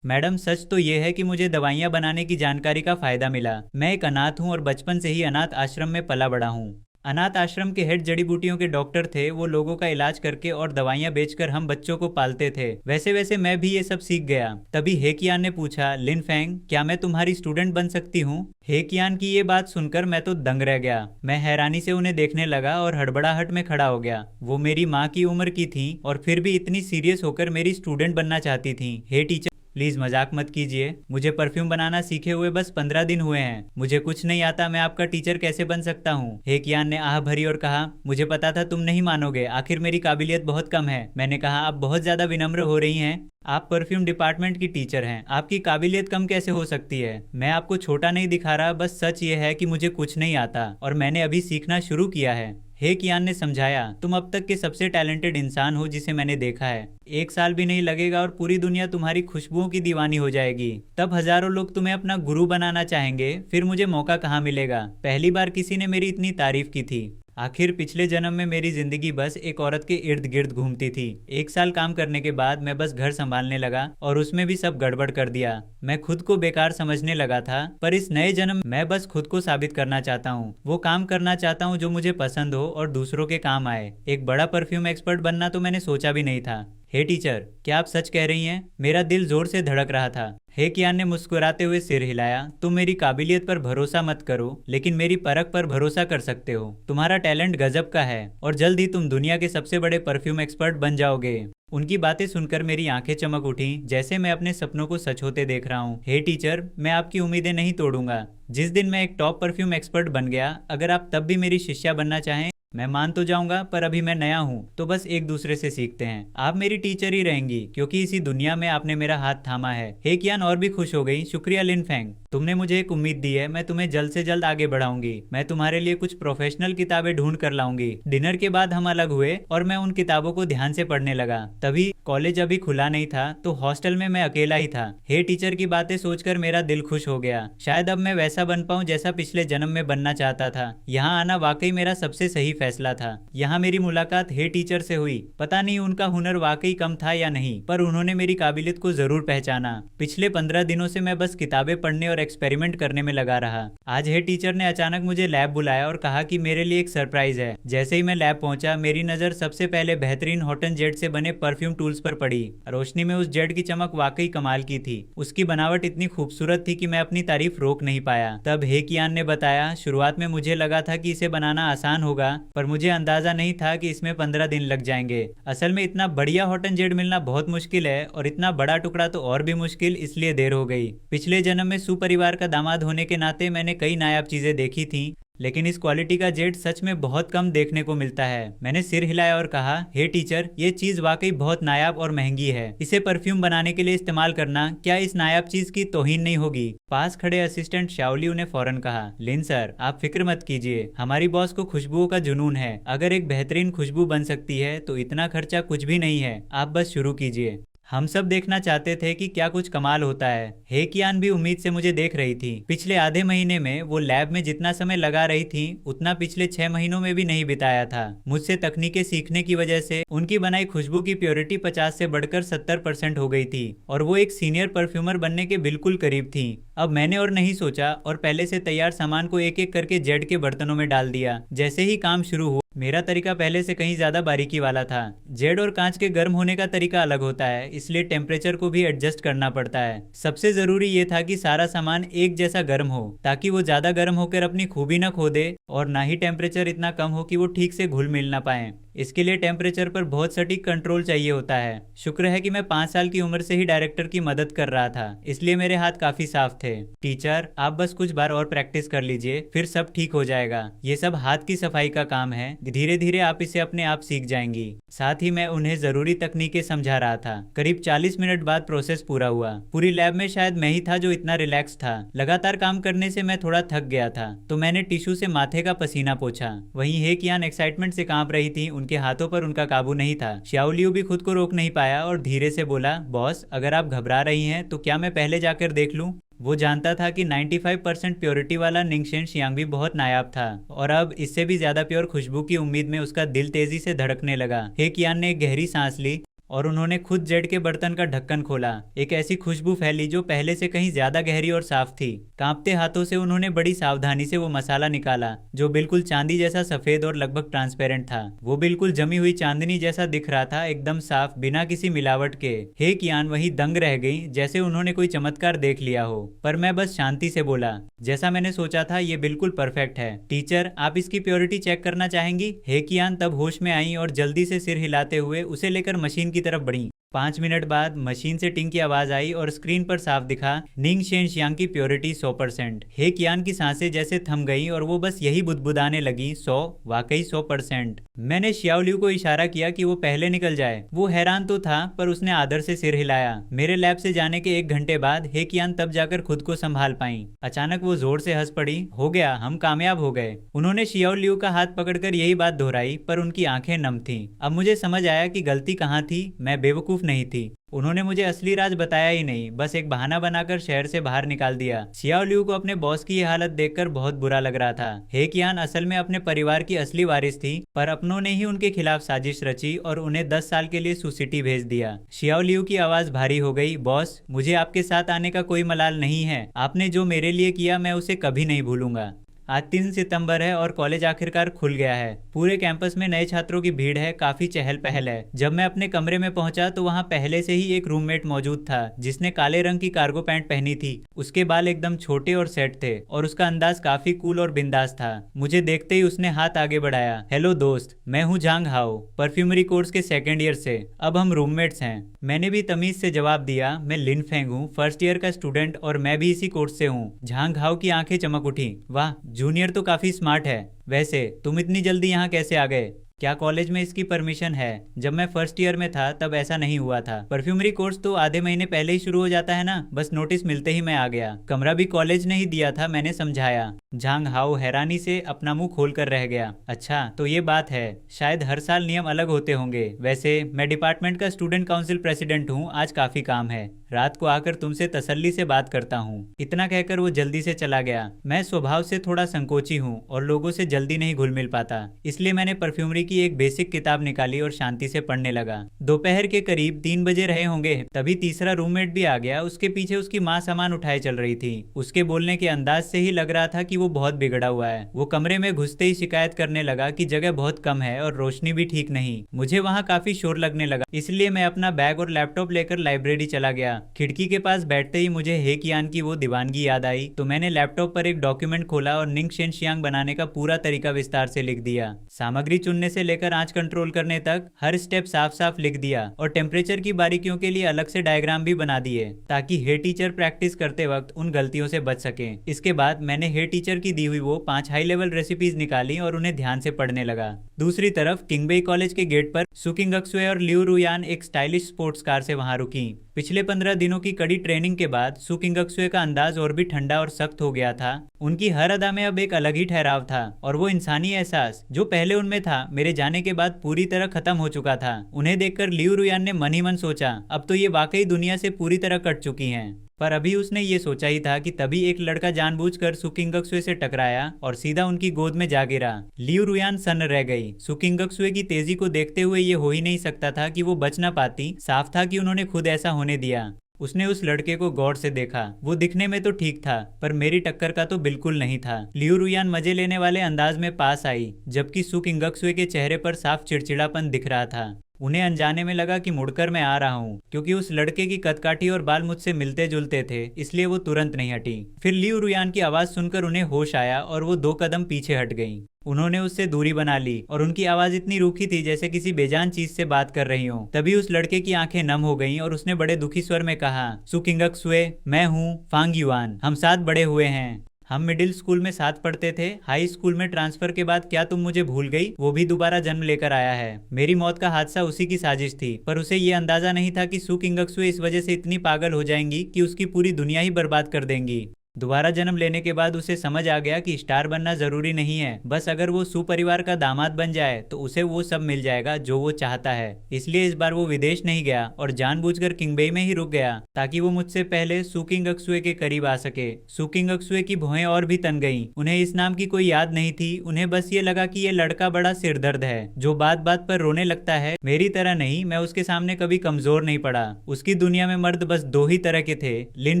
मैडम, सच तो ये है कि मुझे दवाइयाँ बनाने की जानकारी का फायदा मिला। मैं एक अनाथ हूँ और बचपन से ही अनाथ आश्रम में पला बड़ा हूँ। अनाथ आश्रम के हेड जड़ी बूटियों के डॉक्टर थे। वो लोगों का इलाज करके और दवाइयाँ बेचकर हम बच्चों को पालते थे। वैसे वैसे मैं भी ये सब सीख गया। तभी हेकियान ने पूछा, लिन फैंग, क्या मैं तुम्हारी स्टूडेंट बन सकती हूँ? हेकियान की ये बात सुनकर मैं तो दंग रह गया। मैं हैरानी से उन्हें देखने लगा और हड़बड़ाहट में खड़ा हो गया। वो मेरी माँ की उम्र की थी और फिर भी इतनी सीरियस होकर मेरी स्टूडेंट बनना चाहती थी। हे टीचर, प्लीज मजाक मत कीजिए। मुझे परफ्यूम बनाना सीखे हुए बस 15 दिन हुए हैं। मुझे कुछ नहीं आता। मैं आपका टीचर कैसे बन सकता हूँ? हेकियान ने आह भरी और कहा, मुझे पता था तुम नहीं मानोगे। आखिर मेरी काबिलियत बहुत कम है। मैंने कहा, आप बहुत ज्यादा विनम्र हो रही हैं। आप परफ्यूम डिपार्टमेंट की टीचर हैं, आपकी काबिलियत कम कैसे हो सकती है? मैं आपको छोटा नहीं दिखा रहा, बस सच ये है कि मुझे कुछ नहीं आता और मैंने अभी सीखना शुरू किया है। हे कियान ने समझाया, तुम अब तक के सबसे टैलेंटेड इंसान हो जिसे मैंने देखा है। 1 साल भी नहीं लगेगा और पूरी दुनिया तुम्हारी खुशबुओं की दीवानी हो जाएगी। तब हजारों लोग तुम्हें अपना गुरु बनाना चाहेंगे। फिर मुझे मौका कहाँ मिलेगा? पहली बार किसी ने मेरी इतनी तारीफ की थी। आखिर पिछले जन्म में मेरी जिंदगी बस एक औरत के इर्द गिर्द घूमती थी। 1 साल काम करने के बाद मैं बस घर संभालने लगा और उसमें भी सब गड़बड़ कर दिया। मैं खुद को बेकार समझने लगा था, पर इस नए जन्म मैं बस खुद को साबित करना चाहता हूँ। वो काम करना चाहता हूँ जो मुझे पसंद हो और दूसरों के काम आए। एक बड़ा परफ्यूम एक्सपर्ट बनना तो मैंने सोचा भी नहीं था। हे टीचर, क्या आप सच कह रही हैं? मेरा दिल जोर से धड़क रहा था। हे कियान ने मुस्कुराते हुए सिर हिलाया, तुम मेरी काबिलियत पर भरोसा मत करो, लेकिन मेरी परख पर भरोसा कर सकते हो। तुम्हारा टैलेंट गजब का है और जल्द ही तुम दुनिया के सबसे बड़े परफ्यूम एक्सपर्ट बन जाओगे। उनकी बातें सुनकर मेरी आंखें चमक उठी, जैसे मैं अपने सपनों को सच होते देख रहा हूँ। हे टीचर, मैं आपकी उम्मीदें नहीं तोड़ूंगा। जिस दिन मैं एक टॉप परफ्यूम एक्सपर्ट बन गया, अगर आप तब भी मेरी शिष्या बनना चाहें, मैं मान तो जाऊंगा, पर अभी मैं नया हूँ, तो बस एक दूसरे से सीखते हैं। आप मेरी टीचर ही रहेंगी क्योंकि इसी दुनिया में आपने मेरा हाथ थामा है। हे कियान और भी खुश हो गई। शुक्रिया लिन फैंग, तुमने मुझे एक उम्मीद दी है। मैं तुम्हें जल्द से जल्द आगे बढ़ाऊंगी। मैं तुम्हारे लिए कुछ प्रोफेशनल किताबें ढूंढ कर लाऊंगी। डिनर के बाद हम अलग हुए और मैं उन किताबों को ध्यान से पढ़ने लगा। तभी कॉलेज अभी खुला नहीं था, तो हॉस्टल में मैं अकेला ही था। हे टीचर की बातें सोचकर मेरा दिल खुश हो गया। शायद अब मैं वैसा बन पाऊं जैसा पिछले जन्म में बनना चाहता था। यहाँ आना वाकई मेरा सबसे सही फैसला था। यहाँ मेरी मुलाकात हे टीचर से हुई। पता नहीं उनका हुनर वाकई कम था या नहीं, पर उन्होंने मेरी काबिलियत को जरूर पहचाना। पिछले 15 दिनों से मैं बस किताबें पढ़ने और एक्सपेरिमेंट करने में लगा रहा। आज हे टीचर ने अचानक मुझे लैब बुलाया और कहा कि मेरे लिए एक सरप्राइज है। जैसे ही मैं लैब पहुंचा, मेरी नजर सबसे पहले बेहतरीन हॉटन जेड से बने परफ्यूम टूल्स पर पड़ी। रोशनी में उस जेड की चमक वाकई कमाल की थी। उसकी बनावट इतनी खूबसूरत थी कि मैं अपनी तारीफ रोक नहीं पाया। तब हे कियान ने बताया, शुरुआत में मुझे लगा था कि इसे बनाना आसान होगा, पर मुझे अंदाजा नहीं था कि इसमें 15 दिन लग जाएंगे। असल में इतना बढ़िया हॉटन जेड मिलना बहुत मुश्किल है और इतना बड़ा टुकड़ा तो और भी मुश्किल, इसलिए देर हो गई। पिछले जन्म में सुपरिवार का दामाद होने के नाते मैंने कई नायाब चीजें देखी थी, लेकिन इस क्वालिटी का जेड सच में बहुत कम देखने को मिलता है। मैंने सिर हिलाया और कहा, हे टीचर, ये चीज वाकई बहुत नायाब और महंगी है। इसे परफ्यूम बनाने के लिए इस्तेमाल करना क्या इस नायाब चीज की तौहीन नहीं होगी? पास खड़े असिस्टेंट शाओलियू ने फौरन कहा, लिन सर, आप फिक्र मत कीजिए, हमारी बॉस को खुशबुओं का जुनून है। अगर एक बेहतरीन खुशबू बन सकती है तो इतना खर्चा कुछ भी नहीं है। आप बस शुरू कीजिए। हम सब देखना चाहते थे कि क्या कुछ कमाल होता है। हे कियान भी उम्मीद से मुझे देख रही थी। पिछले आधे महीने में वो लैब में जितना समय लगा रही थी, उतना पिछले 6 महीनों में भी नहीं बिताया था। मुझसे तकनीकें सीखने की वजह से उनकी बनाई खुशबू की प्योरिटी 50 से बढ़कर 70% हो गई थी और वो एक सीनियर परफ्यूमर बनने के बिल्कुल करीब थी। अब मैंने और नहीं सोचा और पहले से तैयार सामान को एक एक करके जेड के बर्तनों में डाल दिया। जैसे ही काम शुरू हुआ, मेरा तरीका पहले से कहीं ज्यादा बारीकी वाला था। जेड और कांच के गर्म होने का तरीका अलग होता है, इसलिए टेम्परेचर को भी एडजस्ट करना पड़ता है। सबसे जरूरी ये था कि सारा सामान एक जैसा गर्म हो, ताकि वो ज्यादा गर्म होकर अपनी खूबी न खो दे और ना ही टेम्परेचर इतना कम हो कि वो ठीक से घुल मिल ना पाए। इसके लिए टेम्परेचर पर बहुत सटीक कंट्रोल चाहिए होता है। शुक्र है कि मैं 5 साल की उम्र से ही डायरेक्टर की मदद कर रहा था, इसलिए मेरे हाथ काफी साफ थे। टीचर, आप बस कुछ बार और प्रैक्टिस कर लीजिए, फिर सब ठीक हो जाएगा। ये सब हाथ की सफाई का काम है, धीरे धीरे आप इसे अपने आप सीख जाएंगी। साथ ही मैं उन्हें जरूरी तकनीकें समझा रहा था। करीब 40 मिनट बाद प्रोसेस पूरा हुआ। पूरी लैब में शायद मैं ही था जो इतना रिलैक्स था। लगातार काम करने से मैं थोड़ा थक गया था, तो मैंने टिश्यू से माथे का पसीना पोंछा। वहीं हे कियान एक्साइटमेंट से कांप रही थी, उनके हाथों पर उनका काबू नहीं था। श्याओलियू भी खुद को रोक नहीं पाया और धीरे से बोला, बॉस, अगर आप घबरा रही हैं तो क्या मैं पहले जाकर देख लूं? वो जानता था कि 95% प्योरिटी वाला निंगशेन शियांग भी बहुत नायाब था, और अब इससे भी ज्यादा प्योर खुशबू की उम्मीद में उसका दिल तेजी से धड़कने लगा। हे कियान ने एक गहरी सांस ली और उन्होंने खुद जेड के बर्तन का ढक्कन खोला। एक ऐसी खुशबू फैली जो पहले से कहीं ज्यादा गहरी और साफ थी। कांपते हाथों से उन्होंने बड़ी सावधानी से वो मसाला निकाला, जो बिल्कुल चांदी जैसा सफेद और लगभग ट्रांसपेरेंट था। वो बिल्कुल जमी हुई चांदनी जैसा दिख रहा था, एकदम साफ, बिना किसी मिलावट के। हे कियान वहीं दंग रह गई, जैसे उन्होंने कोई चमत्कार देख लिया हो। पर मैं बस शांति से बोला, जैसा मैंने सोचा था, ये बिल्कुल परफेक्ट है। टीचर, आप इसकी प्योरिटी चेक करना चाहेंगी? हे कियान तब होश में आई और जल्दी से सिर हिलाते हुए उसे लेकर मशीन की तरफ बढ़ी। 5 मिनट बाद मशीन से टिंग की आवाज आई और स्क्रीन पर साफ दिखा, निंगशेन शियांग की प्योरिटी 100%। हे कियान की सांसें जैसे थम गई और वो बस यही बुदबुदाने लगी, 100, वाकई 100%। मैंने शियाओलियू को इशारा किया कि वो पहले निकल जाए। वो हैरान तो था, पर उसने आदर से सिर हिलाया। मेरे लैब से जाने के 1 घंटे बाद हे कियान तब जाकर खुद को संभाल पाई। अचानक वो जोर से हंस पड़ी, हो गया, हम कामयाब हो गए। उन्होंने शियाओलियू का हाथ पकड़कर यही बात दोहराई, पर उनकी आंखें नम थीं। अब मुझे समझ आया कि गलती कहाँ थी, मैं बेवकूफ नहीं थी। उन्होंने मुझे असली राज बताया ही नहीं, बस एक बहाना बनाकर शहर से बाहर निकाल दिया। शियाओलियू को अपने बॉस की ये हालत देखकर बहुत बुरा लग रहा था। हे कियान असल में अपने परिवार की असली वारिस थी, पर अपनों ने ही उनके खिलाफ साजिश रची और उन्हें 10 साल के लिए सुसिटी भेज दिया। शियाओलियू की आवाज भारी हो गई, बॉस, मुझे आपके साथ आने का कोई मलाल नहीं है। आपने जो मेरे लिए किया, मैं उसे कभी नहीं भूलूंगा। आज 3 सितंबर है और कॉलेज आखिरकार खुल गया है। पूरे कैंपस में नए छात्रों की भीड़ है, काफी चहल पहल है। जब मैं अपने कमरे में पहुंचा तो वहां पहले से ही एक रूममेट मौजूद था, जिसने काले रंग की कार्गो पैंट पहनी थी। उसके बाल एकदम छोटे और सेट थे और उसका अंदाज काफी कूल और बिंदास था। मुझे देखते ही उसने हाथ आगे बढ़ाया, हेलो दोस्त, मैं हूँ झांग हाओ, परफ्यूमरी कोर्स के 2nd ईयर से। अब हम रूममेट्स हैं। मैंने भी तमीज से जवाब दिया, मैं लिन फेंग हूँ, 1st ईयर का स्टूडेंट, और मैं भी इसी कोर्स से हूँ। झांग हाओ की आंखें चमक उठी, वाह, जूनियर तो काफी स्मार्ट है। वैसे तुम इतनी जल्दी यहाँ कैसे आ गए? क्या कॉलेज में इसकी परमिशन है? जब मैं 1st ईयर में था तब ऐसा नहीं हुआ था। परफ्यूमरी कोर्स तो आधे महीने पहले ही शुरू हो जाता है ना, बस नोटिस मिलते ही मैं आ गया। कमरा भी कॉलेज ने ही दिया था, मैंने समझाया। झांग हाओ हैरानी से अपना मुंह खोल कर रह गया, अच्छा तो ये बात है, शायद हर साल नियम अलग होते होंगे। वैसे मैं डिपार्टमेंट का स्टूडेंट काउंसिल प्रेसिडेंट हूँ, आज काफी काम है, रात को आकर तुमसे तसल्ली से बात करता हूँ। इतना कहकर वो जल्दी से चला गया। मैं स्वभाव से थोड़ा संकोची हूँ और लोगों से जल्दी नहीं घुल मिल पाता, इसलिए मैंने परफ्यूमरी की एक बेसिक किताब निकाली और शांति से पढ़ने लगा। दोपहर के करीब 3 बजे रहे होंगे, तभी तीसरा रूममेट भी आ गया। उसके पीछे उसकी माँ सामान उठाए चल रही थी। उसके बोलने के अंदाज से ही लग रहा था कि वो बहुत बिगड़ा हुआ है। वो कमरे में घुसते ही शिकायत करने लगा कि जगह बहुत कम है और रोशनी भी ठीक नहीं। मुझे वहाँ काफी शोर लगने लगा, इसलिए मैं अपना बैग और लैपटॉप लेकर लाइब्रेरी चला गया। खिड़की के पास बैठते ही मुझे हे कियान की वो दीवानगी याद आई, तो मैंने लैपटॉप पर एक डॉक्यूमेंट खोला और निंगशेन शियांग बनाने का पूरा तरीका विस्तार से लिख दिया। सामग्री चुनने से लेकर आंच कंट्रोल करने तक हर स्टेप साफ साफ लिख दिया, और टेम्परेचर की बारीकियों के लिए अलग से डायग्राम भी बना दिए, ताकि हे टीचर प्रैक्टिस करते वक्त उन गलतियों से बच सके। इसके बाद मैंने हे टीचर की दी हुई वो 5 हाई लेवल रेसिपीज निकाली और उन्हें ध्यान से पढ़ने लगा। दूसरी तरफ किंगबेई कॉलेज के गेट पर सु किंगक्सुए और लिu रुयान एक स्टाइलिश स्पोर्ट्स कार से वहां रुकी। पिछले 15 दिनों की कड़ी ट्रेनिंग के बाद सु किंगक्सुए का अंदाज और भी ठंडा और सख्त हो गया था। उनकी हर अदा में अब एक अलग ही ठहराव था, और वो इंसानी एहसास जो पहले उनमें था, मेरे जाने के बाद पूरी तरह खत्म हो चुका था। उन्हें देखकर लिu रुयान ने मन ही मन सोचा, अब तो ये वाकई दुनिया से पूरी तरह कट चुकी हैं। पर अभी उसने ये सोचा ही था कि तभी एक लड़का जानबूझकर सु किंगक्सुए से टकराया और सीधा उनकी गोद में जा गिरा। लिu रुयान सन्न रह गई। सु किंगक्सुए की तेजी को देखते हुए ये हो ही नहीं सकता था कि वो बच ना पाती। साफ था कि उन्होंने खुद ऐसा होने दिया। उसने उस लड़के को गौर से देखा। वो दिखने में तो ठीक था, पर मेरी टक्कर का तो बिल्कुल नहीं था। लिu रुयान मजे लेने वाले अंदाज में पास आई, जबकि सु किंगक्सुए के चेहरे पर साफ चिड़चिड़ापन दिख रहा था। उन्हें अनजाने में लगा कि मुड़कर मैं आ रहा हूँ, क्योंकि उस लड़के की कदकाठी और बाल मुझसे मिलते जुलते थे, इसलिए वो तुरंत नहीं हटी। फिर लियू रुयान की आवाज सुनकर उन्हें होश आया और वो 2 कदम पीछे हट गईं। उन्होंने उससे दूरी बना ली और उनकी आवाज इतनी रूखी थी जैसे किसी बेजान चीज से बात कर रही हो। तभी उस लड़के की आंखें नम हो गईं और उसने बड़े दुखी स्वर में कहा, सु किंगक्सुए, मैं हूँ फांग युआन, हम साथ बड़े हुए हैं। हम मिडिल स्कूल में साथ पढ़ते थे, हाई स्कूल में ट्रांसफर के बाद क्या तुम मुझे भूल गई? वो भी दोबारा जन्म लेकर आया है। मेरी मौत का हादसा उसी की साजिश थी, पर उसे ये अंदाजा नहीं था कि सु किंगक्सुए इस वजह से इतनी पागल हो जाएंगी कि उसकी पूरी दुनिया ही बर्बाद कर देंगी। दोबारा जन्म लेने के बाद उसे समझ आ गया कि स्टार बनना जरूरी नहीं है, बस अगर वो सुपरिवार का दामाद बन जाए तो उसे वो सब मिल जाएगा जो वो चाहता है। इसलिए इस बार वो विदेश नहीं गया और जानबूझकर किंगबेई में ही रुक गया, ताकि वो मुझसे पहले सु किंगक्सुए के करीब आ सके। सु किंगक्सुए की भौहें और भी तन गईं। उन्हें इस नाम की कोई याद नहीं थी, उन्हें बस ये लगा कि ये लड़का बड़ा सिरदर्द है जो बात बात पर रोने लगता है। मेरी तरह नहीं, मैं उसके सामने कभी कमजोर नहीं पड़ा। उसकी दुनिया में मर्द बस 2 ही तरह के थे, लिन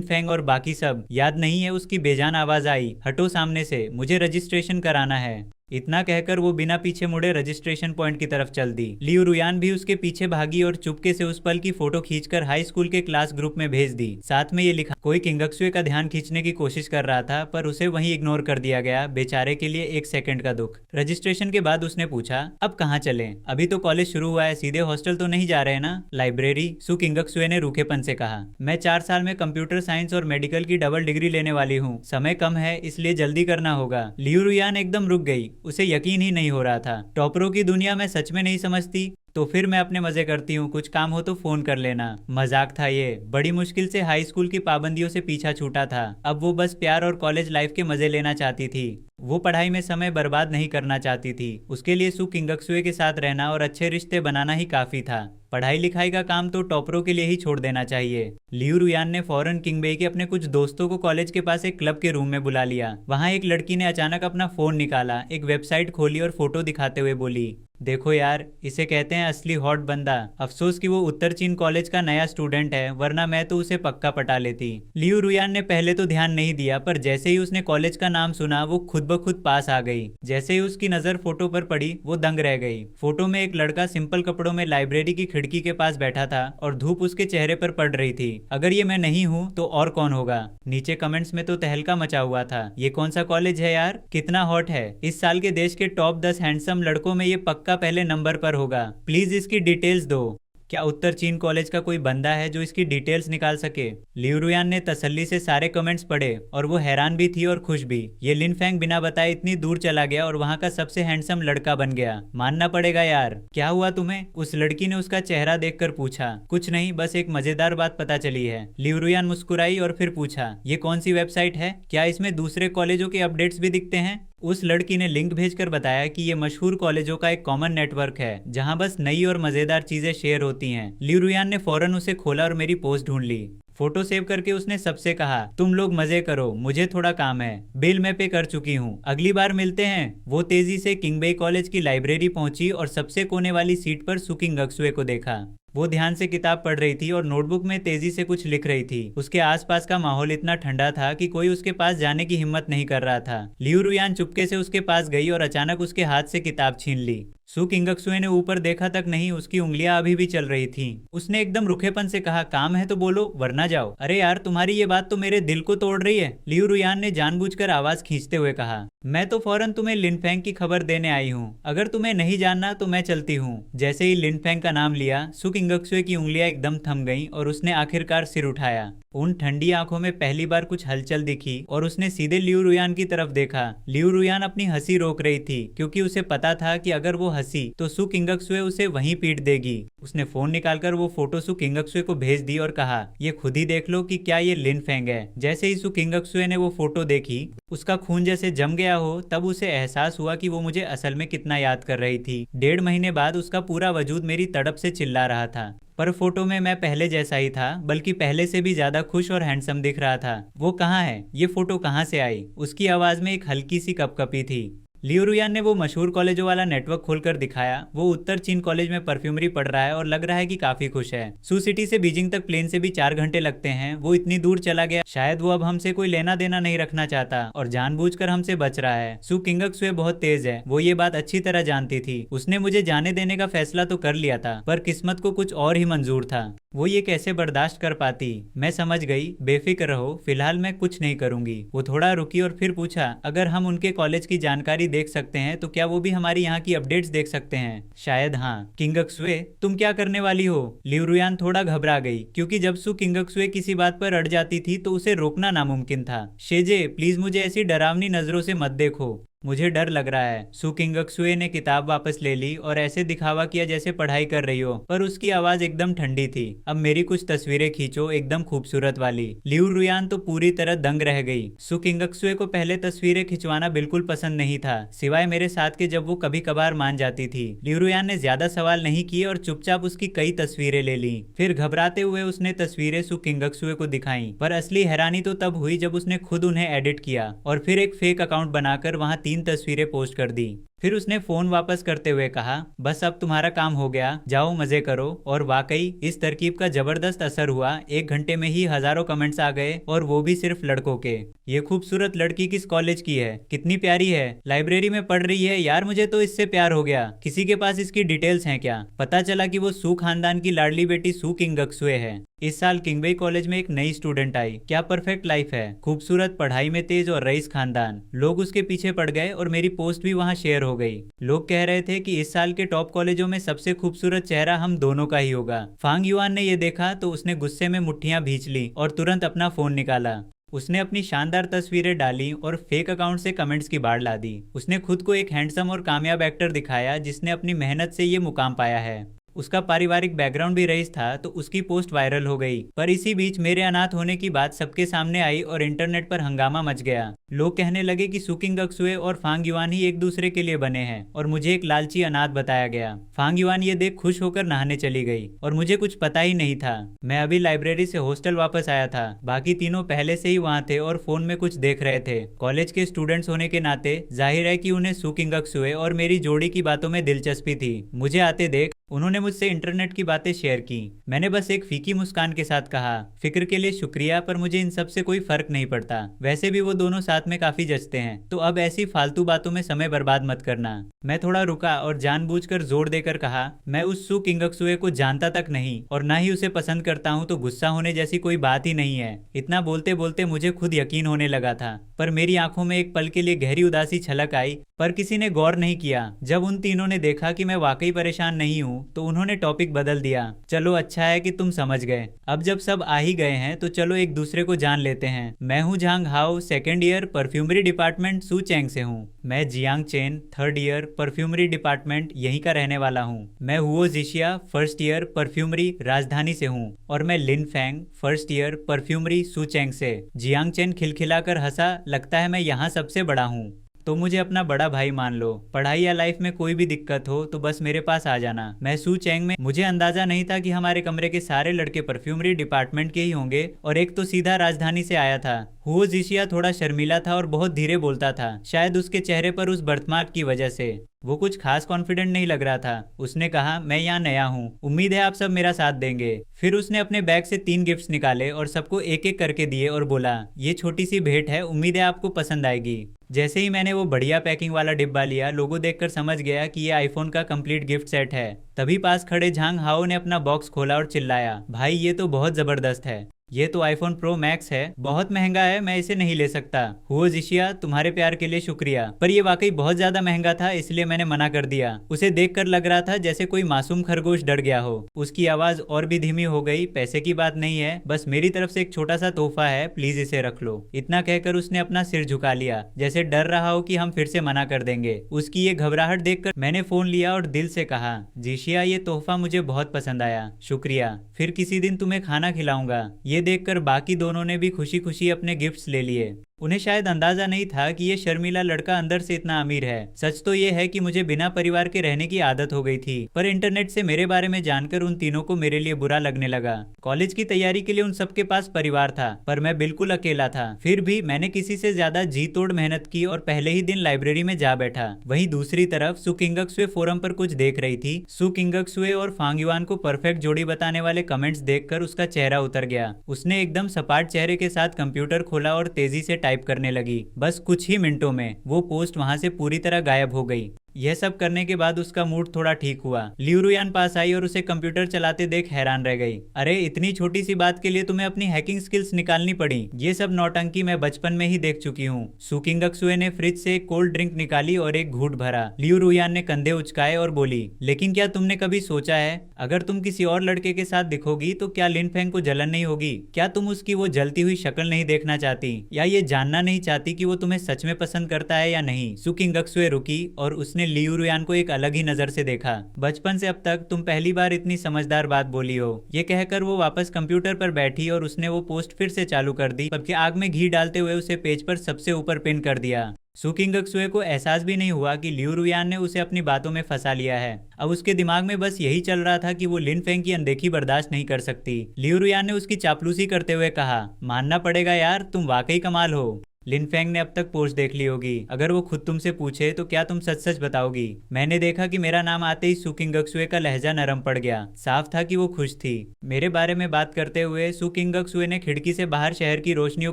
फेंग और बाकी सब। याद नहीं है उसकी बेजान आवाज आई, हटो सामने से, मुझे रजिस्ट्रेशन कराना है। इतना कहकर वो बिना पीछे मुड़े रजिस्ट्रेशन पॉइंट की तरफ चल दी। लियू रुयान भी उसके पीछे भागी और चुपके से उस पल की फोटो खींचकर हाई स्कूल के क्लास ग्रुप में भेज दी। साथ में ये लिखा, कोई किंगक्सुए का ध्यान खींचने की कोशिश कर रहा था पर उसे वहीं इग्नोर कर दिया गया, बेचारे के लिए 1 सेकंड का दुख। रजिस्ट्रेशन के बाद उसने पूछा, अब कहाँ चलें? अभी तो कॉलेज शुरू हुआ है, सीधे हॉस्टल तो नहीं जा रहे ना? लाइब्रेरी, सु किंगक्सुए ने रूखेपन से कहा। मैं 4 साल में कंप्यूटर साइंस और मेडिकल की डबल डिग्री लेने वाली हूँ, समय कम है इसलिए जल्दी करना होगा। लियू रुयान एकदम रुक गई, उसे यकीन ही नहीं हो रहा था। टॉपरों की दुनिया में सच में नहीं समझती, तो फिर मैं अपने मजे करती हूँ, कुछ काम हो तो फोन कर लेना। मजाक था ये। बड़ी मुश्किल से हाई स्कूल की पाबंदियों से पीछा छूटा था। अब वो बस प्यार और कॉलेज लाइफ के मजे लेना चाहती थी। वो पढ़ाई में समय बर्बाद नहीं करना चाहती थी। उसके लिए सु किंगक्सुए के साथ रहना और अच्छे रिश्ते बनाना ही काफी था। पढ़ाई लिखाई का काम तो टॉपरों के लिए ही छोड़ देना चाहिए। लियू रुयान ने फौरन किंगबेई के अपने कुछ दोस्तों को कॉलेज के पास एक क्लब के रूम में बुला लिया। वहां एक लड़की ने अचानक अपना फोन निकाला, एक वेबसाइट खोली और फोटो दिखाते हुए बोली, देखो यार, इसे कहते हैं असली हॉट बंदा। अफसोस कि वो उत्तर चीन कॉलेज का नया स्टूडेंट है, वरना मैं तो उसे पक्का पटा लेती। लियू रुयान ने पहले तो ध्यान नहीं दिया, पर जैसे ही उसने कॉलेज का नाम सुना वो खुद ब खुद पास आ गई। जैसे ही उसकी नजर फोटो पर पड़ी वो दंग रह गई। फोटो में एक लड़का सिंपल कपड़ों में लाइब्रेरी की खिड़की के पास बैठा था और धूप उसके चेहरे पर पड़ रही थी। अगर ये मैं नहीं हूँ तो और कौन होगा? नीचे कमेंट्स में तो तहलका मचा हुआ था, ये कौन सा कॉलेज है यार, कितना हॉट है, इस साल के देश के टॉप 10 हैंडसम लड़कों में ये पक्का पहले नंबर पर होगा, प्लीज इसकी डिटेल्स दो। क्या उत्तर चीन कॉलेज का कोई बंदा है जो इसकी डिटेल्स निकाल सके? लियू रुयान ने तसल्ली से सारे कमेंट्स पढ़े और वो हैरान भी थी और खुश भी। ये लिन फेंग बिना बताए इतनी दूर चला गया और वहाँ का सबसे हैंडसम लड़का बन गया। मानना पड़ेगा यार। क्या हुआ तुम्हें? उस लड़की ने उसका चेहरा देखकर पूछा। कुछ नहीं, बस एक मजेदार बात पता चली है। लियू रुयान मुस्कुराई और फिर पूछा, ये कौन सी वेबसाइट है? क्या इसमें दूसरे कॉलेजों के अपडेट्स भी दिखते हैं? उस लड़की ने लिंक भेजकर बताया कि ये मशहूर कॉलेजों का एक कॉमन नेटवर्क है जहां बस नई और मजेदार चीजें शेयर होती हैं। लियू रुयान ने फौरन उसे खोला और मेरी पोस्ट ढूंढ ली। फोटो सेव करके उसने सबसे कहा, तुम लोग मजे करो, मुझे थोड़ा काम है, बिल मैं पे कर चुकी हूँ, अगली बार मिलते हैं। वो तेजी से किंगबेई कॉलेज की लाइब्रेरी पहुंची और सबसे कोने वाली सीट पर सु किंगक्सुए को देखा। वो ध्यान से किताब पढ़ रही थी और नोटबुक में तेजी से कुछ लिख रही थी। उसके आसपास का माहौल इतना ठंडा था कि कोई उसके पास जाने की हिम्मत नहीं कर रहा था। लियू रुयान चुपके से उसके पास गई और अचानक उसके हाथ से किताब छीन ली। सु किंगक्सुए ने ऊपर देखा तक नहीं, उसकी उंगलियां अभी भी चल रही थीं। उसने एकदम रुखेपन से कहा, काम है तो बोलो वरना जाओ। अरे यार, तुम्हारी ये बात तो मेरे दिल को तोड़ रही है, लियू रुयान ने जानबूझकर आवाज खींचते हुए कहा। मैं तो फौरन तुम्हें लिन फेंग की खबर देने आई हूँ, अगर तुम्हें नहीं जानना तो मैं चलती हूँ। जैसे ही लिन फेंग का नाम लिया, सु किंगक्सुए की उंगलियां एकदम थम गईं और उसने आखिरकार सिर उठाया। उन ठंडी आंखों में पहली बार कुछ हलचल दिखी और उसने सीधे लियू रुयान की तरफ देखा। लियू रुयान अपनी हंसी रोक रही थी क्योंकि उसे पता था कि अगर वो हंसी तो सु किंगक्सुए उसे वहीं पीट देगी। उसने फोन निकालकर वो फोटो सु किंगक्सुए को भेज दी और कहा, ये खुद ही देख लो कि क्या ये लिन फेंग है। जैसे ही सु किंगक्सुए ने वो फोटो देखी, उसका खून जैसे जम गया हो, तब उसे एहसास हुआ कि वो मुझे असल में कितना याद कर रही थी। 1.5 महीने बाद उसका पूरा वजूद मेरी तड़प से चिल्ला रहा था। पर फोटो में मैं पहले जैसा ही था, बल्कि पहले से भी ज्यादा खुश और हैंडसम दिख रहा था। वो कहाँ है? ये फोटो कहाँ से आई? उसकी आवाज में एक हल्की सी कपकपी थी। लियू रुयान ने वो मशहूर कॉलेजों वाला नेटवर्क खोलकर दिखाया। वो उत्तर चीन कॉलेज में परफ्यूमरी पढ़ रहा है और लग रहा है कि काफी खुश है। सू सिटी से बीजिंग तक प्लेन से भी 4 घंटे लगते हैं। वो इतनी दूर चला गया, शायद वो अब हमसे कोई लेना देना नहीं रखना चाहता और जानबूझकर हमसे बच रहा है। सू किंगक्सुए बहुत तेज है, वो ये बात अच्छी तरह जानती थी। उसने मुझे जाने देने का फैसला तो कर लिया था, पर किस्मत को कुछ और ही मंजूर था। वो ये कैसे बर्दाश्त कर पाती? मैं समझ गई। बेफिक्र रहो, फिलहाल मैं कुछ नहीं करूंगी। वो थोड़ा रुकी और फिर पूछा, अगर हम उनके कॉलेज की जानकारी देख सकते हैं तो क्या वो भी हमारी यहाँ की अपडेट्स देख सकते हैं? शायद हाँ। किंगक्सुए, तुम क्या करने वाली हो? लियू रुयान थोड़ा घबरा गई, क्योंकि जब सू किंगक्सुए किसी बात पर अड़ जाती थी तो उसे रोकना नामुमकिन था। शेजे, प्लीज मुझे ऐसी डरावनी नजरों से मत देखो, मुझे डर लग रहा है। सू किंगक्सुए ने किताब वापस ले ली और ऐसे दिखावा किया जैसे पढ़ाई कर रही हो, पर उसकी आवाज एकदम ठंडी थी। अब मेरी कुछ तस्वीरें खींचो, एकदम खूबसूरत वाली। लियू रुयान तो पूरी तरह दंग रह गई। सू किंगक्सुए को पहले तस्वीरें खिंचवाना बिल्कुल पसंद नहीं था, सिवाय मेरे साथ के, जब वो कभी कभार मान जाती थी। लियू रुयान ने ज्यादा सवाल नहीं किए और चुपचाप उसकी कई तस्वीरें ले ली। फिर घबराते हुए उसने तस्वीरें सू किंगक्सुए को दिखाई, पर असली हैरानी तो तब हुई जब उसने खुद उन्हें एडिट किया और फिर एक फेक अकाउंट बनाकर वहां 3 तस्वीरें पोस्ट कर दी। फिर उसने फोन वापस करते हुए कहा, बस अब तुम्हारा काम हो गया, जाओ मजे करो। और वाकई इस तरकीब का जबरदस्त असर हुआ। 1 घंटे में ही हजारों कमेंट्स आ गए, और वो भी सिर्फ लड़कों के। ये खूबसूरत लड़की किस कॉलेज की है? कितनी प्यारी है, लाइब्रेरी में पढ़ रही है। यार मुझे तो इससे प्यार हो गया। किसी के पास इसकी डिटेल्स हैं क्या? पता चला कि वो सू खानदान की लाडली बेटी सू किंगक्सुए है। इस साल किंगबेई कॉलेज में एक नई स्टूडेंट आई। क्या परफेक्ट लाइफ है, खूबसूरत, पढ़ाई में तेज और रईस खानदान। लोग उसके पीछे पड़ गए और मेरी पोस्ट भी वहां शेयर हो गई। लोग कह रहे थे कि इस साल के टॉप कॉलेजों में सबसे खूबसूरत चेहरा हम दोनों का ही होगा। फांग युआन ने यह देखा तो उसने गुस्से में मुट्ठियां भींच ली और तुरंत अपना फोन निकाला। उसने अपनी शानदार तस्वीरें डाली और फेक अकाउंट से कमेंट्स की बाढ़ ला दी। उसने खुद को एक हैंडसम और कामयाब एक्टर दिखाया जिसने अपनी मेहनत से ये मुकाम पाया है। उसका पारिवारिक बैकग्राउंड भी रईस था, तो उसकी पोस्ट वायरल हो गई। पर इसी बीच मेरे अनाथ होने की बात सबके सामने आई और इंटरनेट पर हंगामा मच गया। लोग कहने लगे कि सू किंगक्सुए और फांग युआन ही एक दूसरे के लिए बने हैं, और मुझे एक लालची अनाथ बताया गया। फांग युआन ये देख खुश होकर नहाने चली गई और मुझे कुछ पता ही नहीं था। मैं अभी लाइब्रेरी से हॉस्टल वापस आया था। बाकी तीनों पहले से ही वहाँ थे और फोन में कुछ देख रहे थे। कॉलेज के स्टूडेंट्स होने के नाते जाहिर है कि उन्हें सू किंगक्सुए और मेरी जोड़ी की बातों में दिलचस्पी थी। मुझे आते देख उन्होंने मुझसे इंटरनेट की बातें शेयर की। मैंने बस एक फीकी मुस्कान के साथ कहा, फिक्र के लिए शुक्रिया, पर मुझे इन सब से कोई फर्क नहीं पड़ता। वैसे भी वो दोनों साथ में काफी जचते हैं, तो अब ऐसी फालतू बातों में समय बर्बाद मत करना। मैं थोड़ा रुका और जानबूझकर जोर देकर कहा, मैं उस सू किंगक्सुए को जानता तक नहीं और ना ही उसे पसंद करता हूँ, तो गुस्सा होने जैसी कोई बात ही नहीं है। इतना बोलते बोलते मुझे खुद यकीन होने लगा था, पर मेरी आंखों में एक पल के लिए गहरी उदासी छलक आई, पर किसी ने गौर नहीं किया। जब उन तीनों ने देखा कि मैं वाकई परेशान नहीं हूँ, तो उन्होंने टॉपिक बदल दिया। चलो अच्छा है कि तुम समझ गए। अब जब सब आ ही गए हैं तो चलो एक दूसरे को जान लेते हैं। मैं हूँ झांग हाओ, 2nd ईयर, परफ्यूमरी डिपार्टमेंट, सूचेंग से हूँ। मैं Jiang chain, 3rd year, perfumery department, यहीं का रहने वाला हूँ। मैं हुओ जिशिया, 1st ईयर, परफ्यूमरी, राजधानी से हूँ। और मैं लिन फैंग, 1st ईयर, परफ्यूमरी, सूचेंग से। जियांग चेन खिलखिलाकर हंसा, लगता है मैं यहाँ सबसे बड़ा हूँ। तो मुझे अपना बड़ा भाई मान लो। पढ़ाई या लाइफ में कोई भी दिक्कत हो तो बस मेरे पास आ जाना। मैं सू चेंग में। मुझे अंदाजा नहीं था कि हमारे कमरे के सारे लड़के परफ्यूमरी डिपार्टमेंट के ही होंगे, और एक तो सीधा राजधानी से आया था। हुओ जिशिया थोड़ा शर्मीला था और बहुत धीरे बोलता था, शायद उसके चेहरे पर उस बर्थमार्क की वजह से। वो कुछ खास कॉन्फिडेंट नहीं लग रहा था। उसने कहा, मैं यहाँ नया हूँ, उम्मीद है आप सब मेरा साथ देंगे। फिर उसने अपने बैग से 3 गिफ्ट्स निकाले और सबको एक एक करके दिए और बोला, ये छोटी सी भेंट है, उम्मीद है आपको पसंद आएगी। जैसे ही मैंने वो बढ़िया पैकिंग वाला डिब्बा लिया, लोगों देखकर समझ गया कि ये आईफोन का कंप्लीट गिफ्ट सेट है। तभी पास खड़े झांग हाओ ने अपना बॉक्स खोला और चिल्लाया, भाई ये तो बहुत जबरदस्त है। ये तो आईफोन प्रो मैक्स है, बहुत महंगा है, मैं इसे नहीं ले सकता। हुओ जिशिया, तुम्हारे प्यार के लिए शुक्रिया, पर ये वाकई बहुत ज्यादा महंगा था, इसलिए मैंने मना कर दिया। उसे देखकर लग रहा था जैसे कोई मासूम खरगोश डर गया हो। उसकी आवाज और भी धीमी हो गई, पैसे की बात नहीं है, बस मेरी तरफ से एक छोटा सा तोहफा है, प्लीज इसे रख लो। इतना कहकर उसने अपना सिर झुका लिया, जैसे डर रहा हो कि हम फिर से मना कर देंगे। उसकी ये घबराहट देखकर मैंने फोन लिया और दिल से कहा, जिशिया ये तोहफा मुझे बहुत पसंद आया, शुक्रिया, फिर किसी दिन तुम्हें खाना खिलाऊंगा। ये देखकर बाकी दोनों ने भी खुशी खुशी अपने गिफ्ट्स ले लिए। उन्हें शायद अंदाजा नहीं था कि ये शर्मीला लड़का अंदर से इतना अमीर है। सच तो ये है कि मुझे बिना परिवार के रहने की आदत हो गई थी, पर इंटरनेट से मेरे बारे में जानकर उन तीनों को मेरे लिए बुरा लगने लगा। कॉलेज की तैयारी के लिए उन सबके पास परिवार था, पर मैं बिल्कुल अकेला था। फिर भी मैंने किसी से ज्यादा जी तोड़ मेहनत की और पहले ही दिन लाइब्रेरी में जा बैठा। वहीं दूसरी तरफ सु किंगक्सुए फोरम पर कुछ देख रही थी। सु किंगक्सुए और फांग युआन को परफेक्ट जोड़ी बताने वाले कमेंट्स देखकर उसका चेहरा उतर गया। उसने एकदम सपाट चेहरे के साथ कंप्यूटर खोला और तेजी से टाइप करने लगी। बस कुछ ही मिनटों में वो पोस्ट वहां से पूरी तरह गायब हो गई। यह सब करने के बाद उसका मूड थोड़ा ठीक हुआ। लियू रुयान पास आई और उसे कंप्यूटर चलाते देख हैरान रह गई। अरे इतनी छोटी सी बात के लिए तुम्हें अपनी हैकिंग स्किल्स निकालनी पड़ी। ये सब नौटंकी मैं बचपन में ही देख चुकी हूँ। सु किंगक्सुए ने फ्रिज से एक कोल्ड ड्रिंक निकाली और एक घूंट भरा। लियू रुयान ने कंधे उचकाए और बोली, लेकिन क्या तुमने कभी सोचा है, अगर तुम किसी और लड़के के साथ दिखोगी तो क्या लिन फेंग को जलन नहीं होगी? क्या तुम उसकी वो जलती हुई शक्ल नहीं देखना चाहती, या ये जानना नहीं चाहती कि वो तुम्हें सच में पसंद करता है या नहीं? सु किंगक्सुए रुकी और उसने लियू रुयान को एक अलग ही नजर से देखा। बचपन से अब तक तुम पहली बार इतनी समझदार बात बोली हो। ये कहकर वो वापस कंप्यूटर पर बैठी और उसने वो पोस्ट फिर से चालू कर दी, जबकि आग में घी डालते हुए उसे पेज पर सबसे ऊपर पिन कर दिया। सु किंगक्सुए को एहसास भी नहीं हुआ कि लियू रुयान ने उसे अपनी बातों में फंसा लिया है। अब उसके दिमाग में बस यही चल रहा था कि वो लिन फेंग की अनदेखी बर्दाश्त नहीं कर सकती। लियू रुयान ने उसकी चापलूसी करते हुए कहा, मानना पड़ेगा यार, तुम वाकई कमाल हो। लिन फेंग ने अब तक पोस्ट देख ली होगी। अगर वो खुद तुमसे पूछे तो क्या तुम सच सच बताओगी? मैंने देखा कि मेरा नाम आते ही सु किंगक्सुए का लहजा नरम पड़ गया। साफ था कि वो खुश थी। मेरे बारे में बात करते हुए सु किंगक्सुए ने खिड़की से बाहर शहर की रोशनियों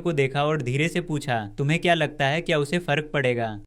को देखा और धीरे से पूछा, तुम्हें क्या लगता है, क्या उसे फर्क पड़ेगा?